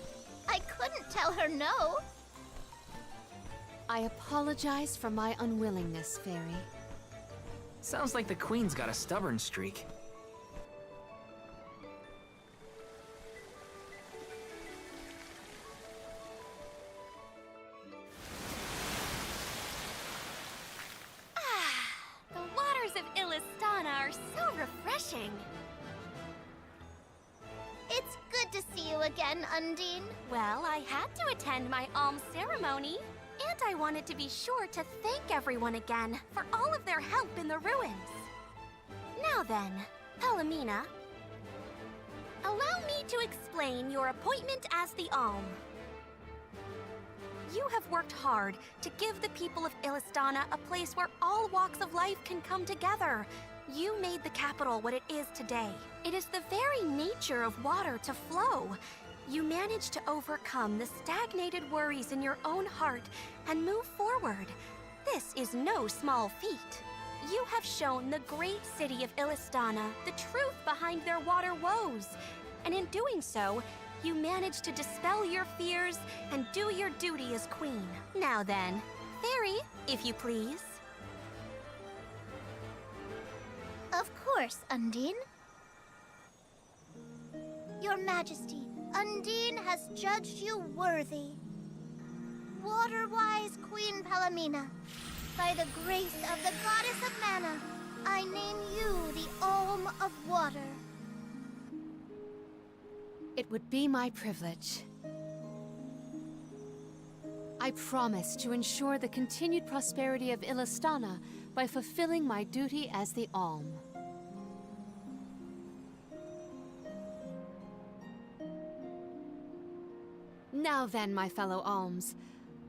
I couldn't tell her no. I apologize for my unwillingness, Fairy. Sounds like the Queen's got a stubborn streak. The waters of Illistana are so refreshing. It's good to see you again, Undine. Well, I had to attend my alms ceremony, and I wanted to be sure to thank everyone again for all of their help in the ruins. Now then, Palomina, allow me to explain your appointment as the Alm. You have worked hard to give the people of Illistana a place where all walks of life can come together. You made the capital what it is today. It is the very nature of water to flow. You managed to overcome the stagnated worries in your own heart and move forward. This is no small feat. You have shown the great city of Illistana the truth behind their water woes. And in doing so, you managed to dispel your fears and do your duty as queen. Now then, Fairy, if you please. Of course, Undine. Your Majesty, Undine has judged you worthy. Water-wise Queen Palomina, by the grace of the Goddess of Mana, I name you the Alm of Water. It would be my privilege. I promise to ensure the continued prosperity of Illistana by fulfilling my duty as the Alm. Now then, my fellow Alms,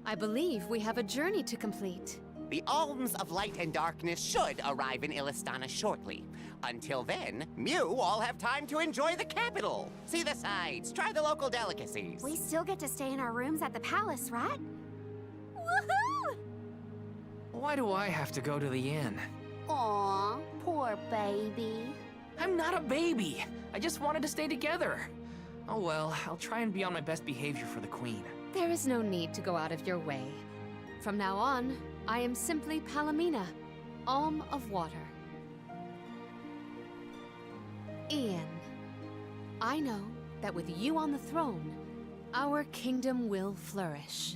I believe we have a journey to complete. The Alms of Light and Darkness should arrive in Illistana shortly. Until then, Mew all have time to enjoy the capital. See the sights, try the local delicacies. We still get to stay in our rooms at the palace, right? Woohoo! Why do I have to go to the inn? Aw, poor baby. I'm not a baby. I just wanted to stay together. Oh well, I'll try and be on my best behavior for the Queen. There is no need to go out of your way. From now on, I am simply Palomina, Alm of Water. Ian, I know that with you on the throne, our kingdom will flourish.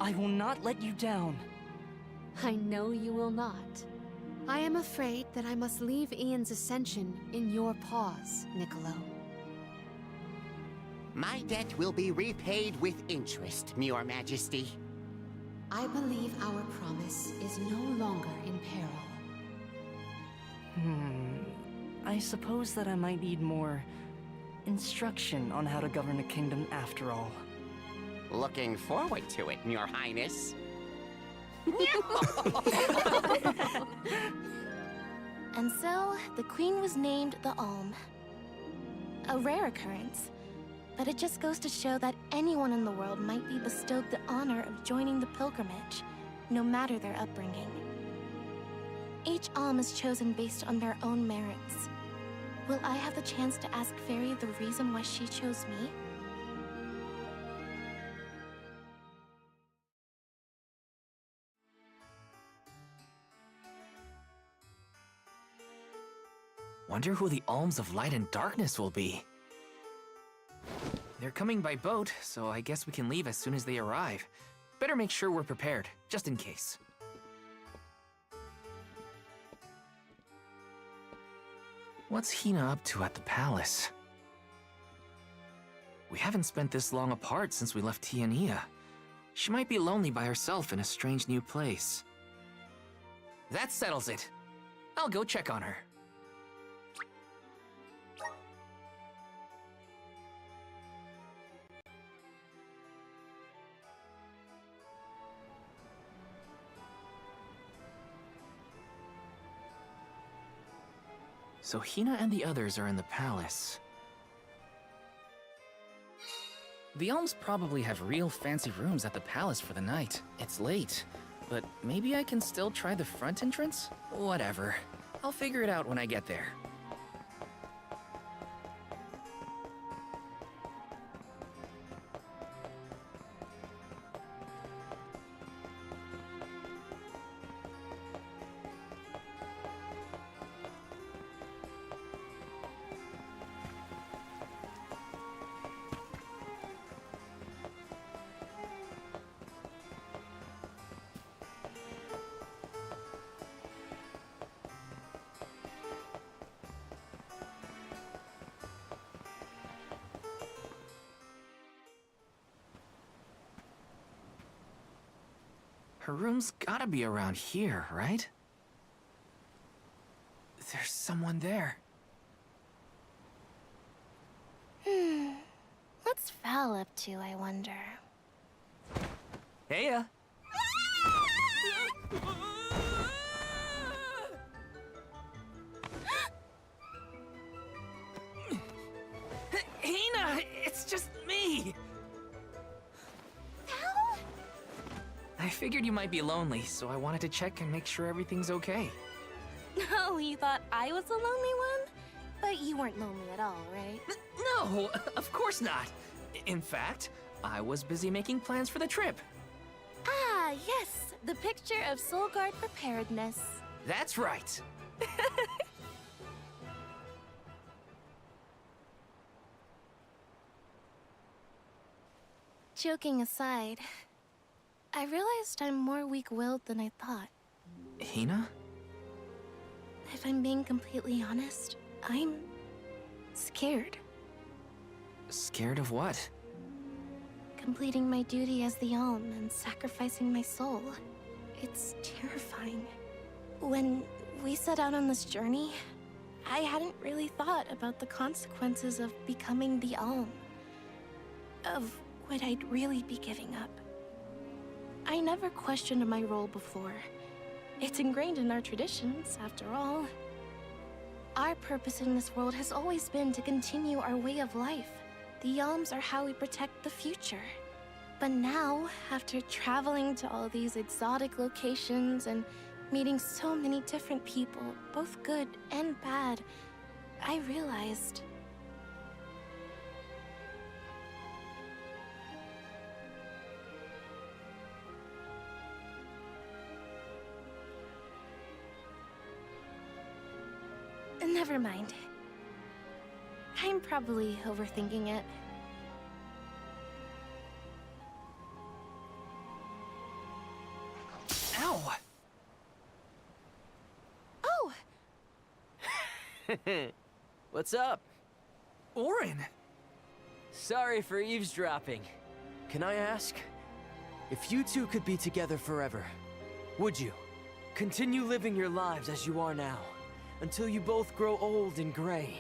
I will not let you down. I know you will not. I am afraid that I must leave Ian's ascension in your paws, Niccolo. My debt will be repaid with interest, Your Majesty. I believe our promise is no longer in peril. I suppose that I might need more instruction on how to govern a kingdom after all. Looking forward to it, Your Highness. And so, the queen was named the Alm. A rare occurrence, but it just goes to show that anyone in the world might be bestowed the honor of joining the pilgrimage, no matter their upbringing. Each Alm is chosen based on their own merits. Will I have the chance to ask Fairy the reason why she chose me? Wonder who the Alms of Light and Darkness will be. They're coming by boat, so I guess we can leave as soon as they arrive. Better make sure we're prepared, just in case. What's Hina up to at the palace? We haven't spent this long apart since we left Tiania. She might be lonely by herself in a strange new place. That settles it. I'll go check on her. So Hina and the others are in the palace. The Alms probably have real fancy rooms at the palace for the night. It's late, but maybe I can still try the front entrance? Whatever. I'll figure it out when I get there. Her room's gotta be around here, right? There's someone there. What's Val up to, I wonder? Heya! Hina! It's just me! I figured you might be lonely, so I wanted to check and make sure everything's okay. Oh, you thought I was the lonely one? But you weren't lonely at all, right? No, of course not. In fact, I was busy making plans for the trip. Ah, yes, the picture of Solgard preparedness. That's right. Joking aside, I realized I'm more weak-willed than I thought. Hina? If I'm being completely honest, I'm scared. Scared of what? Completing my duty as the Alm and sacrificing my soul. It's terrifying. When we set out on this journey, I hadn't really thought about the consequences of becoming the Alm. Of what I'd really be giving up. I never questioned my role before. It's ingrained in our traditions, after all. Our purpose in this world has always been to continue our way of life. The Alms are how we protect the future. But now, after traveling to all these exotic locations and meeting so many different people, both good and bad, I realized Never mind. I'm probably overthinking it. Ow! Oh! What's up? Auron! Sorry for eavesdropping. Can I ask? If you two could be together forever, would you? Continue living your lives as you are now, until you both grow old and gray.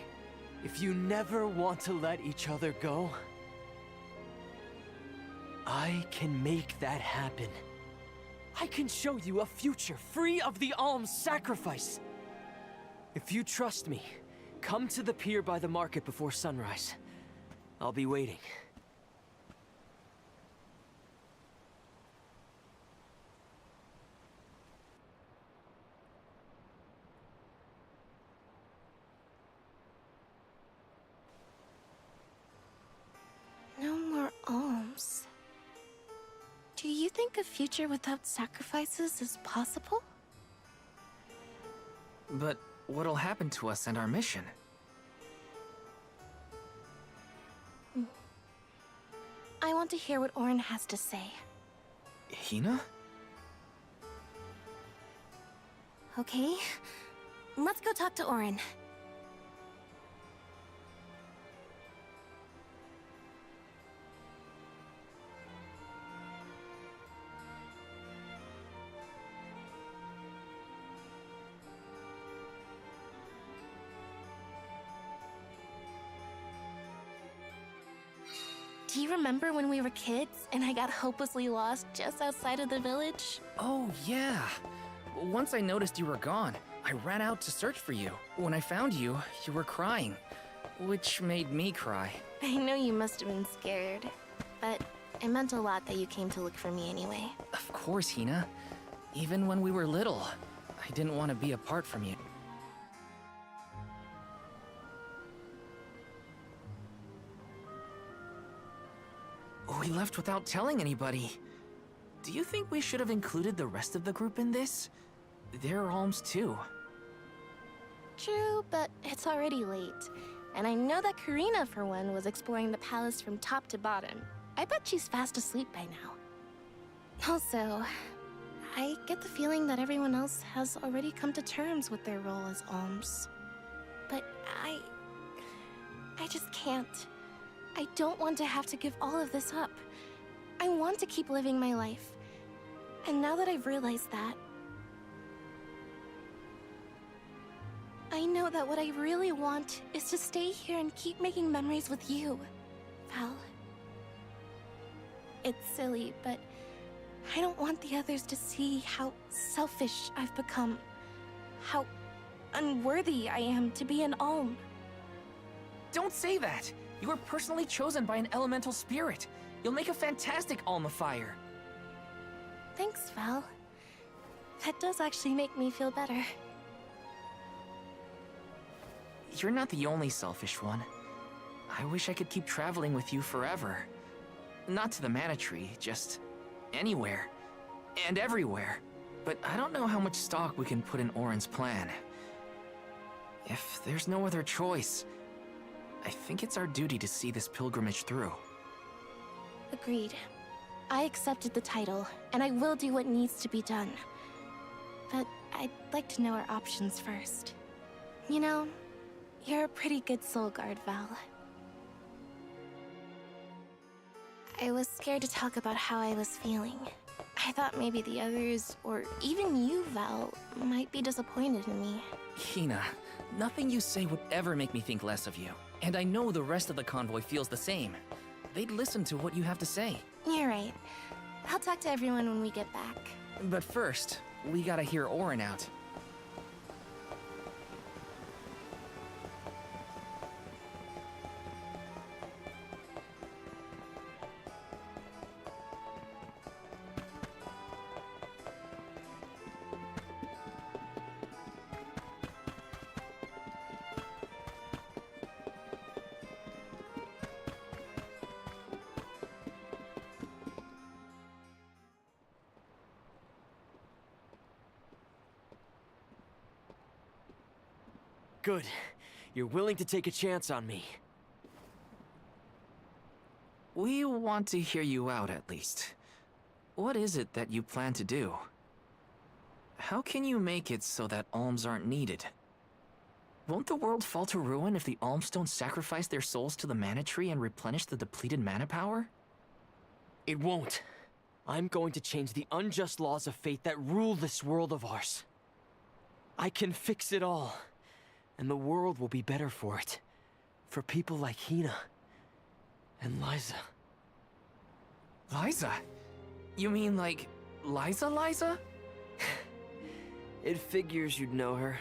If you never want to let each other go, I can make that happen. I can show you a future free of the Alm's sacrifice. If you trust me, come to the pier by the market before sunrise. I'll be waiting. No more alms. Do you think a future without sacrifices is possible? But what'll happen to us and our mission? I want to hear what Auron has to say. Hina? Okay, let's go talk to Auron. Do you remember when we were kids and I got hopelessly lost just outside of the village? Oh, yeah. Once I noticed you were gone, I ran out to search for you. When I found you, you were crying, which made me cry. I know you must have been scared, but it meant a lot that you came to look for me anyway. Of course, Hina. Even when we were little, I didn't want to be apart from you. We left without telling anybody. Do you think we should have included the rest of the group in this? They're alms too. True, but it's already late. And I know that Karina, for one, was exploring the palace from top to bottom. I bet she's fast asleep by now. Also, I get the feeling that everyone else has already come to terms with their role as alms. But I just can't. I don't want to have to give all of this up. I want to keep living my life. And now that I've realized that, I know that what I really want is to stay here and keep making memories with you, Val. It's silly, but I don't want the others to see how selfish I've become. How unworthy I am to be an alm. Don't say that! You were personally chosen by an elemental spirit. You'll make a fantastic Alma Fire. Thanks, Val. That does actually make me feel better. You're not the only selfish one. I wish I could keep traveling with you forever. Not to the Mana Tree, just anywhere. And everywhere. But I don't know how much stock we can put in Auron's plan. If there's no other choice, I think it's our duty to see this pilgrimage through. Agreed. I accepted the title, and I will do what needs to be done. But I'd like to know our options first. You know, you're a pretty good soul guard, Val. I was scared to talk about how I was feeling. I thought maybe the others, or even you, Val, might be disappointed in me. Hina, nothing you say would ever make me think less of you. And I know the rest of the convoy feels the same. They'd listen to what you have to say. You're right. I'll talk to everyone when we get back. But first, we gotta hear Auron out. Good. You're willing to take a chance on me. We want to hear you out, at least. What is it that you plan to do? How can you make it so that alms aren't needed? Won't the world fall to ruin if the alms don't sacrifice their souls to the mana tree and replenish the depleted mana power? It won't. I'm going to change the unjust laws of fate that rule this world of ours. I can fix it all, and the world will be better for it. For people like Hina and Liza. Liza? You mean like Liza? It figures you'd know her.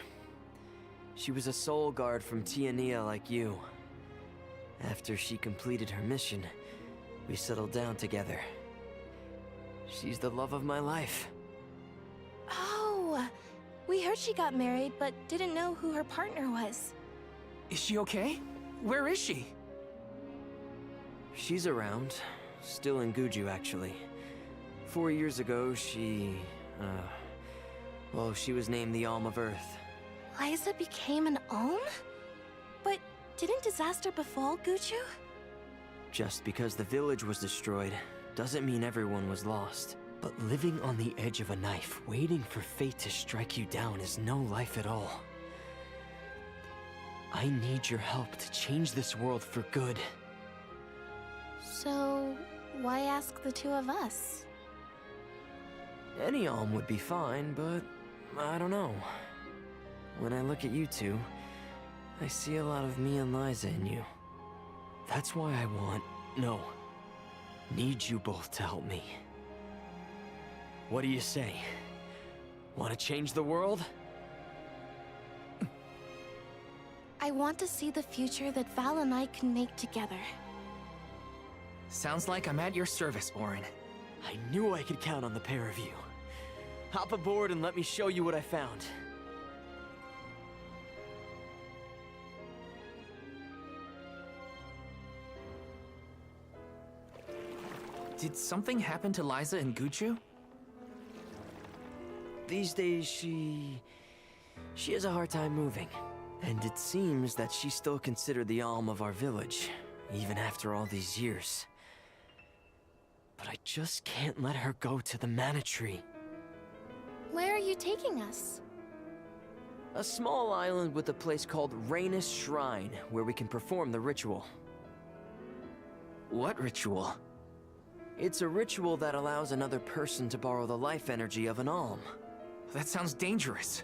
She was a soul guard from Tiania like you. After she completed her mission, we settled down together. She's the love of my life. Oh, we heard she got married, but didn't know who her partner was. Is she okay? Where is she? She's around. Still in Guju, actually. 4 years ago, she was named the Alm of Earth. Liza became an Alm? But didn't disaster befall Guju? Just because the village was destroyed doesn't mean everyone was lost. But living on the edge of a knife, waiting for fate to strike you down is no life at all. I need your help to change this world for good. So, why ask the two of us? Any Alm would be fine, but I don't know. When I look at you two, I see a lot of me and Liza in you. That's why I need you both to help me. What do you say? Want to change the world? I want to see the future that Val and I can make together. Sounds like I'm at your service, Auron. I knew I could count on the pair of you. Hop aboard and let me show you what I found. Did something happen to Liza and Guju? These days, she has a hard time moving. And it seems that she's still considered the Alm of our village, even after all these years. But I just can't let her go to the Mana Tree. Where are you taking us? A small island with a place called Rhaenys Shrine, where we can perform the ritual. What ritual? It's a ritual that allows another person to borrow the life energy of an Alm. That sounds dangerous.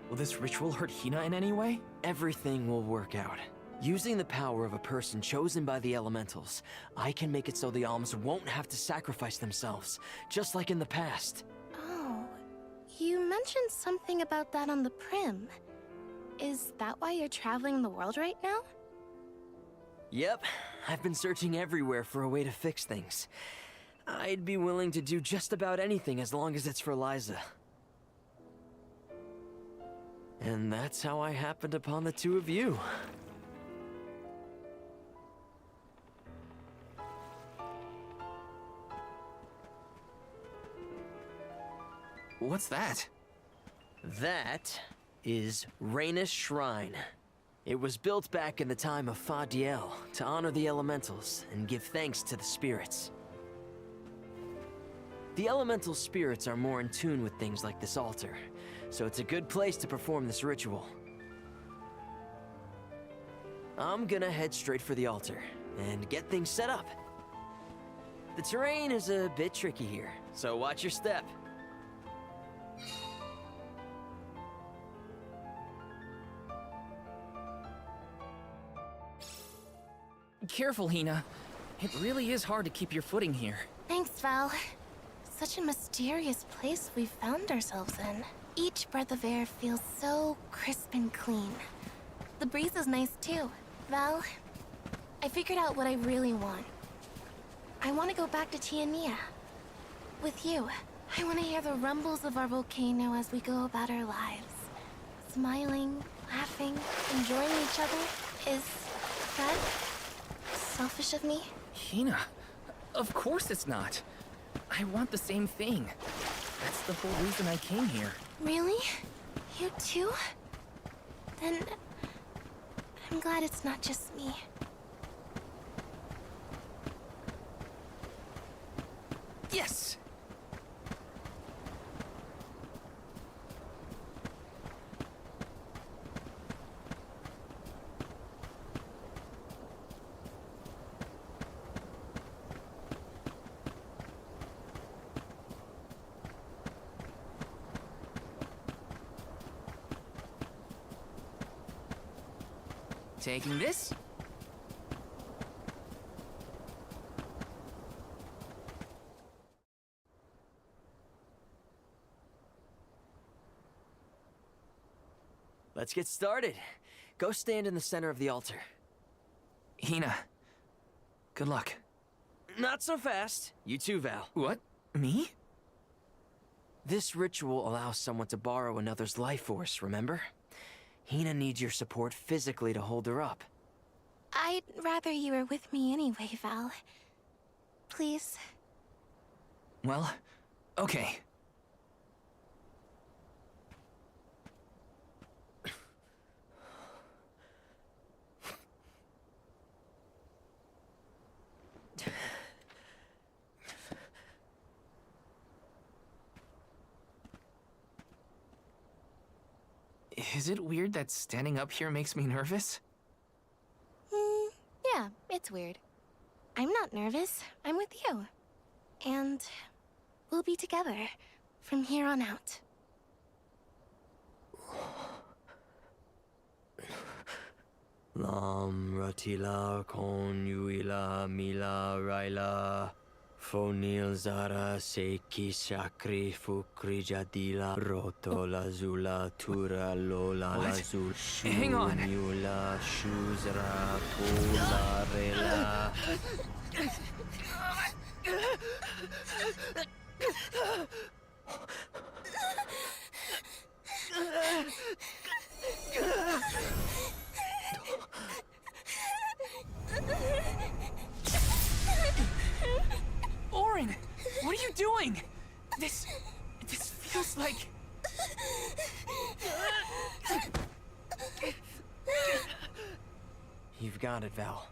Will this ritual hurt Hina in any way? Everything will work out. Using the power of a person chosen by the elementals, I can make it so the Alms won't have to sacrifice themselves, just like in the past. Oh, you mentioned something about that on the Prim. Is that why you're traveling the world right now? Yep, I've been searching everywhere for a way to fix things. I'd be willing to do just about anything as long as it's for Liza. And that's how I happened upon the two of you. What's that? That is Rhaenys Shrine. It was built back in the time of Fadiel to honor the elementals and give thanks to the spirits. The elemental spirits are more in tune with things like this altar, so it's a good place to perform this ritual. I'm gonna head straight for the altar and get things set up. The terrain is a bit tricky here, so watch your step. Careful, Hina. It really is hard to keep your footing here. Thanks, Val. Such a mysterious place we've found ourselves in. Each breath of air feels so crisp and clean. The breeze is nice too. Val, I figured out what I really want. I want to go back to Tiania. With you. I want to hear the rumbles of our volcano as we go about our lives. Smiling, laughing, enjoying each other. Is that selfish of me? Hina, of course it's not. I want the same thing. That's the whole reason I came here. Really? You too? Then I'm glad it's not just me. Yes! Taking this? Let's get started. Go stand in the center of the altar. Hina, good luck. Not so fast. You too, Val. What? Me? This ritual allows someone to borrow another's life force, remember? Hina needs your support physically to hold her up. I'd rather you were with me anyway, Val. Please. Well, okay. Is it weird that standing up here makes me nervous? Yeah, it's weird. I'm not nervous. I'm with you. And we'll be together from here on out. Lam Ratila Kon Yuila Mila Raila Fonil Zara Seki Shakri Fukri Jadila Roto Lazula Tura Lola What? Lazul Hang on. Shunula Shuzra Pula Rela. Orin, what are you doing? This feels like... You've got it, Val.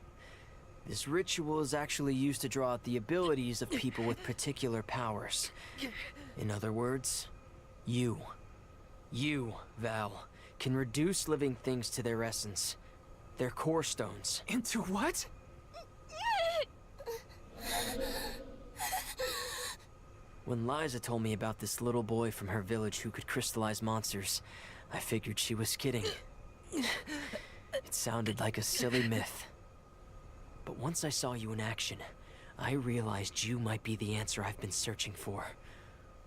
This ritual is actually used to draw out the abilities of people with particular powers. In other words, you, Val, can reduce living things to their essence. Their core stones. Into what? When Liza told me about this little boy from her village who could crystallize monsters, I figured she was kidding. It sounded like a silly myth. But once I saw you in action, I realized you might be the answer I've been searching for.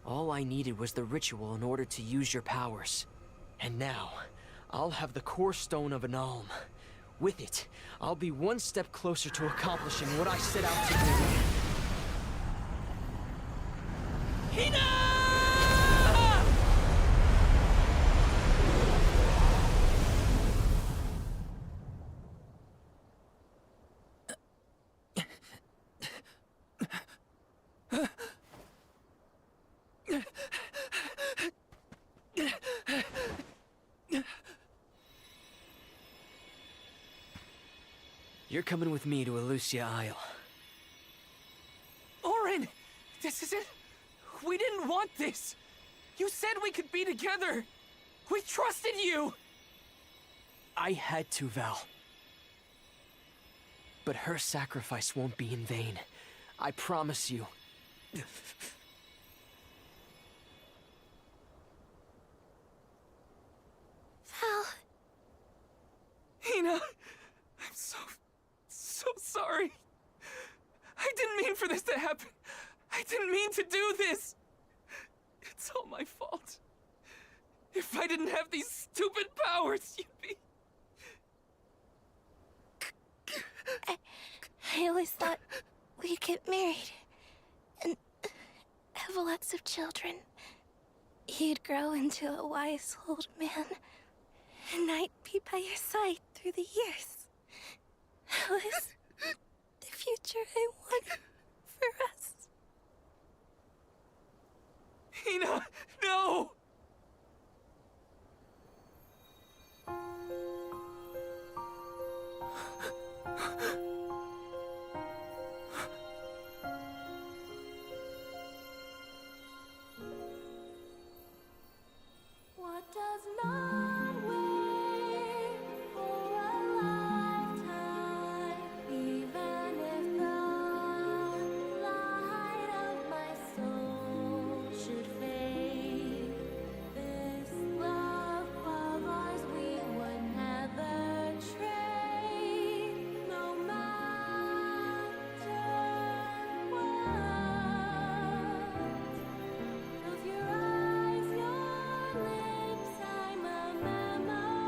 All I needed was the ritual in order to use your powers. And now, I'll have the core stone of an Alm. With it, I'll be one step closer to accomplishing what I set out to do. Hina! You're coming with me to Elucia Isle. Orin! This isn't... We didn't want this! You said we could be together! We trusted you! I had to, Val. But her sacrifice won't be in vain. I promise you. Val. Hina, I'm so sorry. I didn't mean for this to happen. I didn't mean to do this. It's all my fault. If I didn't have these stupid powers, you'd be... I always thought we'd get married and have lots of children. You'd grow into a wise old man, and I'd be by your side through the years. That was the future I wanted for us. Hina, no! What does not wait for a lifetime, even if the light of my soul should fade? This love of ours we would never trade, no matter what. Close your eyes, your lips, I'm a memory,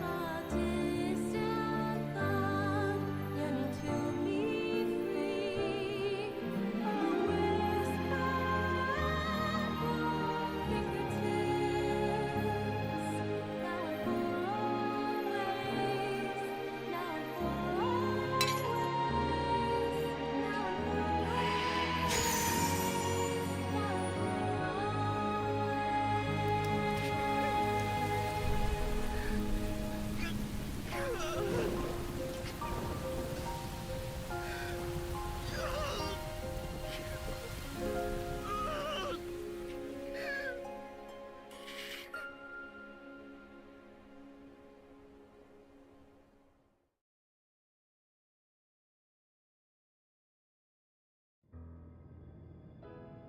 a distant thought, yearning to be free, a whisper at your fingertips, now and for always, now and for always, now and for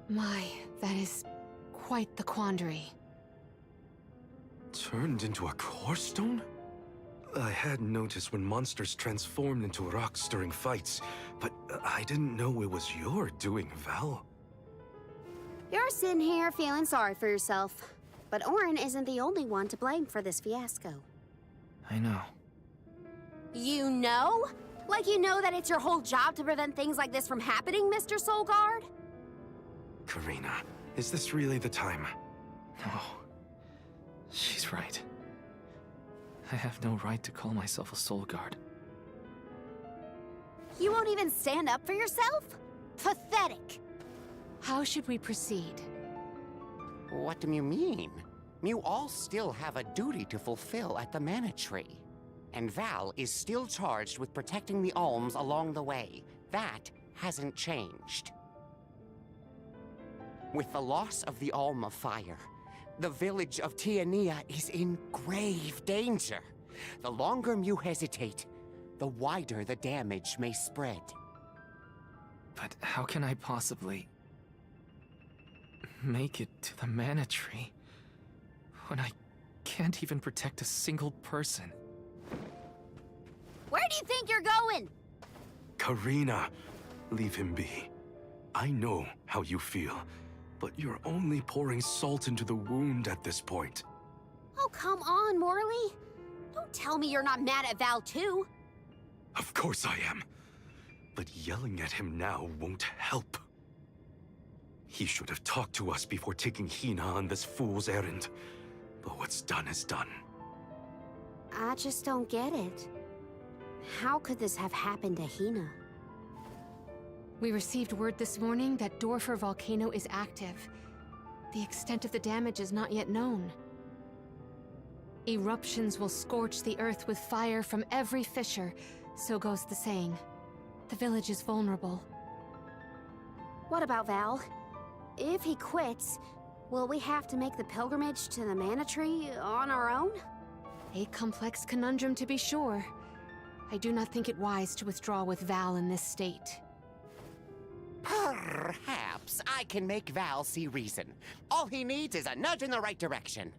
My, that is quite the quandary. Turned into a core stone? I had noticed when monsters transformed into rocks during fights, but I didn't know it was your doing, Val. You're sitting here feeling sorry for yourself. But Orin isn't the only one to blame for this fiasco. I know. You know? Like you know that it's your whole job to prevent things like this from happening, Mr. Soulguard? Karina, is this really the time? No. She's right. I have no right to call myself a soul guard. You won't even stand up for yourself? Pathetic. How should we proceed? What do you mean? You all still have a duty to fulfill at the Mana Tree. And Val is still charged with protecting the Alms along the way. That hasn't changed. With the loss of the Alm of Fire, the village of Tiania is in grave danger. The longer you hesitate, the wider the damage may spread. But how can I possibly make it to the Mana Tree when I can't even protect a single person? Where do you think you're going? Karina, leave him be. I know how you feel, but you're only pouring salt into the wound at this point. Oh, come on, Morley. Don't tell me you're not mad at Val, too. Of course I am. But yelling at him now won't help. He should have talked to us before taking Hina on this fool's errand. But what's done is done. I just don't get it. How could this have happened to Hina? We received word this morning that Dorfer Volcano is active. The extent of the damage is not yet known. Eruptions will scorch the earth with fire from every fissure, so goes the saying. The village is vulnerable. What about Val? If he quits, will we have to make the pilgrimage to the Mana Tree on our own? A complex conundrum to be sure. I do not think it wise to withdraw with Val in this state. Perhaps I can make Val see reason. All he needs is a nudge in the right direction.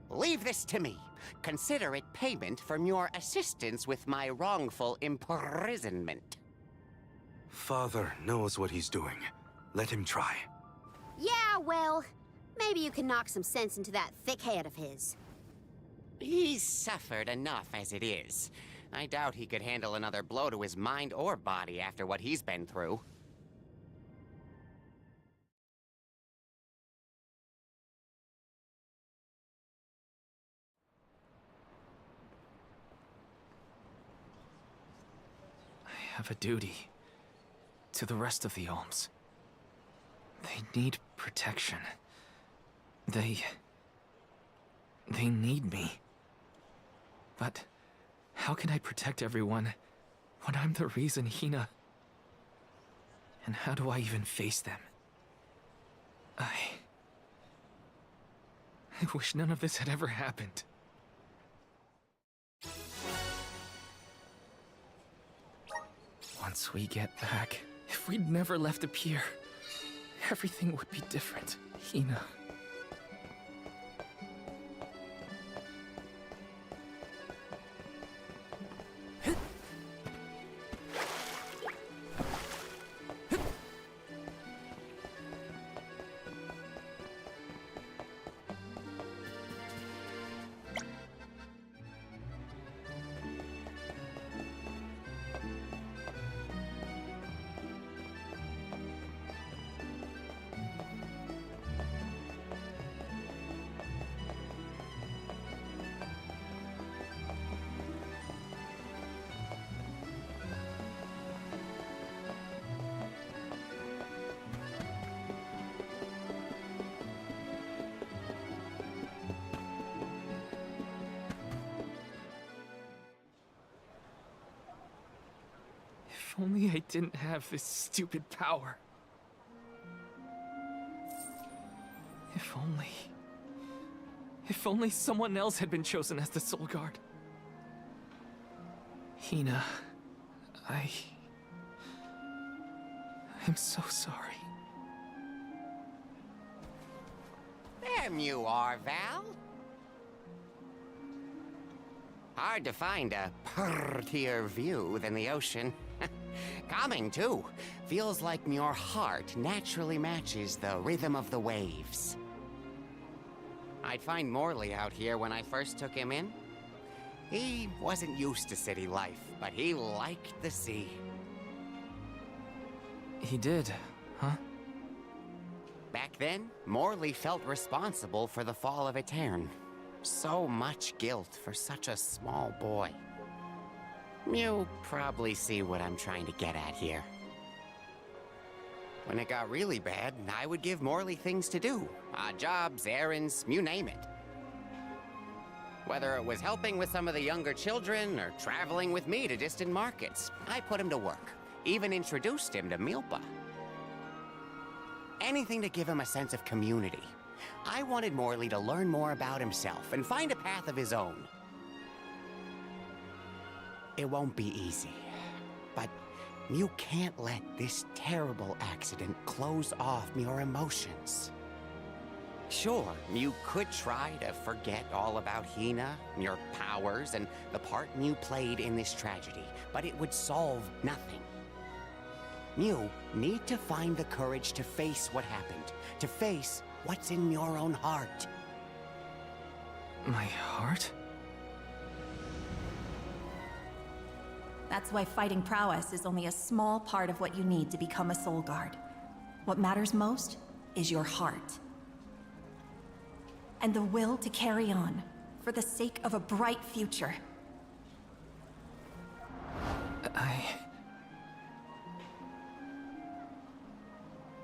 Leave this to me. Consider it payment from your assistance with my wrongful imprisonment. Father knows what he's doing. Let him try. Yeah, well, maybe you can knock some sense into that thick head of his. He's suffered enough as it is. I doubt he could handle another blow to his mind or body after what he's been through. I have a duty to the rest of the Alms. They need protection. They need me. But How can I protect everyone when I'm the reason Hina... And how do I even face them? I wish none of this had ever happened. Once we get back, if we'd never left the pier, everything would be different, Hina. If only I didn't have this stupid power. If only someone else had been chosen as the Soul Guard. Hina, I'm so sorry. There you are, Val. Hard to find a prettier view than the ocean. Calming, too. Feels like your heart naturally matches the rhythm of the waves. I'd find Morley out here when I first took him in. He wasn't used to city life, but he liked the sea. He did, huh? Back then, Morley felt responsible for the fall of Aetern. So much guilt for such a small boy. You probably see what I'm trying to get at here. When it got really bad, I would give Morley things to do. Odd jobs, errands, you name it. Whether it was helping with some of the younger children or traveling with me to distant markets, I put him to work. Even introduced him to Milpa. Anything to give him a sense of community. I wanted Morley to learn more about himself and find a path of his own. It won't be easy, but you can't let this terrible accident close off your emotions. Sure, you could try to forget all about Hina, your powers, and the part you played in this tragedy, but it would solve nothing. You need to find the courage to face what happened, to face what's in your own heart. My heart? That's why fighting prowess is only a small part of what you need to become a Soul Guard. What matters most is your heart. And the will to carry on, for the sake of a bright future.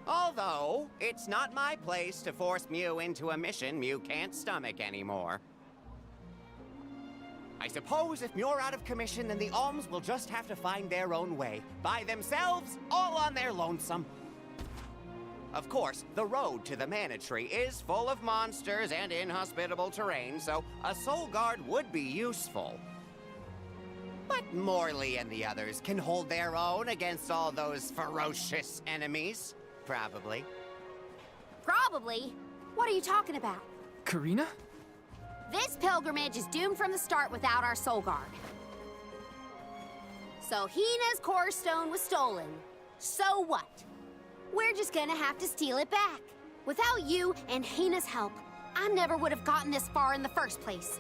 Although, it's not my place to force Mew into a mission Mew can't stomach anymore. I suppose if Muir out of commission, then the Alms will just have to find their own way. By themselves, all on their lonesome. Of course, the road to the Mana Tree is full of monsters and inhospitable terrain, so a Soul Guard would be useful. But Morley and the others can hold their own against all those ferocious enemies. Probably. Probably? What are you talking about? Karina? This pilgrimage is doomed from the start without our Soul Guard. So Hina's Core Stone was stolen. So what? We're just gonna have to steal it back. Without you and Hina's help, I never would have gotten this far in the first place.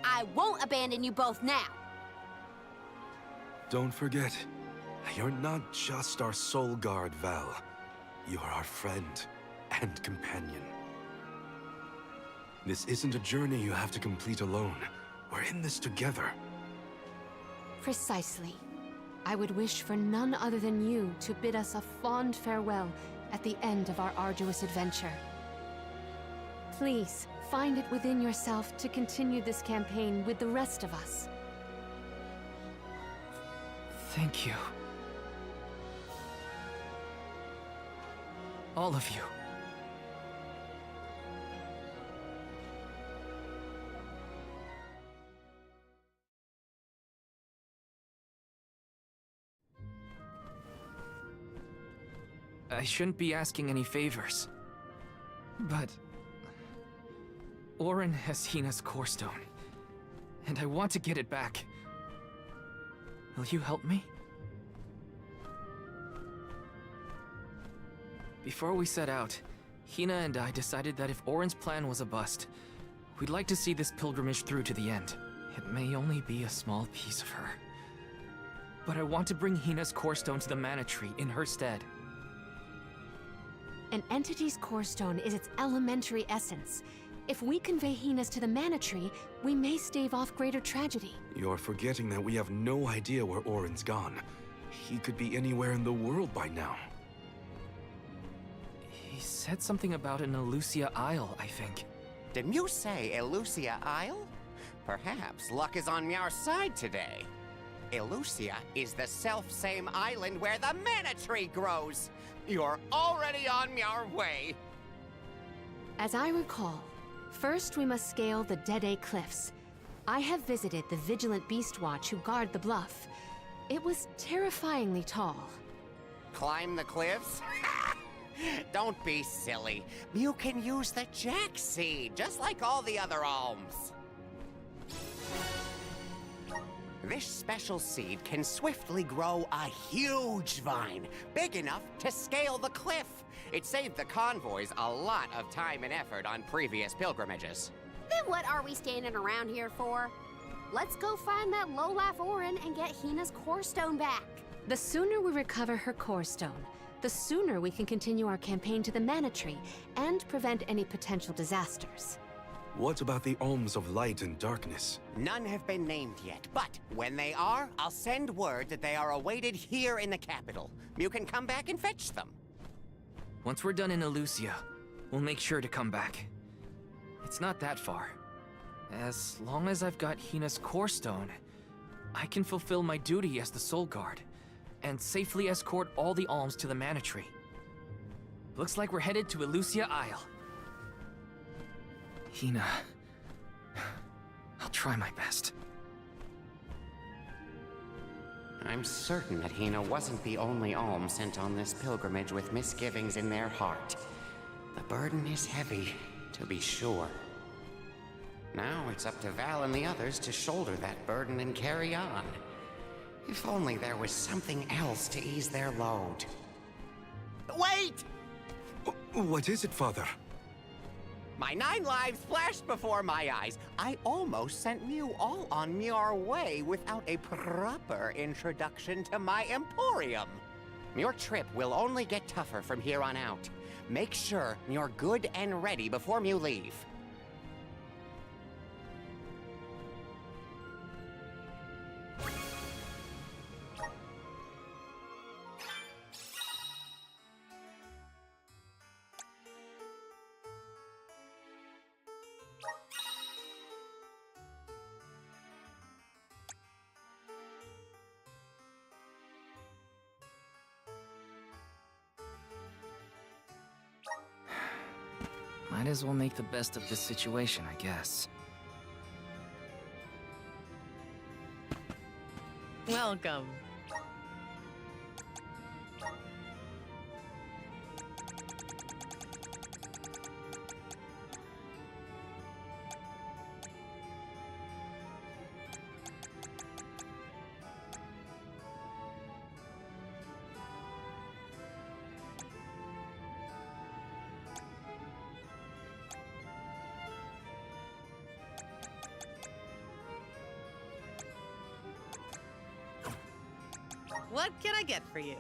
I won't abandon you both now. Don't forget, you're not just our Soul Guard, Val. You are our friend and companion. This isn't a journey you have to complete alone. We're in this together. Precisely. I would wish for none other than you to bid us a fond farewell at the end of our arduous adventure. Please, find it within yourself to continue this campaign with the rest of us. Thank you. All of you. I shouldn't be asking any favors, but Auron has Hina's core stone, and I want to get it back. Will you help me? Before we set out, Hina and I decided that if Auron's plan was a bust, we'd like to see this pilgrimage through to the end. It may only be a small piece of her, but I want to bring Hina's core stone to the Mana Tree in her stead. An entity's core stone is its elementary essence. If we convey Hina's to the Mana Tree, we may stave off greater tragedy. You're forgetting that we have no idea where Auron's gone. He could be anywhere in the world by now. He said something about an Elusia Isle, I think. Did Mew say Elusia Isle? Perhaps luck is on our side today. Elusia is the self-same island where the Mana Tree grows. You're already on your way. As I recall, first we must scale the Dede Cliffs. I have visited the Vigilant Beast Watch who guard the bluff. It was terrifyingly tall. Climb the cliffs? Don't be silly. You can use the Jack Seed, just like all the other alms. This special seed can swiftly grow a huge vine, big enough to scale the cliff. It saved the convoys a lot of time and effort on previous pilgrimages. Then what are we standing around here for? Let's go find that low-life Auron and get Hina's core stone back. The sooner we recover her core stone, the sooner we can continue our campaign to the Mana Tree and prevent any potential disasters. What about the Alms of Light and Darkness? None have been named yet, but when they are, I'll send word that they are awaited here in the capital. You can come back and fetch them. Once we're done in Elusia, we'll make sure to come back. It's not that far. As long as I've got Hina's core stone, I can fulfill my duty as the Soul Guard and safely escort all the alms to the Mana Tree. Looks like we're headed to Elusia Isle. Hina, I'll try my best. I'm certain that Hina wasn't the only alm sent on this pilgrimage with misgivings in their heart. The burden is heavy, to be sure. Now it's up to Val and the others to shoulder that burden and carry on. If only there was something else to ease their load. Wait! What is it, Father? My 9 lives flashed before my eyes. I almost sent Mew all on your way without a proper introduction to my Emporium. Your trip will only get tougher from here on out. Make sure you're good and ready before Mew leave. Might as well make the best of this situation, I guess. Welcome. What can I get for you?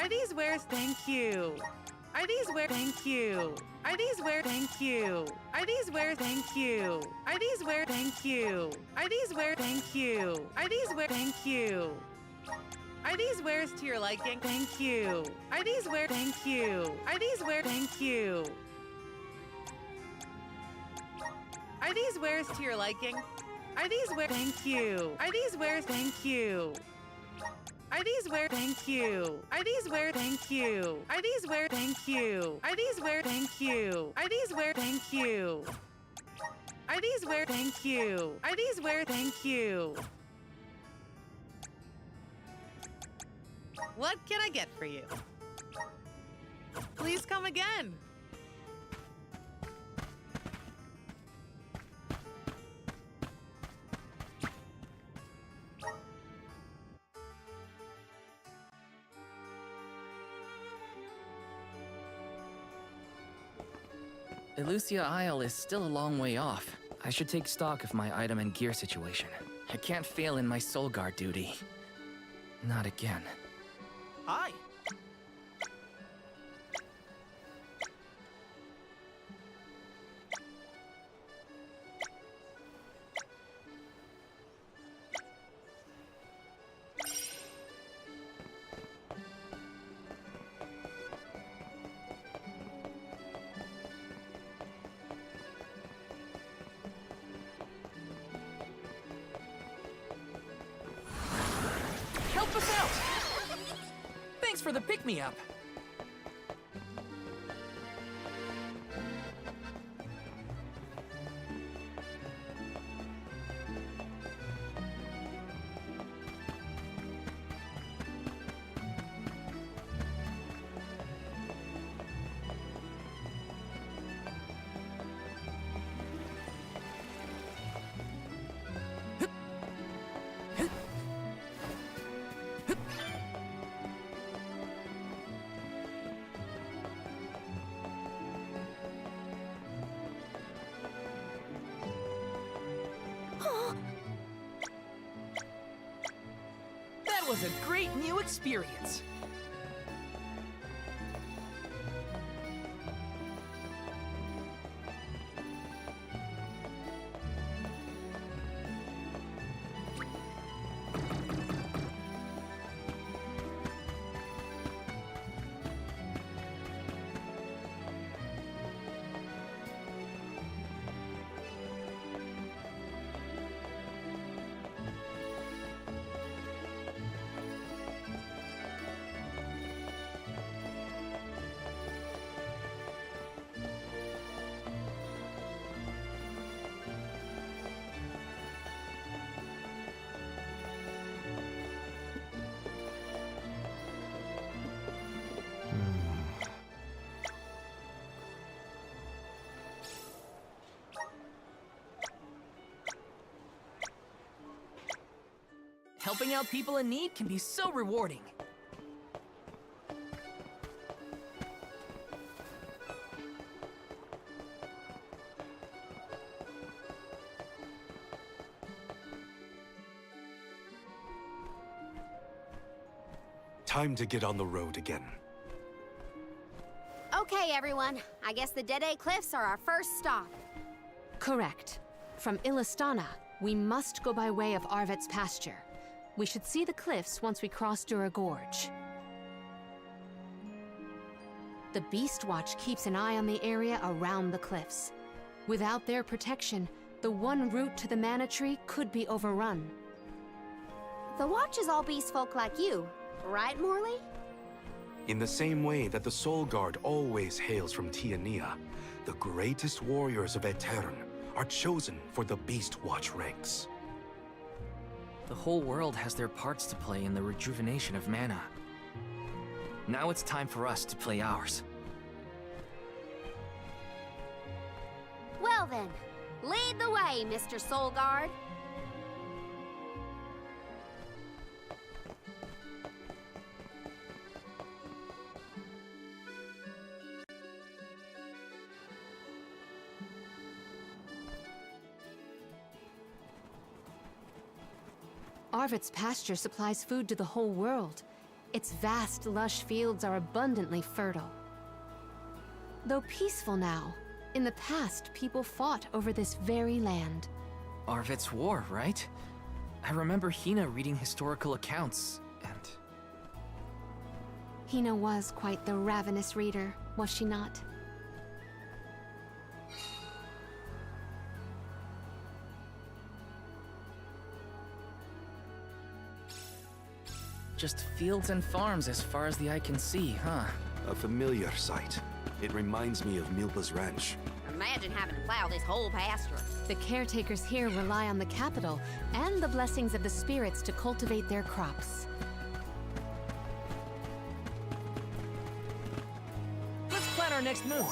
Are these wares? Thank you. Are these where? Thank you. Are these where? Thank you. Are these where? Thank you. Are these where? Thank you. Are these where? Thank you. Are these where? Thank you. Are these wares to your liking? Thank you. Are these where? Thank you. Are these where? Thank you. Are these wares to your liking? Are these where? Thank you. Are these wares? Thank you. Are these where? Thank you. Are these where? Thank you. Are these where? Thank you. Are these where? Thank you. Are these where? Thank you. Are these where? Thank you. Are these where? Thank you. What can I get for you? Please come again. Elusia Isle is still a long way off. I should take stock of my item and gear situation. I can't fail in my Soul Guard duty. Not again. Hi. Help us out! Thanks for the pick-me-up. That was a great new experience. Helping out people in need can be so rewarding. Time to get on the road again. Okay, everyone. I guess the Dede Cliffs are our first stop. Correct. From Illistana, we must go by way of Arvet's pasture. We should see the cliffs once we cross Dura Gorge. The Beast Watch keeps an eye on the area around the cliffs. Without their protection, the one route to the Mana Tree could be overrun. The Watch is all beast folk like you, right, Morley? In the same way that the Soul Guard always hails from Tiania, the greatest warriors of Aetern are chosen for the Beast Watch ranks. The whole world has their parts to play in the rejuvenation of mana. Now it's time for us to play ours. Well then, lead the way, Mr. Soul Guard. Arvet's pasture supplies food to the whole world. Its vast, lush fields are abundantly fertile. Though peaceful now, in the past people fought over this very land. Arvid's War, right? I remember Hina reading historical accounts, and... Hina was quite the ravenous reader, was she not? Just fields and farms as far as the eye can see, huh? A familiar sight. It reminds me of Milpa's ranch. Imagine having to plow this whole pasture. The caretakers here rely on the capital and the blessings of the spirits to cultivate their crops. Let's plan our next move.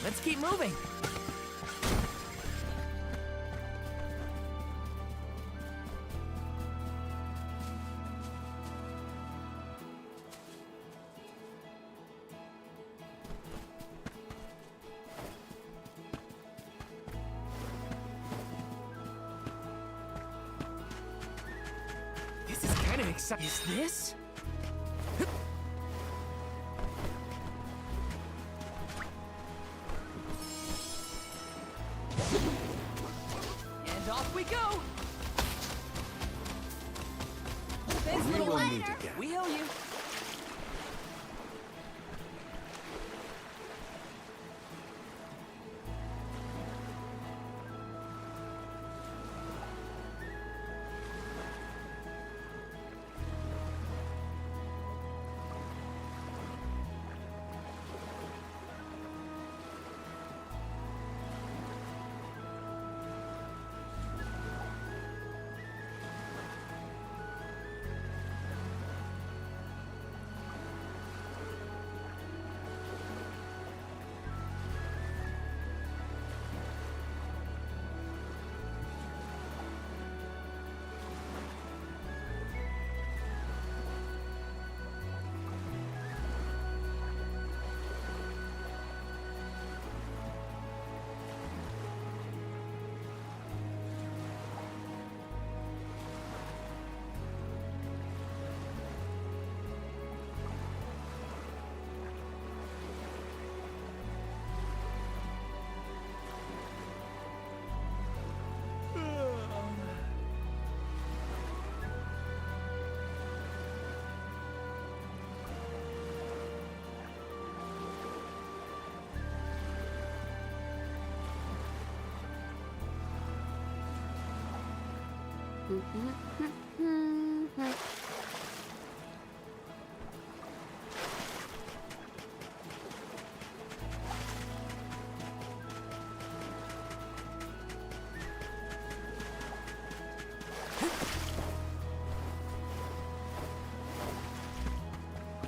Let's keep moving. This is kind of exciting. Is this? And off we go! Thanks, We little will lady. meet again. We owe you.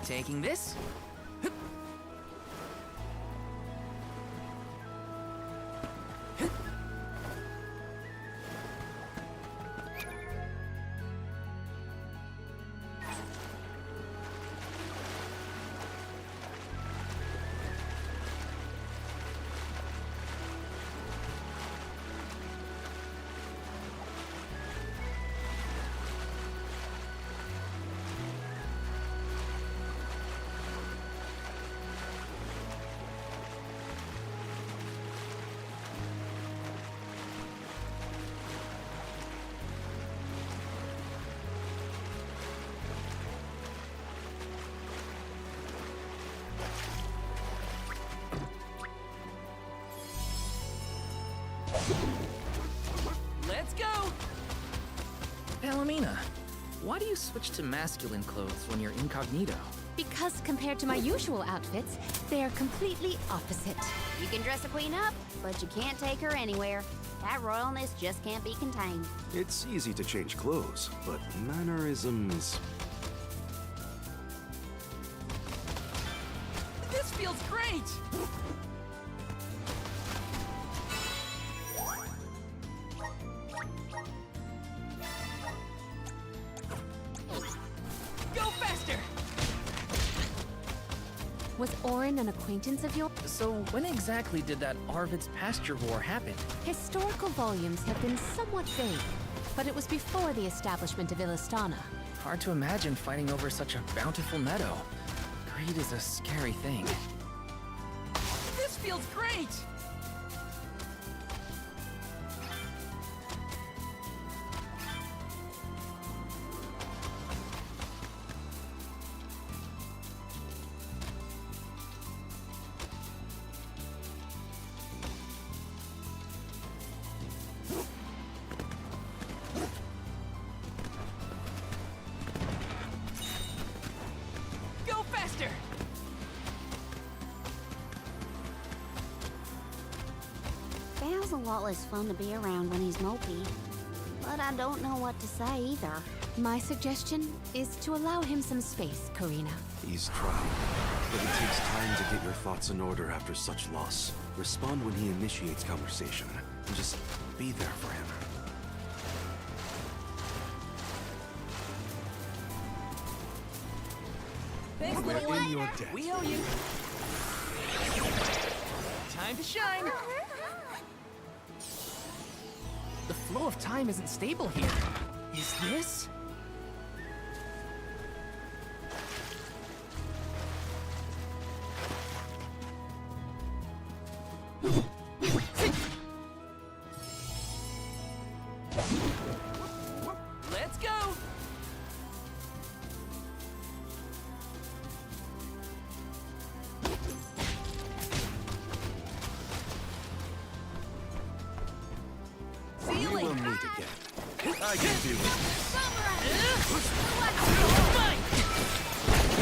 Taking this. Let's go! Palomina, why do you switch to masculine clothes when you're incognito? Because compared to my usual outfits, they are completely opposite. You can dress a queen up, but you can't take her anywhere. That royalness just can't be contained. It's easy to change clothes, but mannerisms... This feels great! Was Orin an acquaintance of yours? So when exactly did that Arvid's Pasture War happen? Historical volumes have been somewhat vague, but it was before the establishment of Illistana. Hard to imagine fighting over such a bountiful meadow. Greed is a scary thing. This feels great! Go faster! Val's a lot less fun to be around when he's mopey. But I don't know what to say either. My suggestion is to allow him some space, Karina. He's trying, but it takes time to get your thoughts in order after such loss. Respond when he initiates conversation, and just be there for him. Thanks, We're little in one. your debt. We owe you. Time to shine. The flow of time isn't stable here. Is this? Let's go! See you We will later. meet again. I can do it.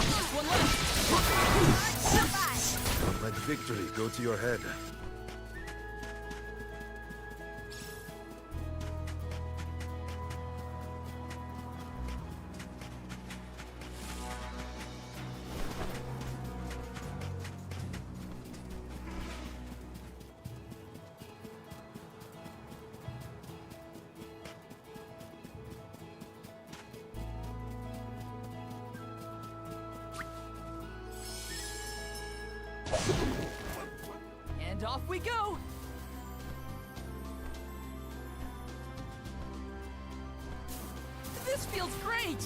Just one left. Don't let victory go to your head. And off we go! This feels great!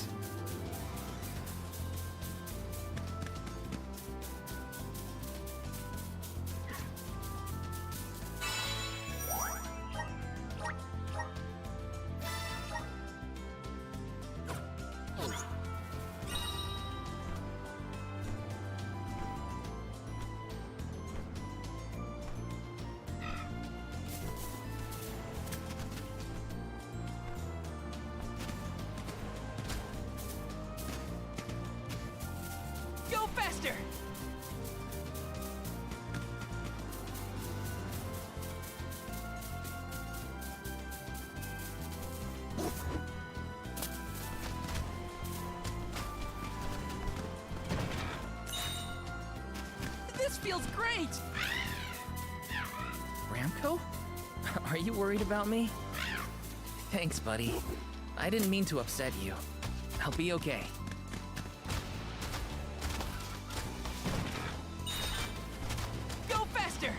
Go faster! This feels great! Ramco? Are you worried about me? Thanks, buddy. I didn't mean to upset you. I'll be okay. Go faster!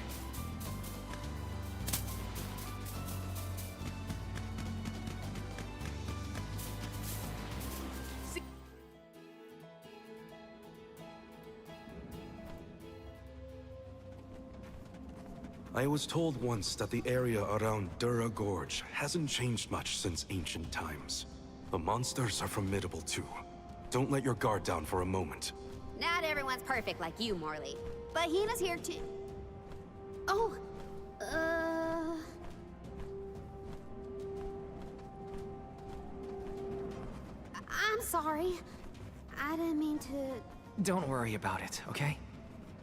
I was told once that the area around Dura Gorge hasn't changed much since ancient times. The monsters are formidable too. Don't let your guard down for a moment. Not everyone's perfect like you, Morley. But Hina's here too. Oh, I'm sorry. I didn't mean to... Don't worry about it, okay?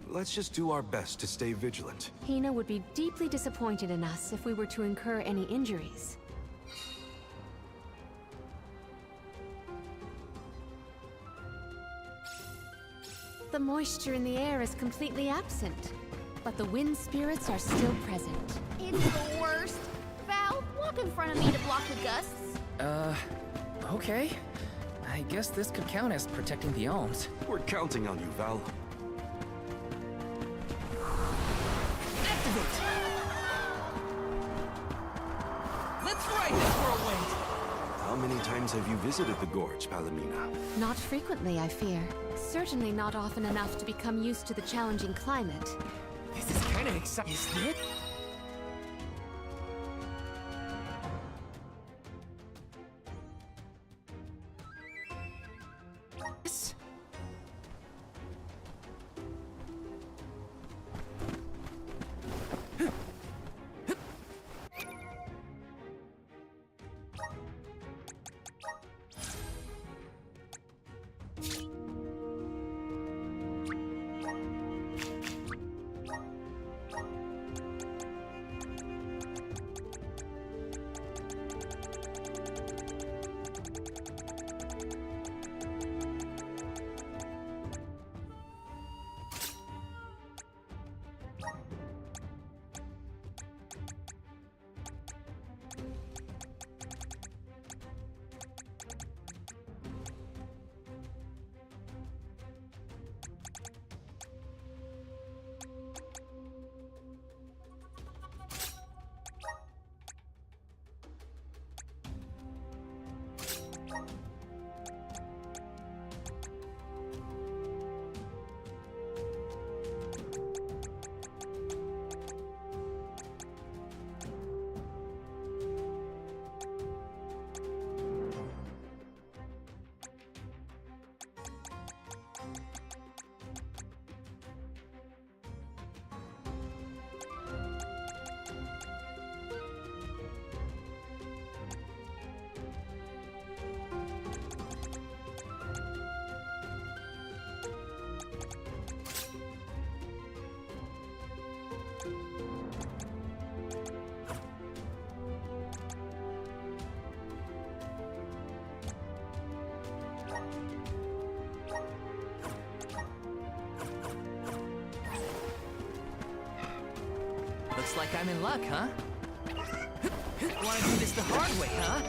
Let's just do our best to stay vigilant. Hina would be deeply disappointed in us if we were to incur any injuries. The moisture in the air is completely absent, but the wind spirits are still present. It's the worst. Val, walk in front of me to block the gusts. Okay. I guess this could count as protecting the alms. We're counting on you, Val. Let's ride this whirlwind! How many times have you visited the gorge, Palomina? Not frequently, I fear. Certainly not often enough to become used to the challenging climate. This is kind of exciting, isn't it? Yes. Looks like I'm in luck, huh? Wanna do this the hard way, huh?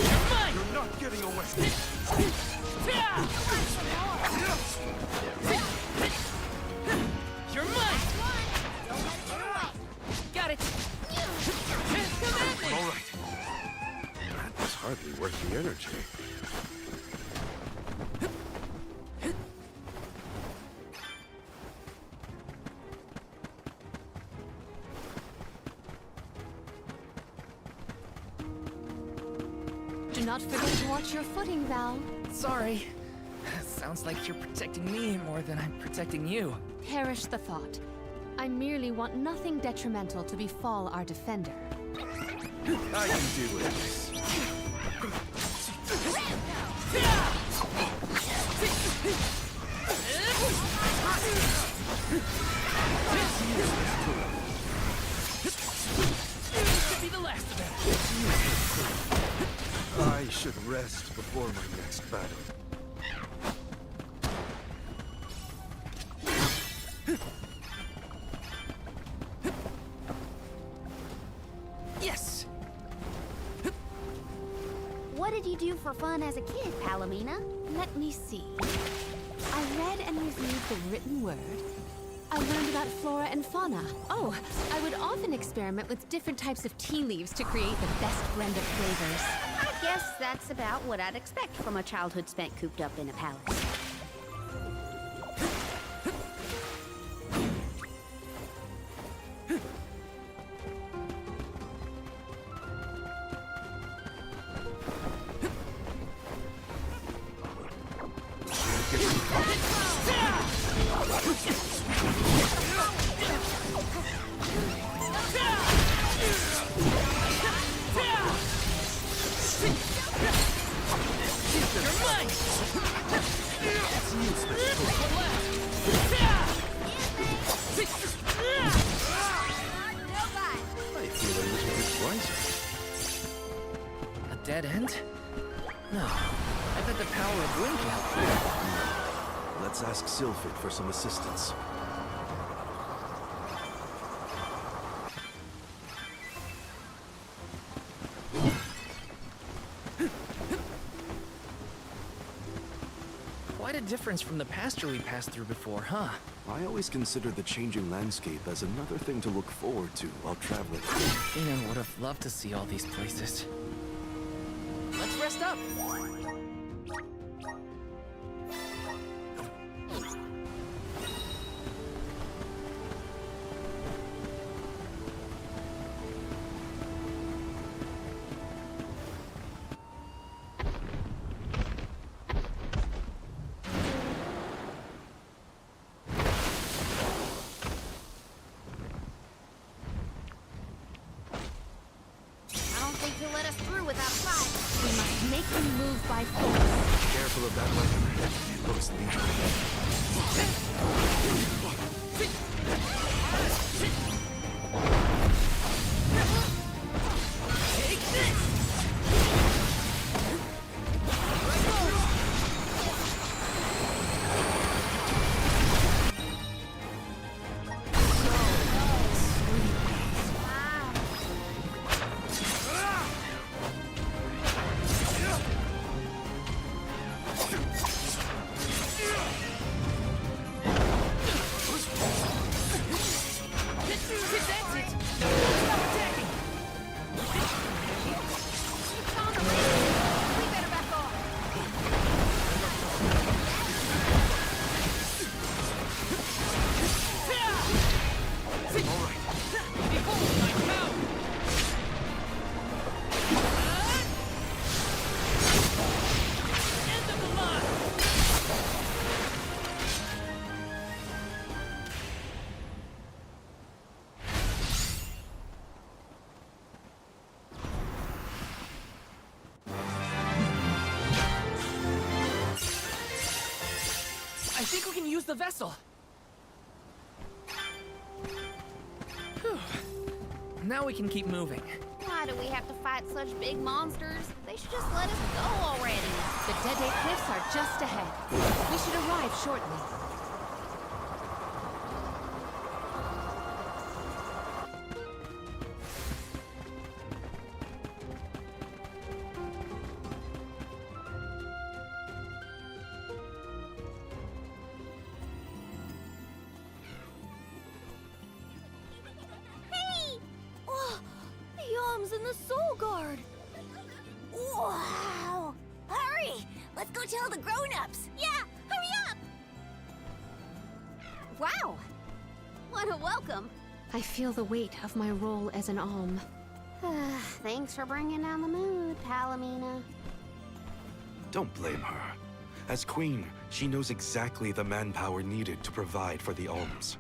You're mine! You're not getting away! You're mine! Got it! Come at me! All right. That was hardly worth the energy. Do not forget to watch your footing, Val. Sorry. Sounds like you're protecting me more than I'm protecting you. Perish the thought. I merely want nothing detrimental to befall our defender. I can deal with this. This could be the last of them. I should rest before my next battle. Yes! What did you do for fun as a kid, Palomina? Let me see. I read and reviewed the written word. I learned about flora and fauna. Oh, I would often experiment with different types of tea leaves to create the best blend of flavors. I guess that's about what I'd expect from a childhood spent cooped up in a palace. Dead end? No. I bet the power of wind can help. Let's ask Sylphid for some assistance. Quite a difference from the pasture we passed through before, huh? I always consider the changing landscape as another thing to look forward to while traveling. Hina would have loved to see all these places. Let's rest up! I don't think he'll let us through without fight. We must make him move by force. Careful of that weapon. It looks lethal. I think we can use the vessel! Whew. Now we can keep moving. Why do we have to fight such big monsters? They should just let us go already. The Dede Cliffs are just ahead. We should arrive shortly. Hey! Oh, the Yalms and the Soul Guard! Wow! Hurry! Let's go tell the grown-ups! Yeah, hurry up! Wow! What a welcome! I feel the weight of my role as an Alm. Thanks for bringing down the mood, Palomina. Don't blame her. As queen, she knows exactly the manpower needed to provide for the Alms.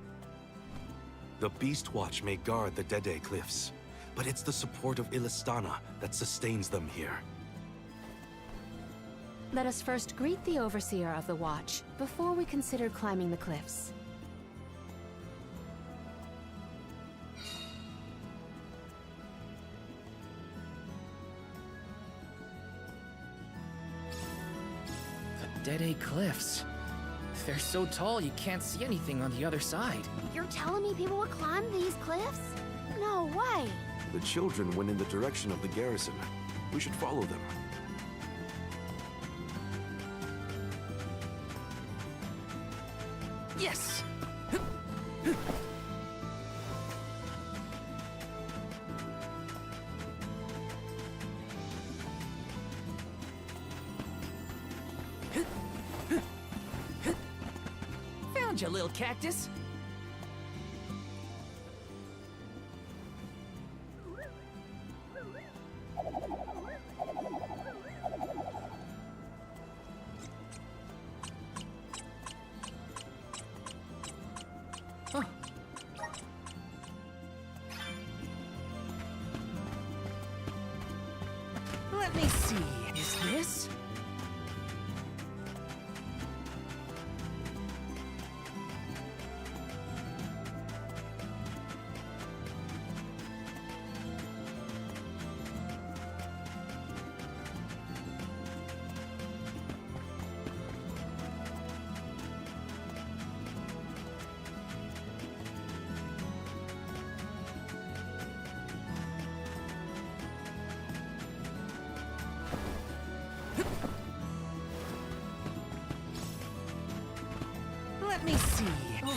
The Beast Watch may guard the Dede Cliffs, but it's the support of Illistana that sustains them here. Let us first greet the Overseer of the Watch before we consider climbing the cliffs. The Dede Cliffs. They're so tall you can't see anything on the other side. You're telling me people would climb these cliffs? No way! The children went in the direction of the garrison. We should follow them. Yes! Found you, little cactus! Huh. Let me see. Is this?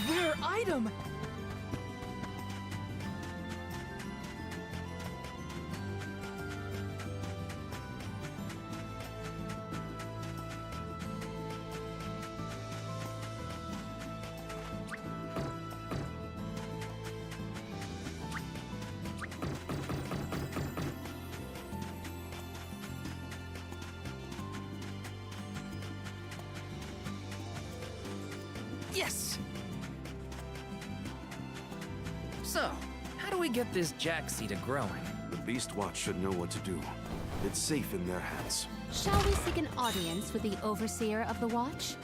rare item! Yes! So, how do we get this jack seed growing? The Beast Watch should know what to do. It's safe in their hands. Shall we seek an audience with the Overseer of the Watch?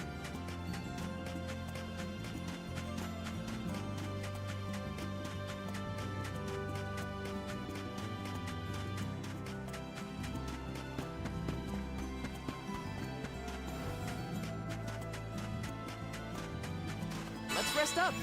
Let's rest up!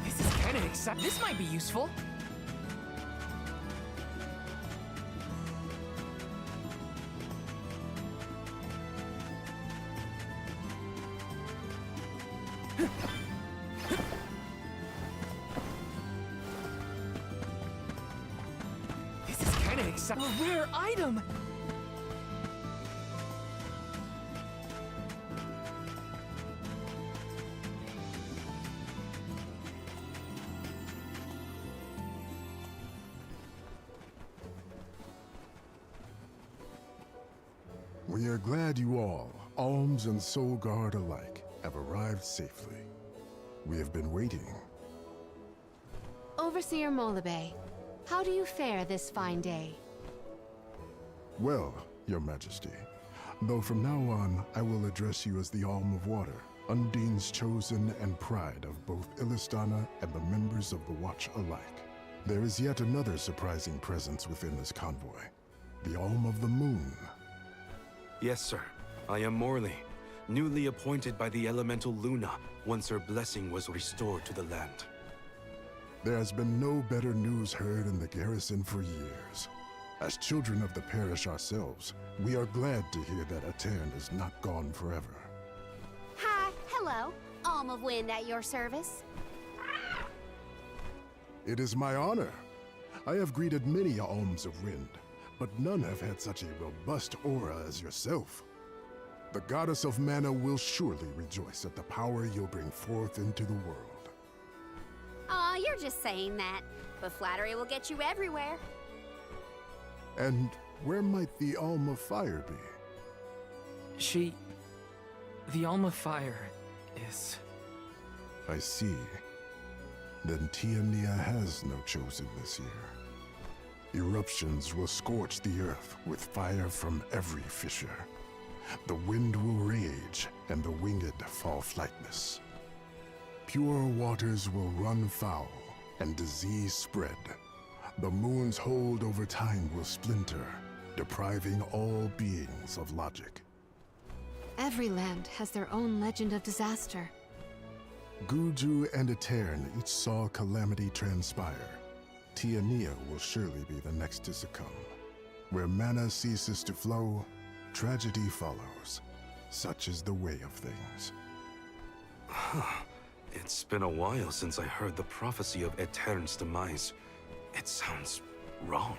This is kinda exciting. This might be useful. This is kinda exciting. A rare item! We are glad you all, Alms and Soul Guard alike, have arrived safely. We have been waiting. Overseer Molabe, how do you fare this fine day? Well, Your Majesty, though from now on I will address you as the Alm of Water, Undine's chosen and pride of both Illistana and the members of the Watch alike. There is yet another surprising presence within this convoy, the Alm of the Moon. Yes, sir. I am Morley, newly appointed by the elemental Luna once her blessing was restored to the land. There has been no better news heard in the garrison for years. As children of the parish ourselves, we are glad to hear that Aetern is not gone forever. Hi, hello. Alm of Wind at your service. It is my honor. I have greeted many Alms of Wind, but none have had such a robust aura as yourself. The goddess of mana will surely rejoice at the power you'll bring forth into the world. Aw, you're just saying that. But flattery will get you everywhere. And where might the Alm of Fire be? The Alm of Fire is... I see. Then Tiamnia has no chosen this year. Eruptions will scorch the earth with fire from every fissure. The wind will rage, and the winged fall flightless. Pure waters will run foul, and disease spread. The moon's hold over time will splinter, depriving all beings of logic. Every land has their own legend of disaster. Guju and Aetern each saw calamity transpire. Tiamnia will surely be the next to succumb. Where mana ceases to flow, tragedy follows. Such is the way of things. It's been a while since I heard the prophecy of Aetern's demise. It sounds wrong.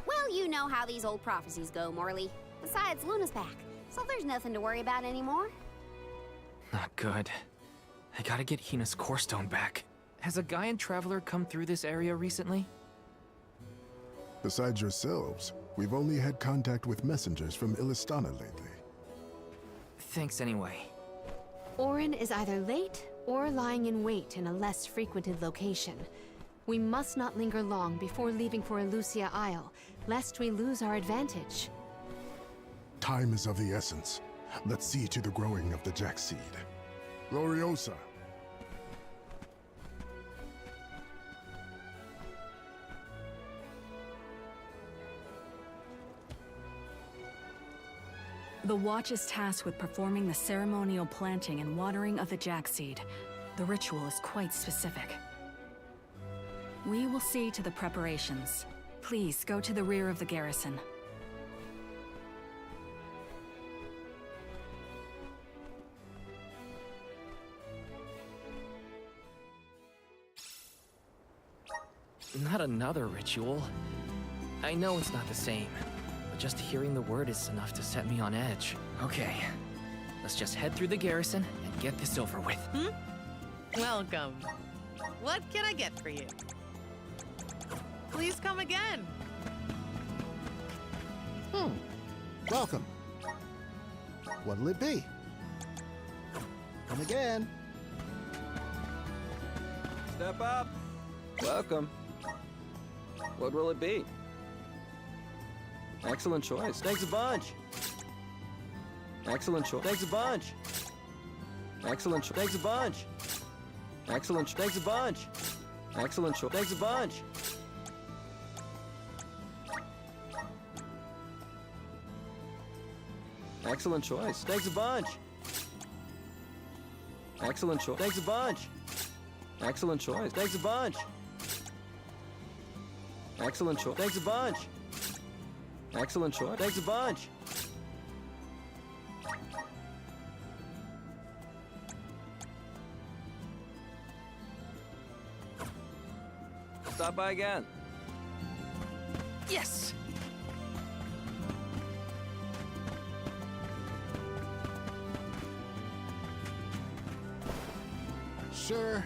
Well, you know how these old prophecies go, Morley. Besides, Luna's back, so there's nothing to worry about anymore. Not good. I gotta get Hina's core stone back. Has a Gaian traveler come through this area recently? Besides yourselves, we've only had contact with messengers from Illistana lately. Thanks anyway. Orin is either late or lying in wait in a less frequented location. We must not linger long before leaving for Elusia Isle, lest we lose our advantage. Time is of the essence. Let's see to the growing of the Jack Seed. Gloriosa! The Watch is tasked with performing the ceremonial planting and watering of the Jack Seed. The ritual is quite specific. We will see to the preparations. Please go to the rear of the garrison. Not another ritual. I know it's not the same, but just hearing the word is enough to set me on edge. Okay, let's just head through the garrison and get this over with. Welcome. What can I get for you? Please come again. Welcome. What'll it be? Come again. Step up. Welcome. What will it be? Excellent choice. Thanks a bunch. Excellent choice. Thanks a bunch. Excellent choice. Thanks a bunch. Excellent choice. Thanks a bunch. Excellent choice. Thanks a bunch. Excellent choice. Thanks a bunch. Excellent choice. Thanks a bunch. Excellent choice. Thanks a bunch. Excellent choice. Thanks a bunch. Excellent choice. Thanks a bunch. Stop by again. Yes! Sure.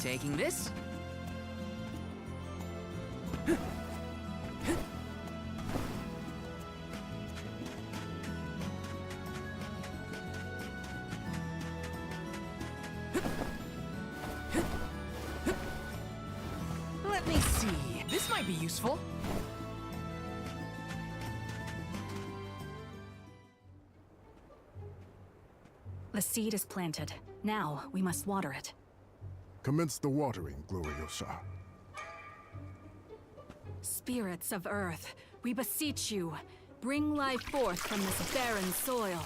Taking this? Let me see. This might be useful. The seed is planted. Now, we must water it. Commence the watering, Gloriosa. Spirits of Earth, we beseech you, bring life forth from this barren soil.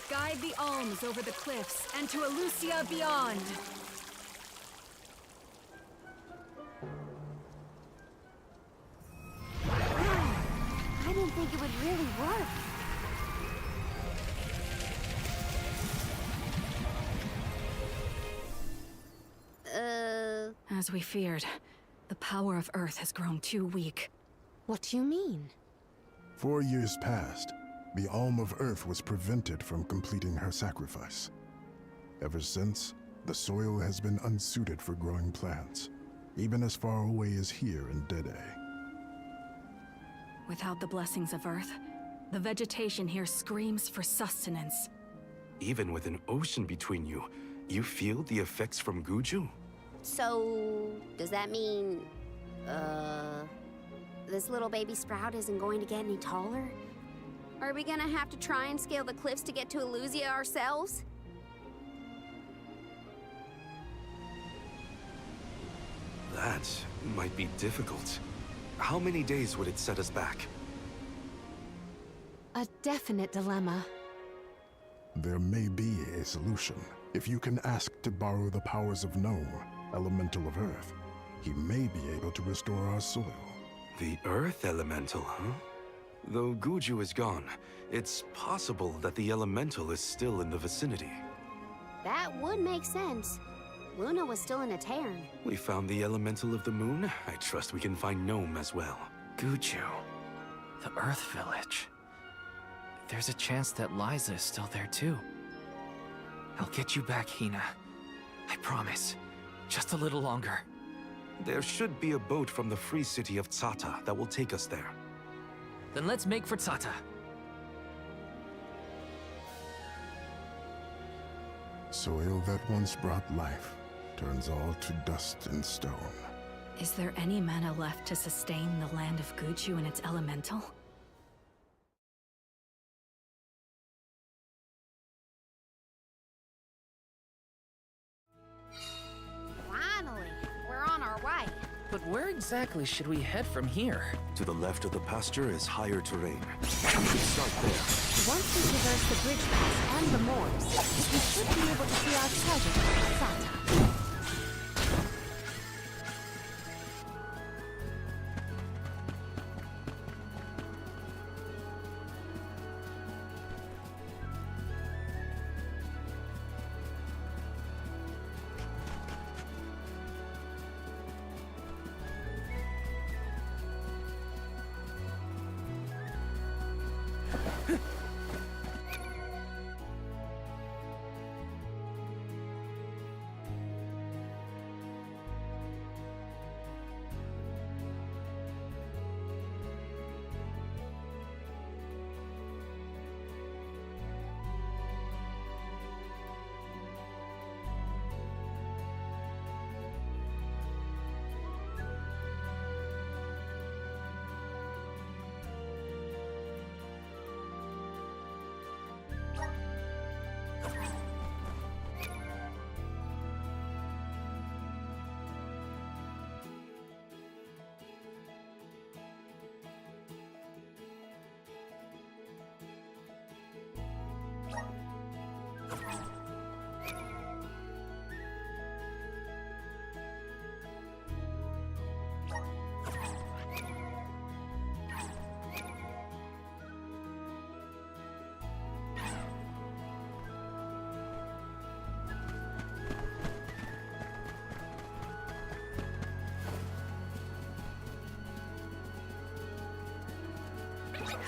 Guide the alms over the cliffs and to Elusia beyond. I didn't think it would really work. As we feared, the power of Earth has grown too weak. What do you mean? 4 years passed. The Alm of Earth was prevented from completing her sacrifice. Ever since, the soil has been unsuited for growing plants, even as far away as here in Dede. Without the blessings of Earth, the vegetation here screams for sustenance. Even with an ocean between you, you feel the effects from Guju? So, does that mean, this little baby sprout isn't going to get any taller? Are we gonna have to try and scale the cliffs to get to Elusia ourselves? That might be difficult. How many days would it set us back? A definite dilemma. There may be a solution. If you can ask to borrow the powers of Gnome, Elemental of Earth, he may be able to restore our soil. The Earth Elemental, huh? Though Guju is gone, it's possible that the Elemental is still in the vicinity. That would make sense. Luna was still in a Terran. We found the Elemental of the Moon. I trust we can find Gnome as well. Guju. The Earth Village. There's a chance that Liza is still there too. I'll get you back, Hina. I promise. Just a little longer. There should be a boat from the free city of Tsata that will take us there. Then let's make for Tsata. Soil that once brought life turns all to dust and stone. Is there any mana left to sustain the land of Guju and its elemental? Finally, we're on our way. But where exactly should we head from here? To the left of the pasture is higher terrain. We should start there. Once we traverse the bridge pass and the moors, we should be able to see our treasure, Sata.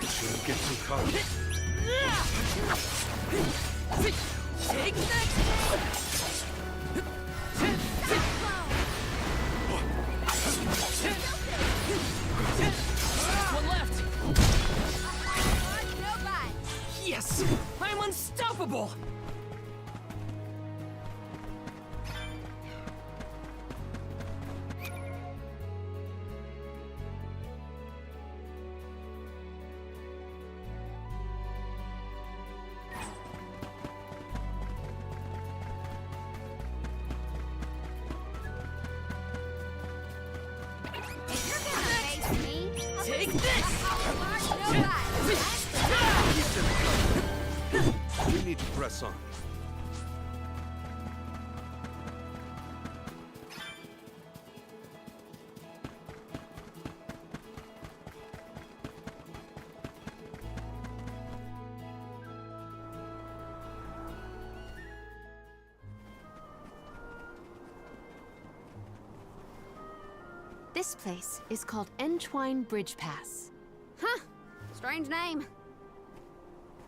Shouldn't get too caught. Take that! One left! Yes! I'm unstoppable! Take We need to press on. This place is called Entwine Bridge Pass. Huh. Strange name.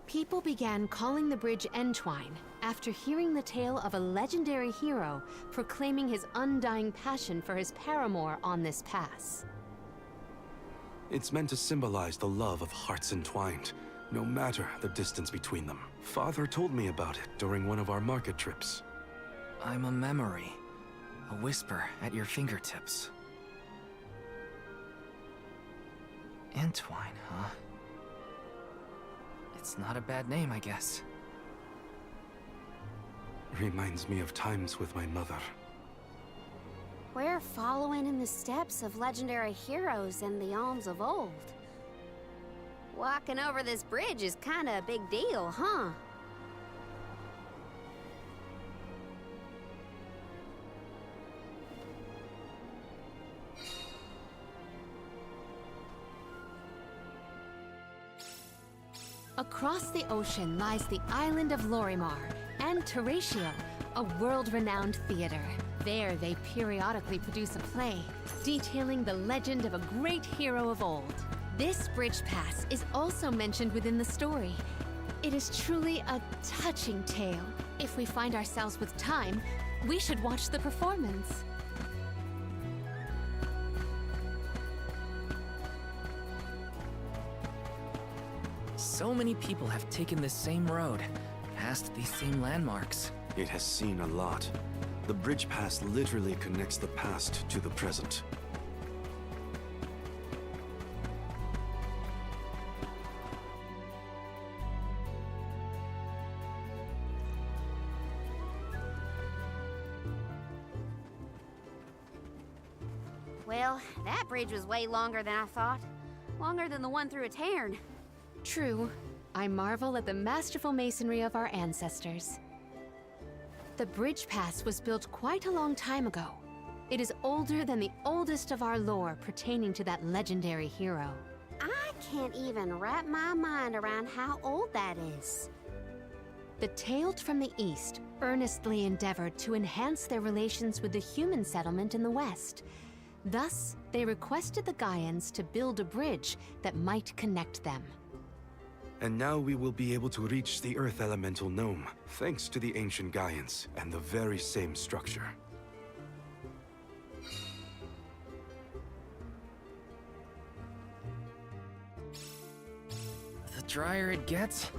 People began calling the bridge Entwine after hearing the tale of a legendary hero proclaiming his undying passion for his paramour on this pass. It's meant to symbolize the love of hearts entwined, no matter the distance between them. Father told me about it during one of our market trips. I'm a memory. A whisper at your fingertips. Entwine, huh? It's not a bad name, I guess. Reminds me of times with my mother. We're following in the steps of legendary heroes in the Alms of old. Walking over this bridge is kinda a big deal, huh? Across the ocean lies the island of Lorimar and Teratio, a world-renowned theater. There, they periodically produce a play detailing the legend of a great hero of old. This bridge pass is also mentioned within the story. It is truly a touching tale. If we find ourselves with time, we should watch the performance. So many people have taken this same road, past these same landmarks. It has seen a lot. The bridge pass literally connects the past to the present. Well, that bridge was way longer than I thought. Longer than the one through a cairn. True. I marvel at the masterful masonry of our ancestors. The bridge pass was built quite a long time ago. It is older than the oldest of our lore pertaining to that legendary hero. I can't even wrap my mind around how old that is. The Tailed from the East earnestly endeavored to enhance their relations with the human settlement in the West. Thus, they requested the Gaians to build a bridge that might connect them. And now we will be able to reach the Earth Elemental Gnome, thanks to the ancient Gaians and the very same structure. The drier it gets,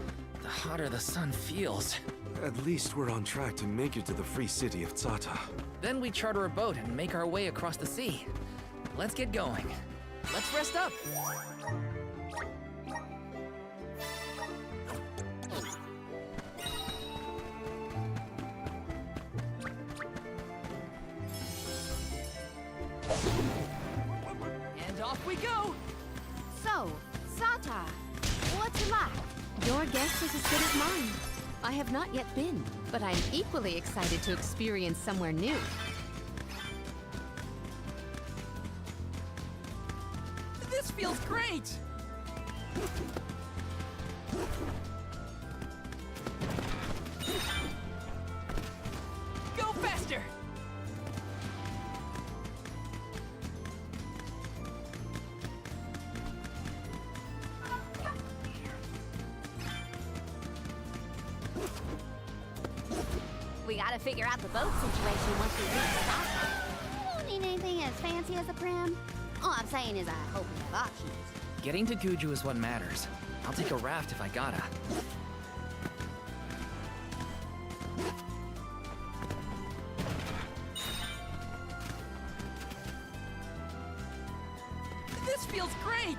the hotter the sun feels. At least we're on track to make it to the free city of Tzata. Then we charter a boat and make our way across the sea. Let's get going. Let's rest up. And off we go! So, Tzata, what's it like? Your guess is as good as mine. I have not yet been, but I'm equally excited to experience somewhere new. This feels great! Go faster! We gotta figure out the boat situation once we reach Tzata. Won't need anything as fancy as a prim. All I'm saying is I hope we have options. Getting to Guju is what matters. I'll take a raft if I gotta. This feels great!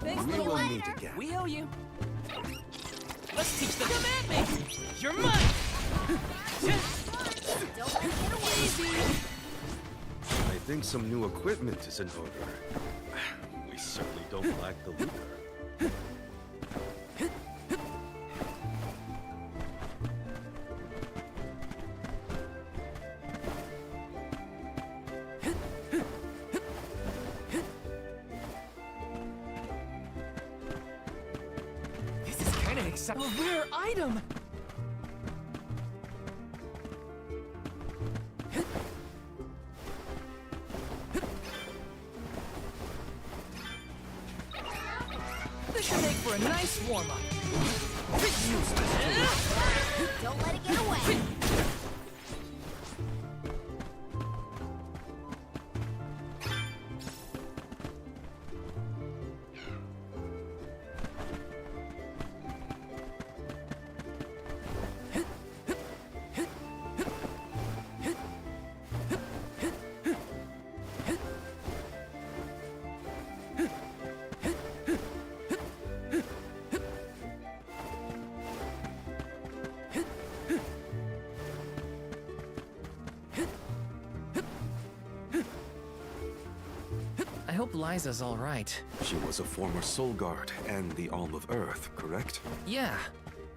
Thanks, We little will lady. meet again. We owe you. Let's teach them. Come at me! You're mine! Don't let it get away. Easy! I think some new equipment is in order. We certainly don't lack the looter. This is kind of exciting. A rare item! This should make for a nice warm-up. Don't let it get away. I hope Liza's all right. She was a former Soul Guard and the Alm of Earth, correct? Yeah.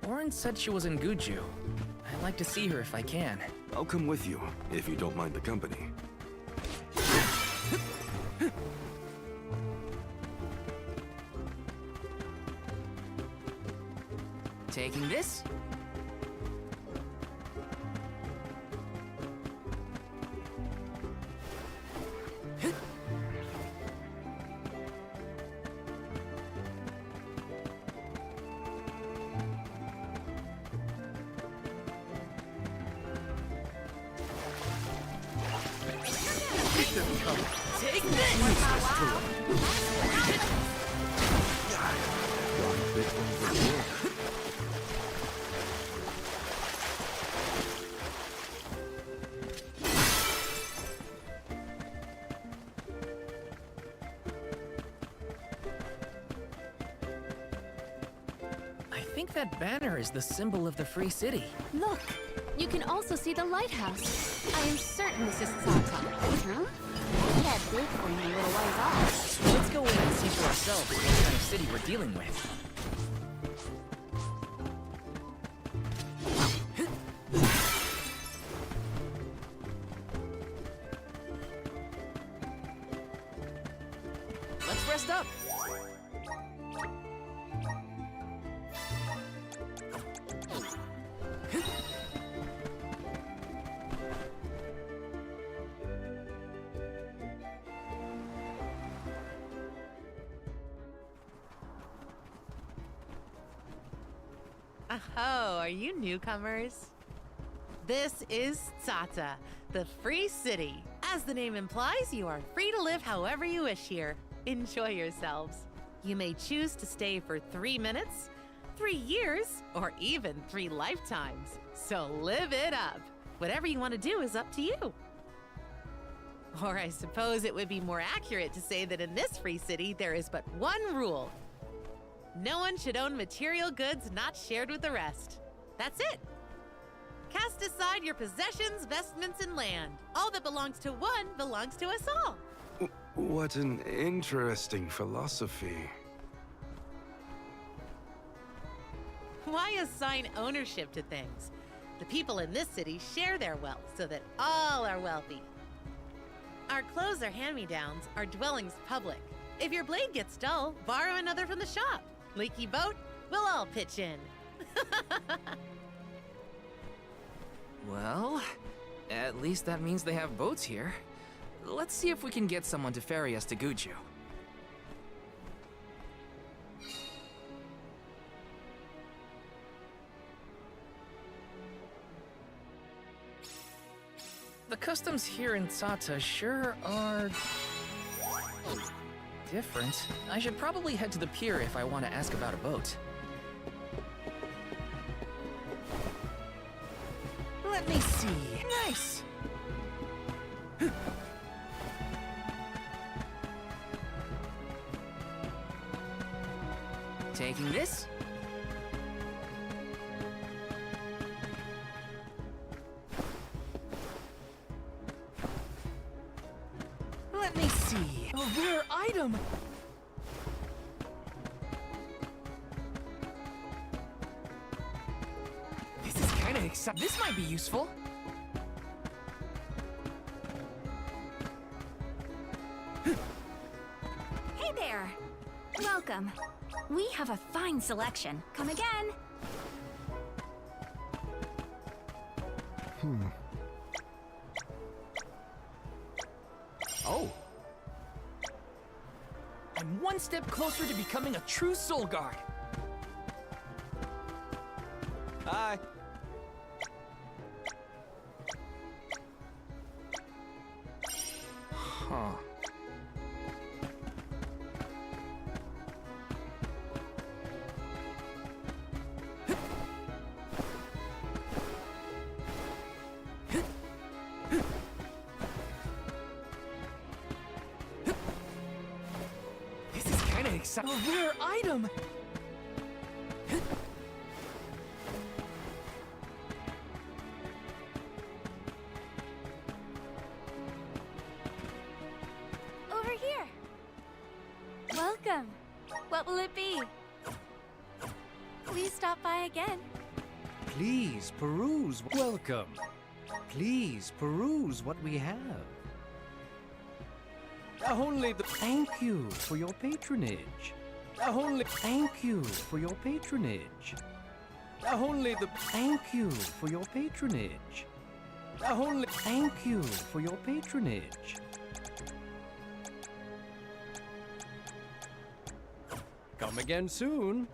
Orin said she was in Guju. I'd like to see her if I can. I'll come with you, if you don't mind the company. Taking this? I think that banner is the symbol of the Free City. Look, you can also see the lighthouse. I am certain this is Tsata. Huh? Yeah, big for me a little ways off. So let's go in and see for ourselves what kind of city we're dealing with. Let's rest up. Oh, are you newcomers? This is Tsata, the Free City. As the name implies, you are free to live however you wish here. Enjoy yourselves. You may choose to stay for 3 minutes, 3 years, or even 3 lifetimes. So live it up. Whatever you want to do is up to you. Or I suppose it would be more accurate to say that in this free city, there is but one rule. No one should own material goods not shared with the rest. That's it. Cast aside your possessions, vestments, and land. All that belongs to one belongs to us all. What an interesting philosophy. Why assign ownership to things? The people in this city share their wealth so that all are wealthy. Our clothes are hand-me-downs, our dwellings public. If your blade gets dull, borrow another from the shop. Leaky boat, we'll all pitch in. Well, at least that means they have boats here. Let's see if we can get someone to ferry us to Guju. The customs here in Tsata sure are different. I should probably head to the pier if I want to ask about a boat. Let me see. Nice! Taking this? Let me see. A rare item! This is kinda exciting. This might be useful. Hey there! Welcome. We have a fine selection. Come again. Oh. I'm one step closer to becoming a true soul guard. Hi. Huh. This is kinda exciting. A rare item! Over here. Welcome. What will it be? Please stop by again. Please peruse. Welcome. Please peruse what we have. Only the. Thank you for your patronage. Only. Thank you for your patronage. Only the. Thank you for your patronage. Only. Thank you for your patronage. Come again soon.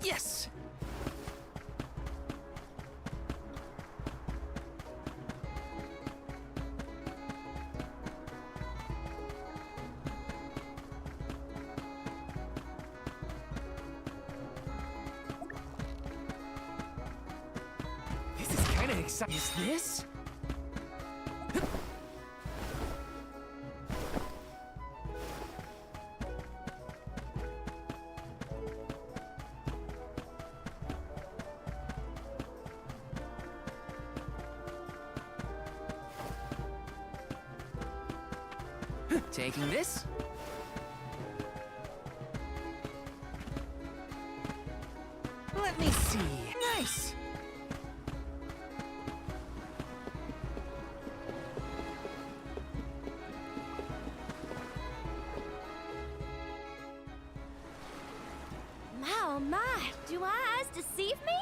Yes! excited. Is this? Taking this? Let me see. Nice! Oh my, do my eyes deceive me?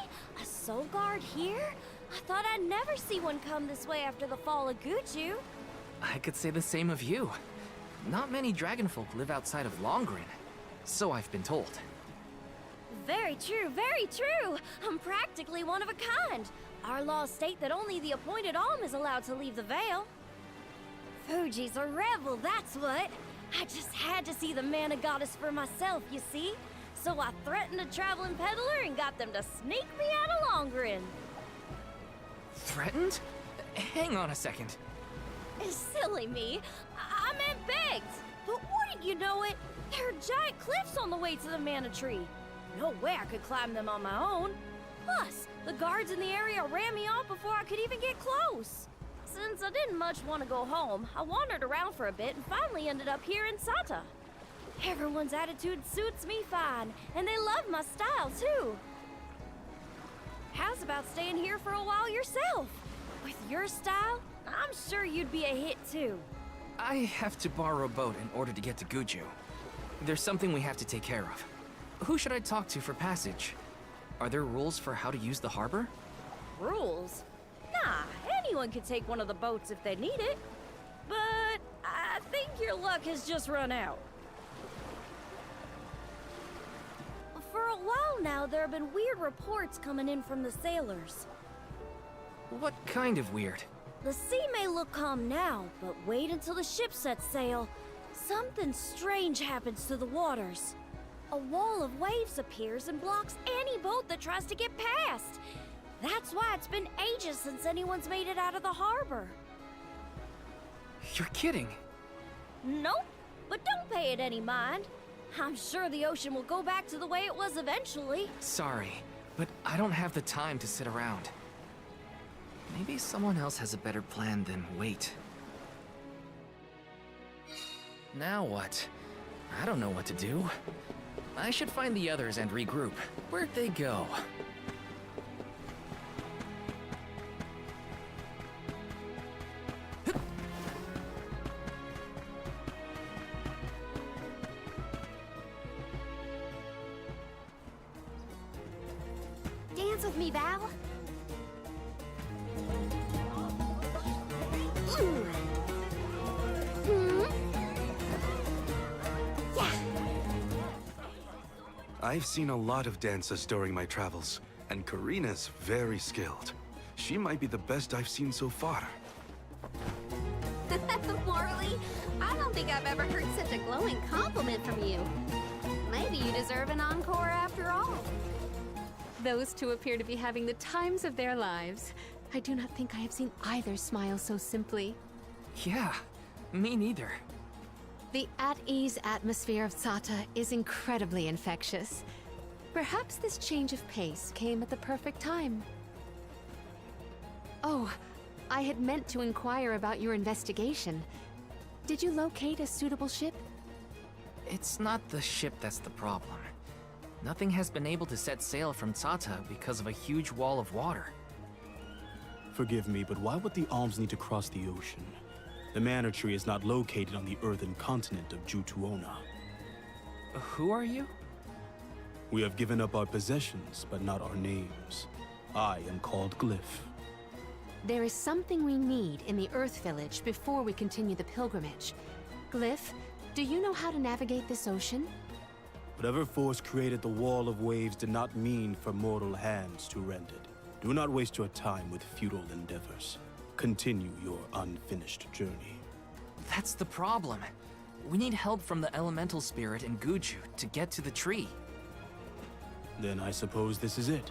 A soul guard here? I thought I'd never see one come this way after the fall of Guju. I could say the same of you. Not many dragonfolk live outside of Longren, so I've been told. Very true, very true. I'm practically one of a kind. Our laws state that only the appointed Alm is allowed to leave the Vale. Fuji's a rebel, that's what. I just had to see the mana goddess for myself, you see? So I threatened a traveling peddler and got them to sneak me out of Longren. Threatened? Hang on a second. Silly me. I meant begged. But wouldn't you know it? There are giant cliffs on the way to the Mana Tree. No way I could climb them on my own. Plus, the guards in the area ran me off before I could even get close. Since I didn't much want to go home, I wandered around for a bit and finally ended up here in Sata. Everyone's attitude suits me fine, and they love my style too. How's about staying here for a while yourself? With your style, I'm sure you'd be a hit too. I have to borrow a boat in order to get to Guju. There's something we have to take care of. Who should I talk to for passage? Are there rules for how to use the harbor? Rules? Nah, anyone could take one of the boats if they need it. But I think your luck has just run out. For a while now, there have been weird reports coming in from the sailors. What kind of weird? The sea may look calm now, but wait until the ship sets sail. Something strange happens to the waters. A wall of waves appears and blocks any boat that tries to get past. That's why it's been ages since anyone's made it out of the harbor. You're kidding. Nope, but don't pay it any mind. I'm sure the ocean will go back to the way it was eventually. Sorry, but I don't have the time to sit around. Maybe someone else has a better plan than wait. Now what? I don't know what to do. I should find the others and regroup. Where'd they go? Dance with me, Val. I've seen a lot of dances during my travels, and Karina's very skilled. She might be the best I've seen so far. Morley, I don't think I've ever heard such a glowing compliment from you. Maybe you deserve an encore after all. Those two appear to be having the times of their lives. I do not think I have seen either smile so simply. Yeah, me neither. The at-ease atmosphere of Sata is incredibly infectious. Perhaps this change of pace came at the perfect time. Oh, I had meant to inquire about your investigation. Did you locate a suitable ship? It's not the ship that's the problem. Nothing has been able to set sail from Sata because of a huge wall of water. Forgive me, but why would the Alms need to cross the ocean? The Mana Tree is not located on the earthen continent of Jutuona. Who are you? We have given up our possessions, but not our names. I am called Glyph. There is something we need in the Earth Village before we continue the pilgrimage. Glyph, do you know how to navigate this ocean? Whatever force created the wall of waves did not mean for mortal hands to rend it. Do not waste your time with futile endeavors. Continue your unfinished journey. That's the problem. We need help from the elemental spirit in Guju to get to the tree. Then I suppose this is it.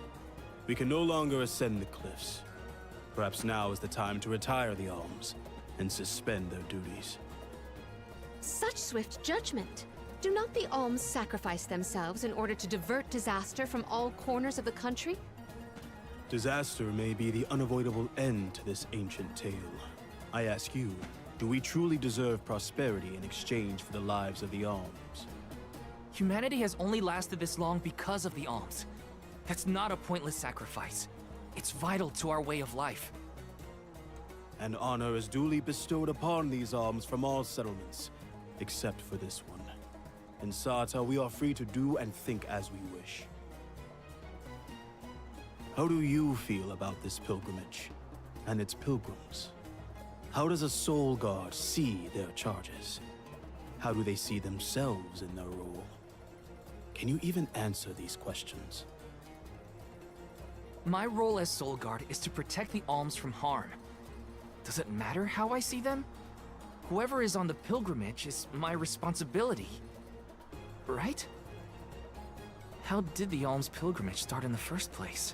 We can no longer ascend the cliffs. Perhaps now is the time to retire the alms and suspend their duties. Such swift judgment! Do not the alms sacrifice themselves in order to divert disaster from all corners of the country? Disaster may be the unavoidable end to this ancient tale. I ask you, do we truly deserve prosperity in exchange for the lives of the alms? Humanity has only lasted this long because of the alms. That's not a pointless sacrifice. It's vital to our way of life. And honor is duly bestowed upon these alms from all settlements, except for this one. In Sarta, we are free to do and think as we wish. How do you feel about this pilgrimage and its pilgrims? How does a soul guard see their charges? How do they see themselves in their role? Can you even answer these questions? My role as Soul Guard is to protect the alms from harm. Does it matter how I see them? Whoever is on the pilgrimage is my responsibility. Right? How did the alms pilgrimage start in the first place?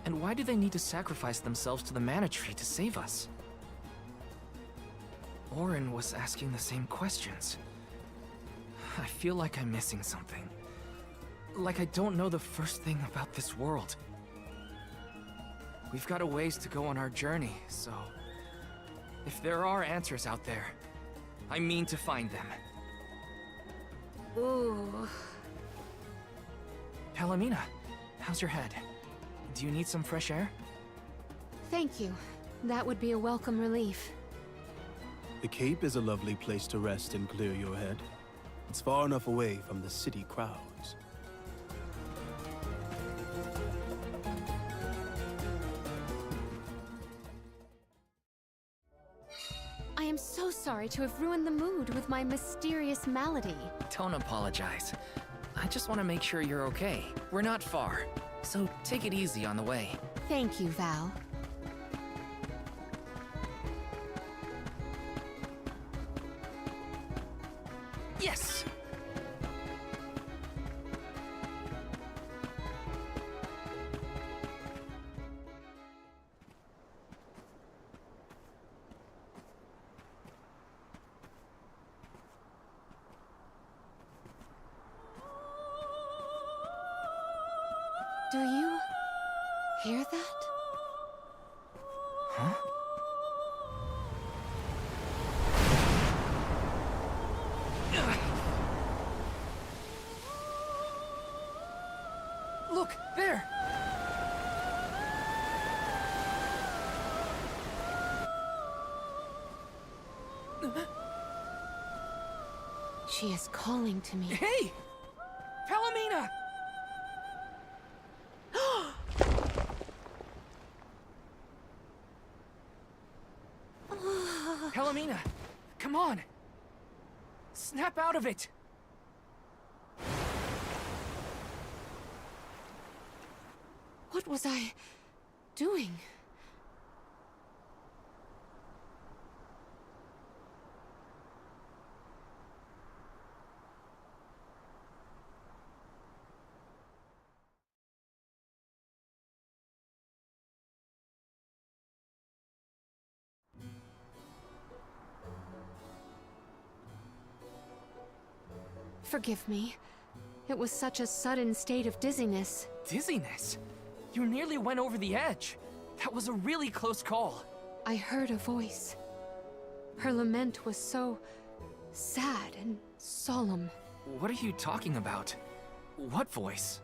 And why do they need to sacrifice themselves to the Mana Tree to save us? Orin was asking the same questions. I feel like I'm missing something. Like I don't know the first thing about this world. We've got a ways to go on our journey, so... if there are answers out there, I mean to find them. Ooh. Palomina, how's your head? Do you need some fresh air? Thank you. That would be a welcome relief. The Cape is a lovely place to rest and clear your head. It's far enough away from the city crowds. I am so sorry to have ruined the mood with my mysterious malady. Don't apologize. I just want to make sure you're okay. We're not far, so take it easy on the way. Thank you, Val. Yes! Do you hear that? Huh? Look, there! She is calling to me. Hey! Palomina! Palomina, come on! Snap out of it! What was I doing? Forgive me. It was such a sudden state of dizziness. Dizziness? You nearly went over the edge. That was a really close call. I heard a voice. Her lament was so sad and solemn. What are you talking about? What voice?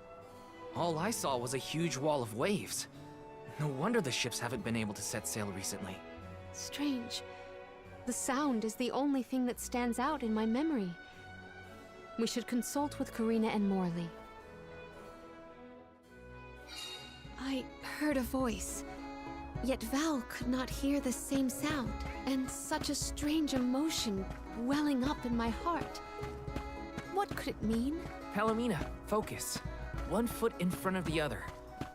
All I saw was a huge wall of waves. No wonder the ships haven't been able to set sail recently. Strange. The sound is the only thing that stands out in my memory. We should consult with Karina and Morley. I heard a voice, yet Val could not hear the same sound, and such a strange emotion welling up in my heart. What could it mean? Palomina, focus. One foot in front of the other.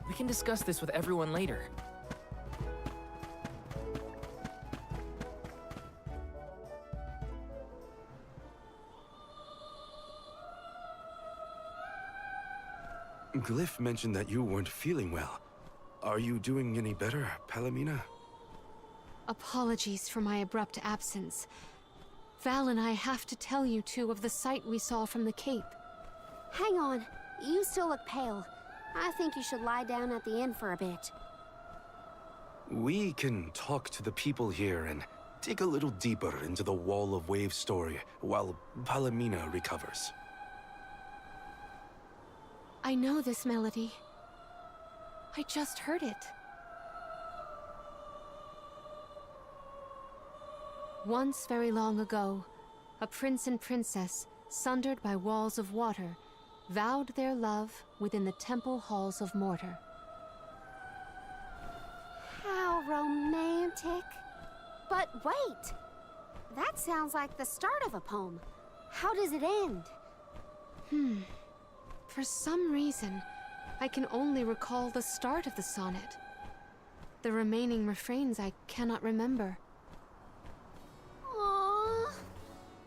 We can discuss this with everyone later. Glyph mentioned that you weren't feeling well. Are you doing any better, Palomina? Apologies for my abrupt absence. Val and I have to tell you two of the sight we saw from the Cape. Hang on. You still look pale. I think you should lie down at the inn for a bit. We can talk to the people here and dig a little deeper into the Wall of Waves story while Palomina recovers. I know this melody. I just heard it. Once very long ago, a prince and princess, sundered by walls of water, vowed their love within the temple halls of Mortar. How romantic. But wait! That sounds like the start of a poem. How does it end? For some reason, I can only recall the start of the sonnet. The remaining refrains I cannot remember. Aww.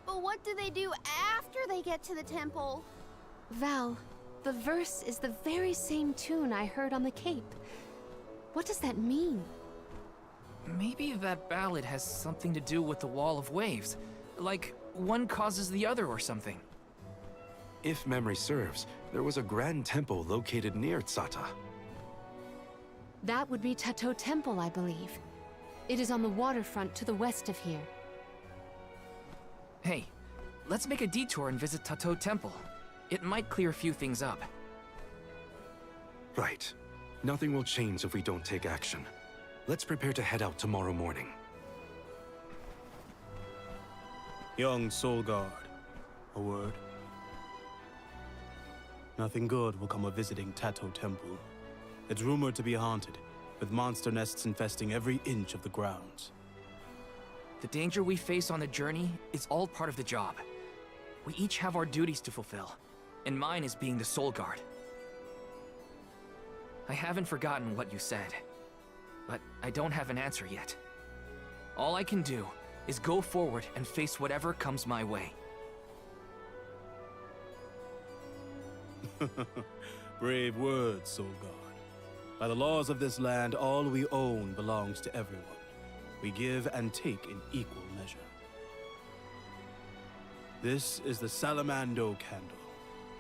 But what do they do after they get to the temple? Val, the verse is the very same tune I heard on the Cape. What does that mean? Maybe that ballad has something to do with the Wall of Waves. Like, one causes the other or something. If memory serves, there was a grand temple located near Tsata. That would be Tato Temple, I believe. It is on the waterfront to the west of here. Hey, let's make a detour and visit Tato Temple. It might clear a few things up. Right. Nothing will change if we don't take action. Let's prepare to head out tomorrow morning. Young Soul Guard, a word? Nothing good will come of visiting Tato Temple. It's rumored to be haunted, with monster nests infesting every inch of the grounds. The danger we face on the journey is all part of the job. We each have our duties to fulfill, and mine is being the Soul Guard. I haven't forgotten what you said, but I don't have an answer yet. All I can do is go forward and face whatever comes my way. Brave words, Soul Guard. By the laws of this land, all we own belongs to everyone. We give and take in equal measure. This is the Salamando Candle,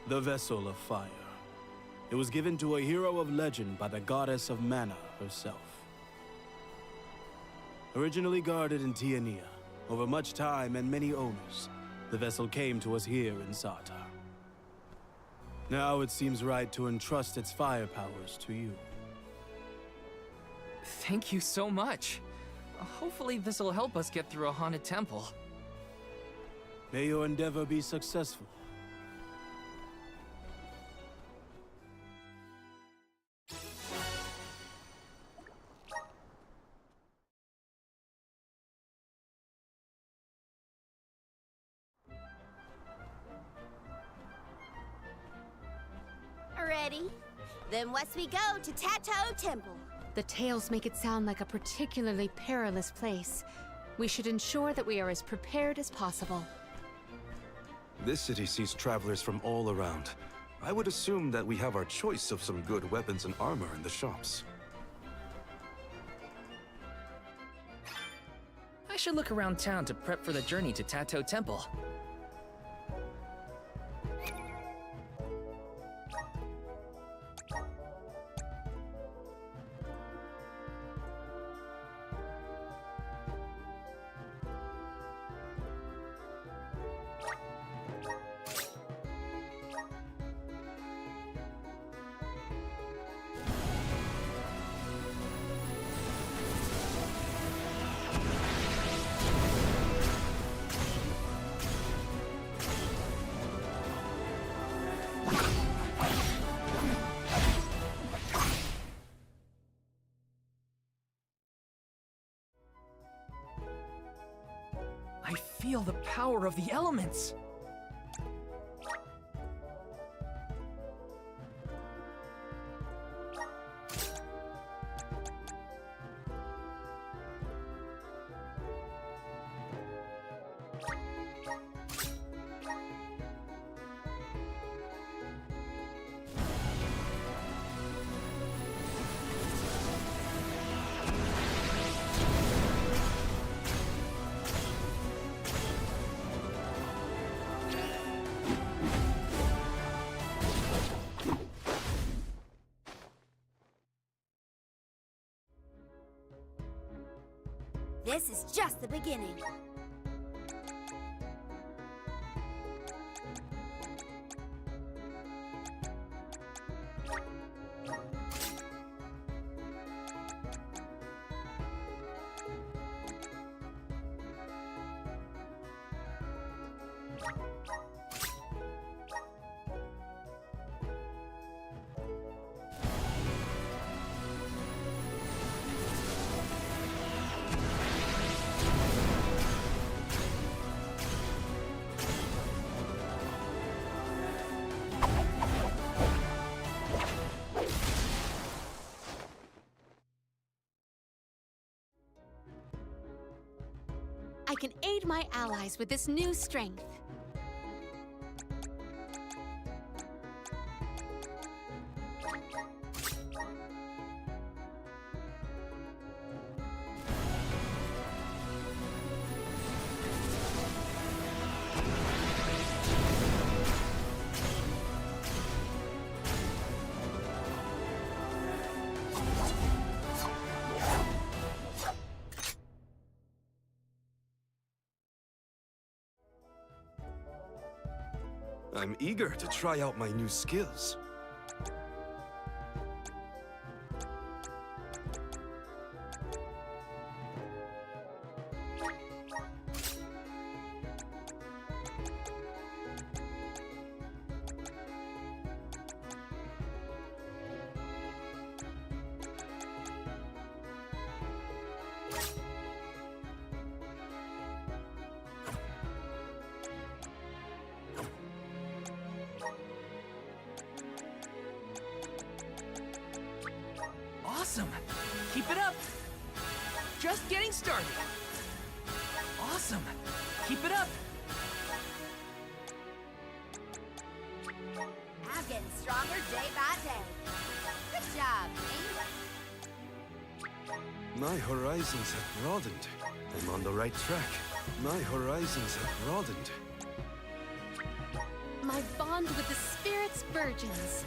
the vessel of fire. It was given to a hero of legend by the goddess of mana herself. Originally guarded in Tiania, over much time and many owners, the vessel came to us here in Sartar. Now it seems right to entrust its fire powers to you. Thank you so much. Hopefully this'll help us get through a haunted temple. May your endeavor be successful. Ready? Then west we go to Tato Temple. The tales make it sound like a particularly perilous place. We should ensure that we are as prepared as possible. This city sees travelers from all around. I would assume that we have our choice of some good weapons and armor in the shops. I should look around town to prep for the journey to Tato Temple. I feel the power of the elements! This is just the beginning. I can aid my allies with this new strength. I'm eager to try out my new skills. Awesome! Keep it up! Just getting started! Awesome! Keep it up! I'm getting stronger day by day. Good job, me. My horizons have broadened. I'm on the right track. My horizons have broadened. My bond with the Spirit's virgins.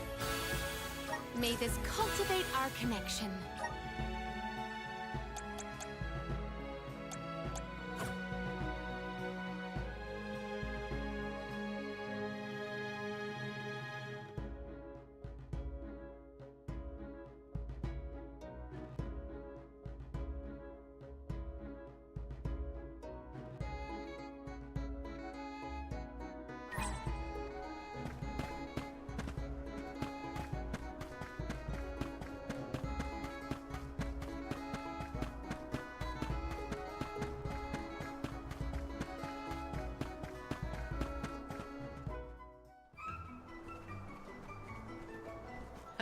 May this cultivate our connection.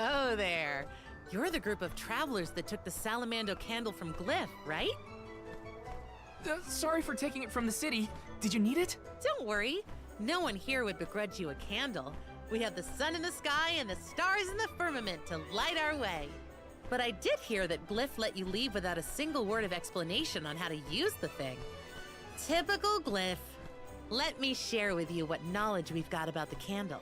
Oh there. You're the group of travelers that took the Salamando candle from Glyph, right? Sorry for taking it from the city. Did you need it? Don't worry. No one here would begrudge you a candle. We have the sun in the sky and the stars in the firmament to light our way. But I did hear that Glyph let you leave without a single word of explanation on how to use the thing. Typical Glyph. Let me share with you what knowledge we've got about the candle.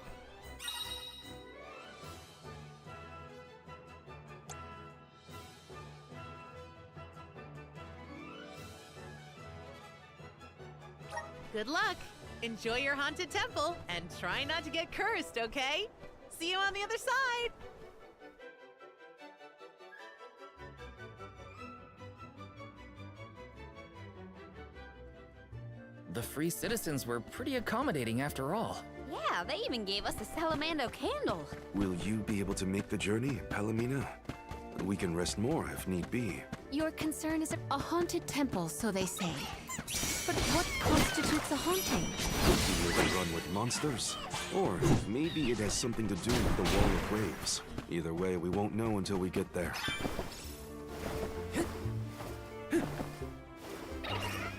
Good luck! Enjoy your haunted temple, and try not to get cursed, okay? See you on the other side! The free citizens were pretty accommodating after all. Yeah, they even gave us the Salamando candle. Will you be able to make the journey, Palomina? We can rest more if need be. Your concern is a haunted temple, so they say. But what constitutes a haunting? Could be overrun with monsters. Or maybe it has something to do with the Wall of Graves. Either way, we won't know until we get there.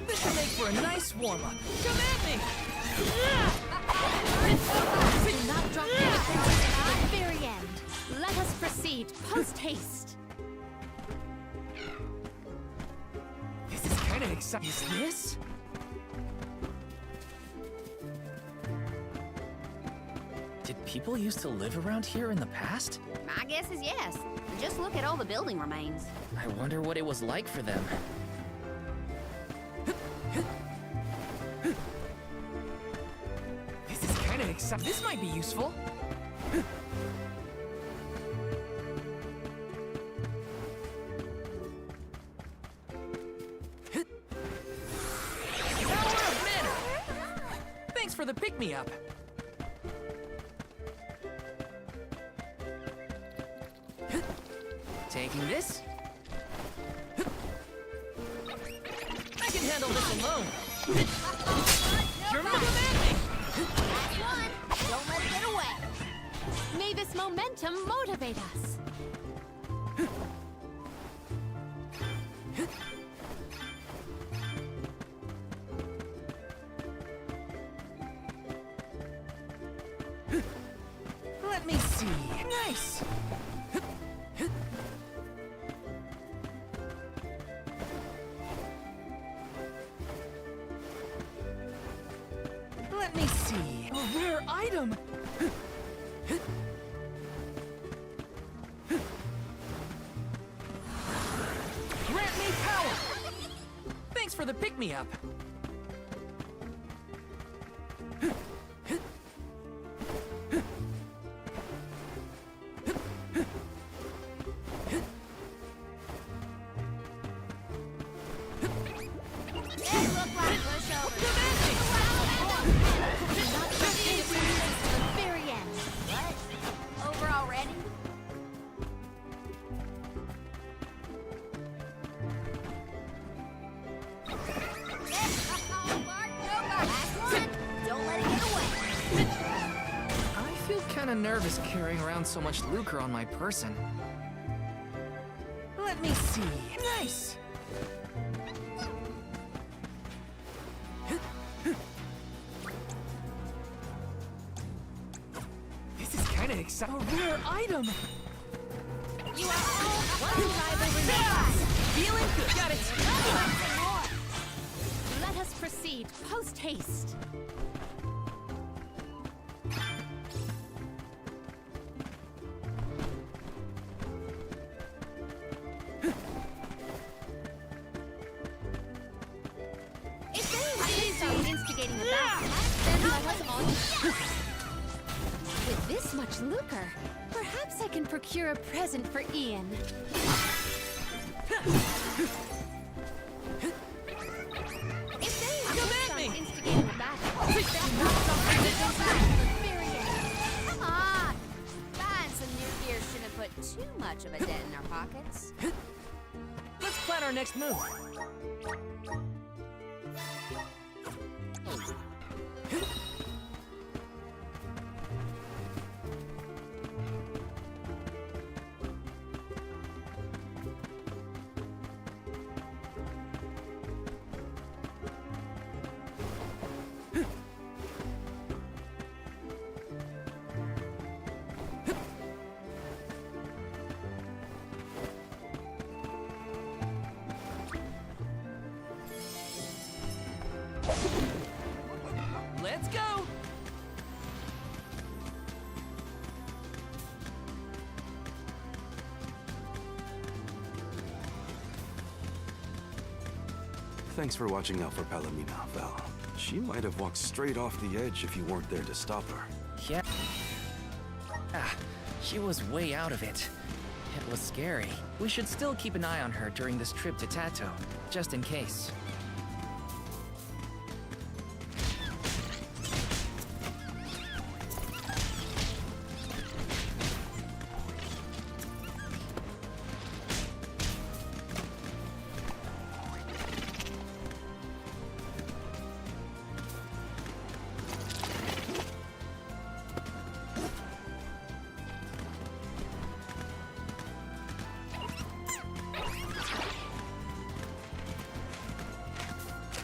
This should make for a nice warm-up. Come at me! Do not drop your defenses at the very end. Let us proceed post-haste. This is kind of exciting. Is this? Did people used to live around here in the past? My guess is yes. Just look at all the building remains. I wonder what it was like for them. exciting. This might be useful. Power of mana! Thanks for the pick-me-up. Taking this. I can handle this alone. You're not demanding. Last one. Don't let it get away. May this momentum motivate us. Let me see. Nice. Let me see. A rare item. Grant me power. Thanks for the pick-me-up. Over already? Don't let it get away. I feel kinda nervous carrying around so much lucre on my person. Let me see. Nice! This is kinda exciting. A rare item! You are all one rival remains. Feeling good. Got it. Let us proceed post haste. If anyone is instigating the battle, then let us all. With this much lucre, perhaps I can procure a present for Ian. If anyone is instigating the battle, come on! Buying some new gear shouldn't put too much of a dent in our pockets. Let's plan our next move. Let's go! Thanks for watching out for Palomina, Val. She might have walked straight off the edge if you weren't there to stop her. Yeah. She was way out of it. It was scary. We should still keep an eye on her during this trip to Tato, just in case.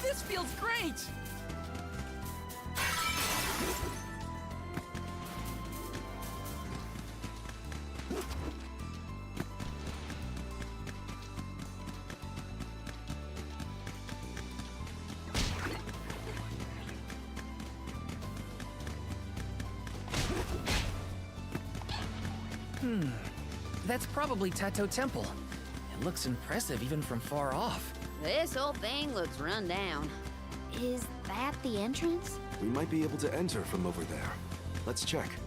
This feels great! That's probably Tato Temple. It looks impressive even from far off. This whole thing looks run down. Is that the entrance? We might be able to enter from over there. Let's check.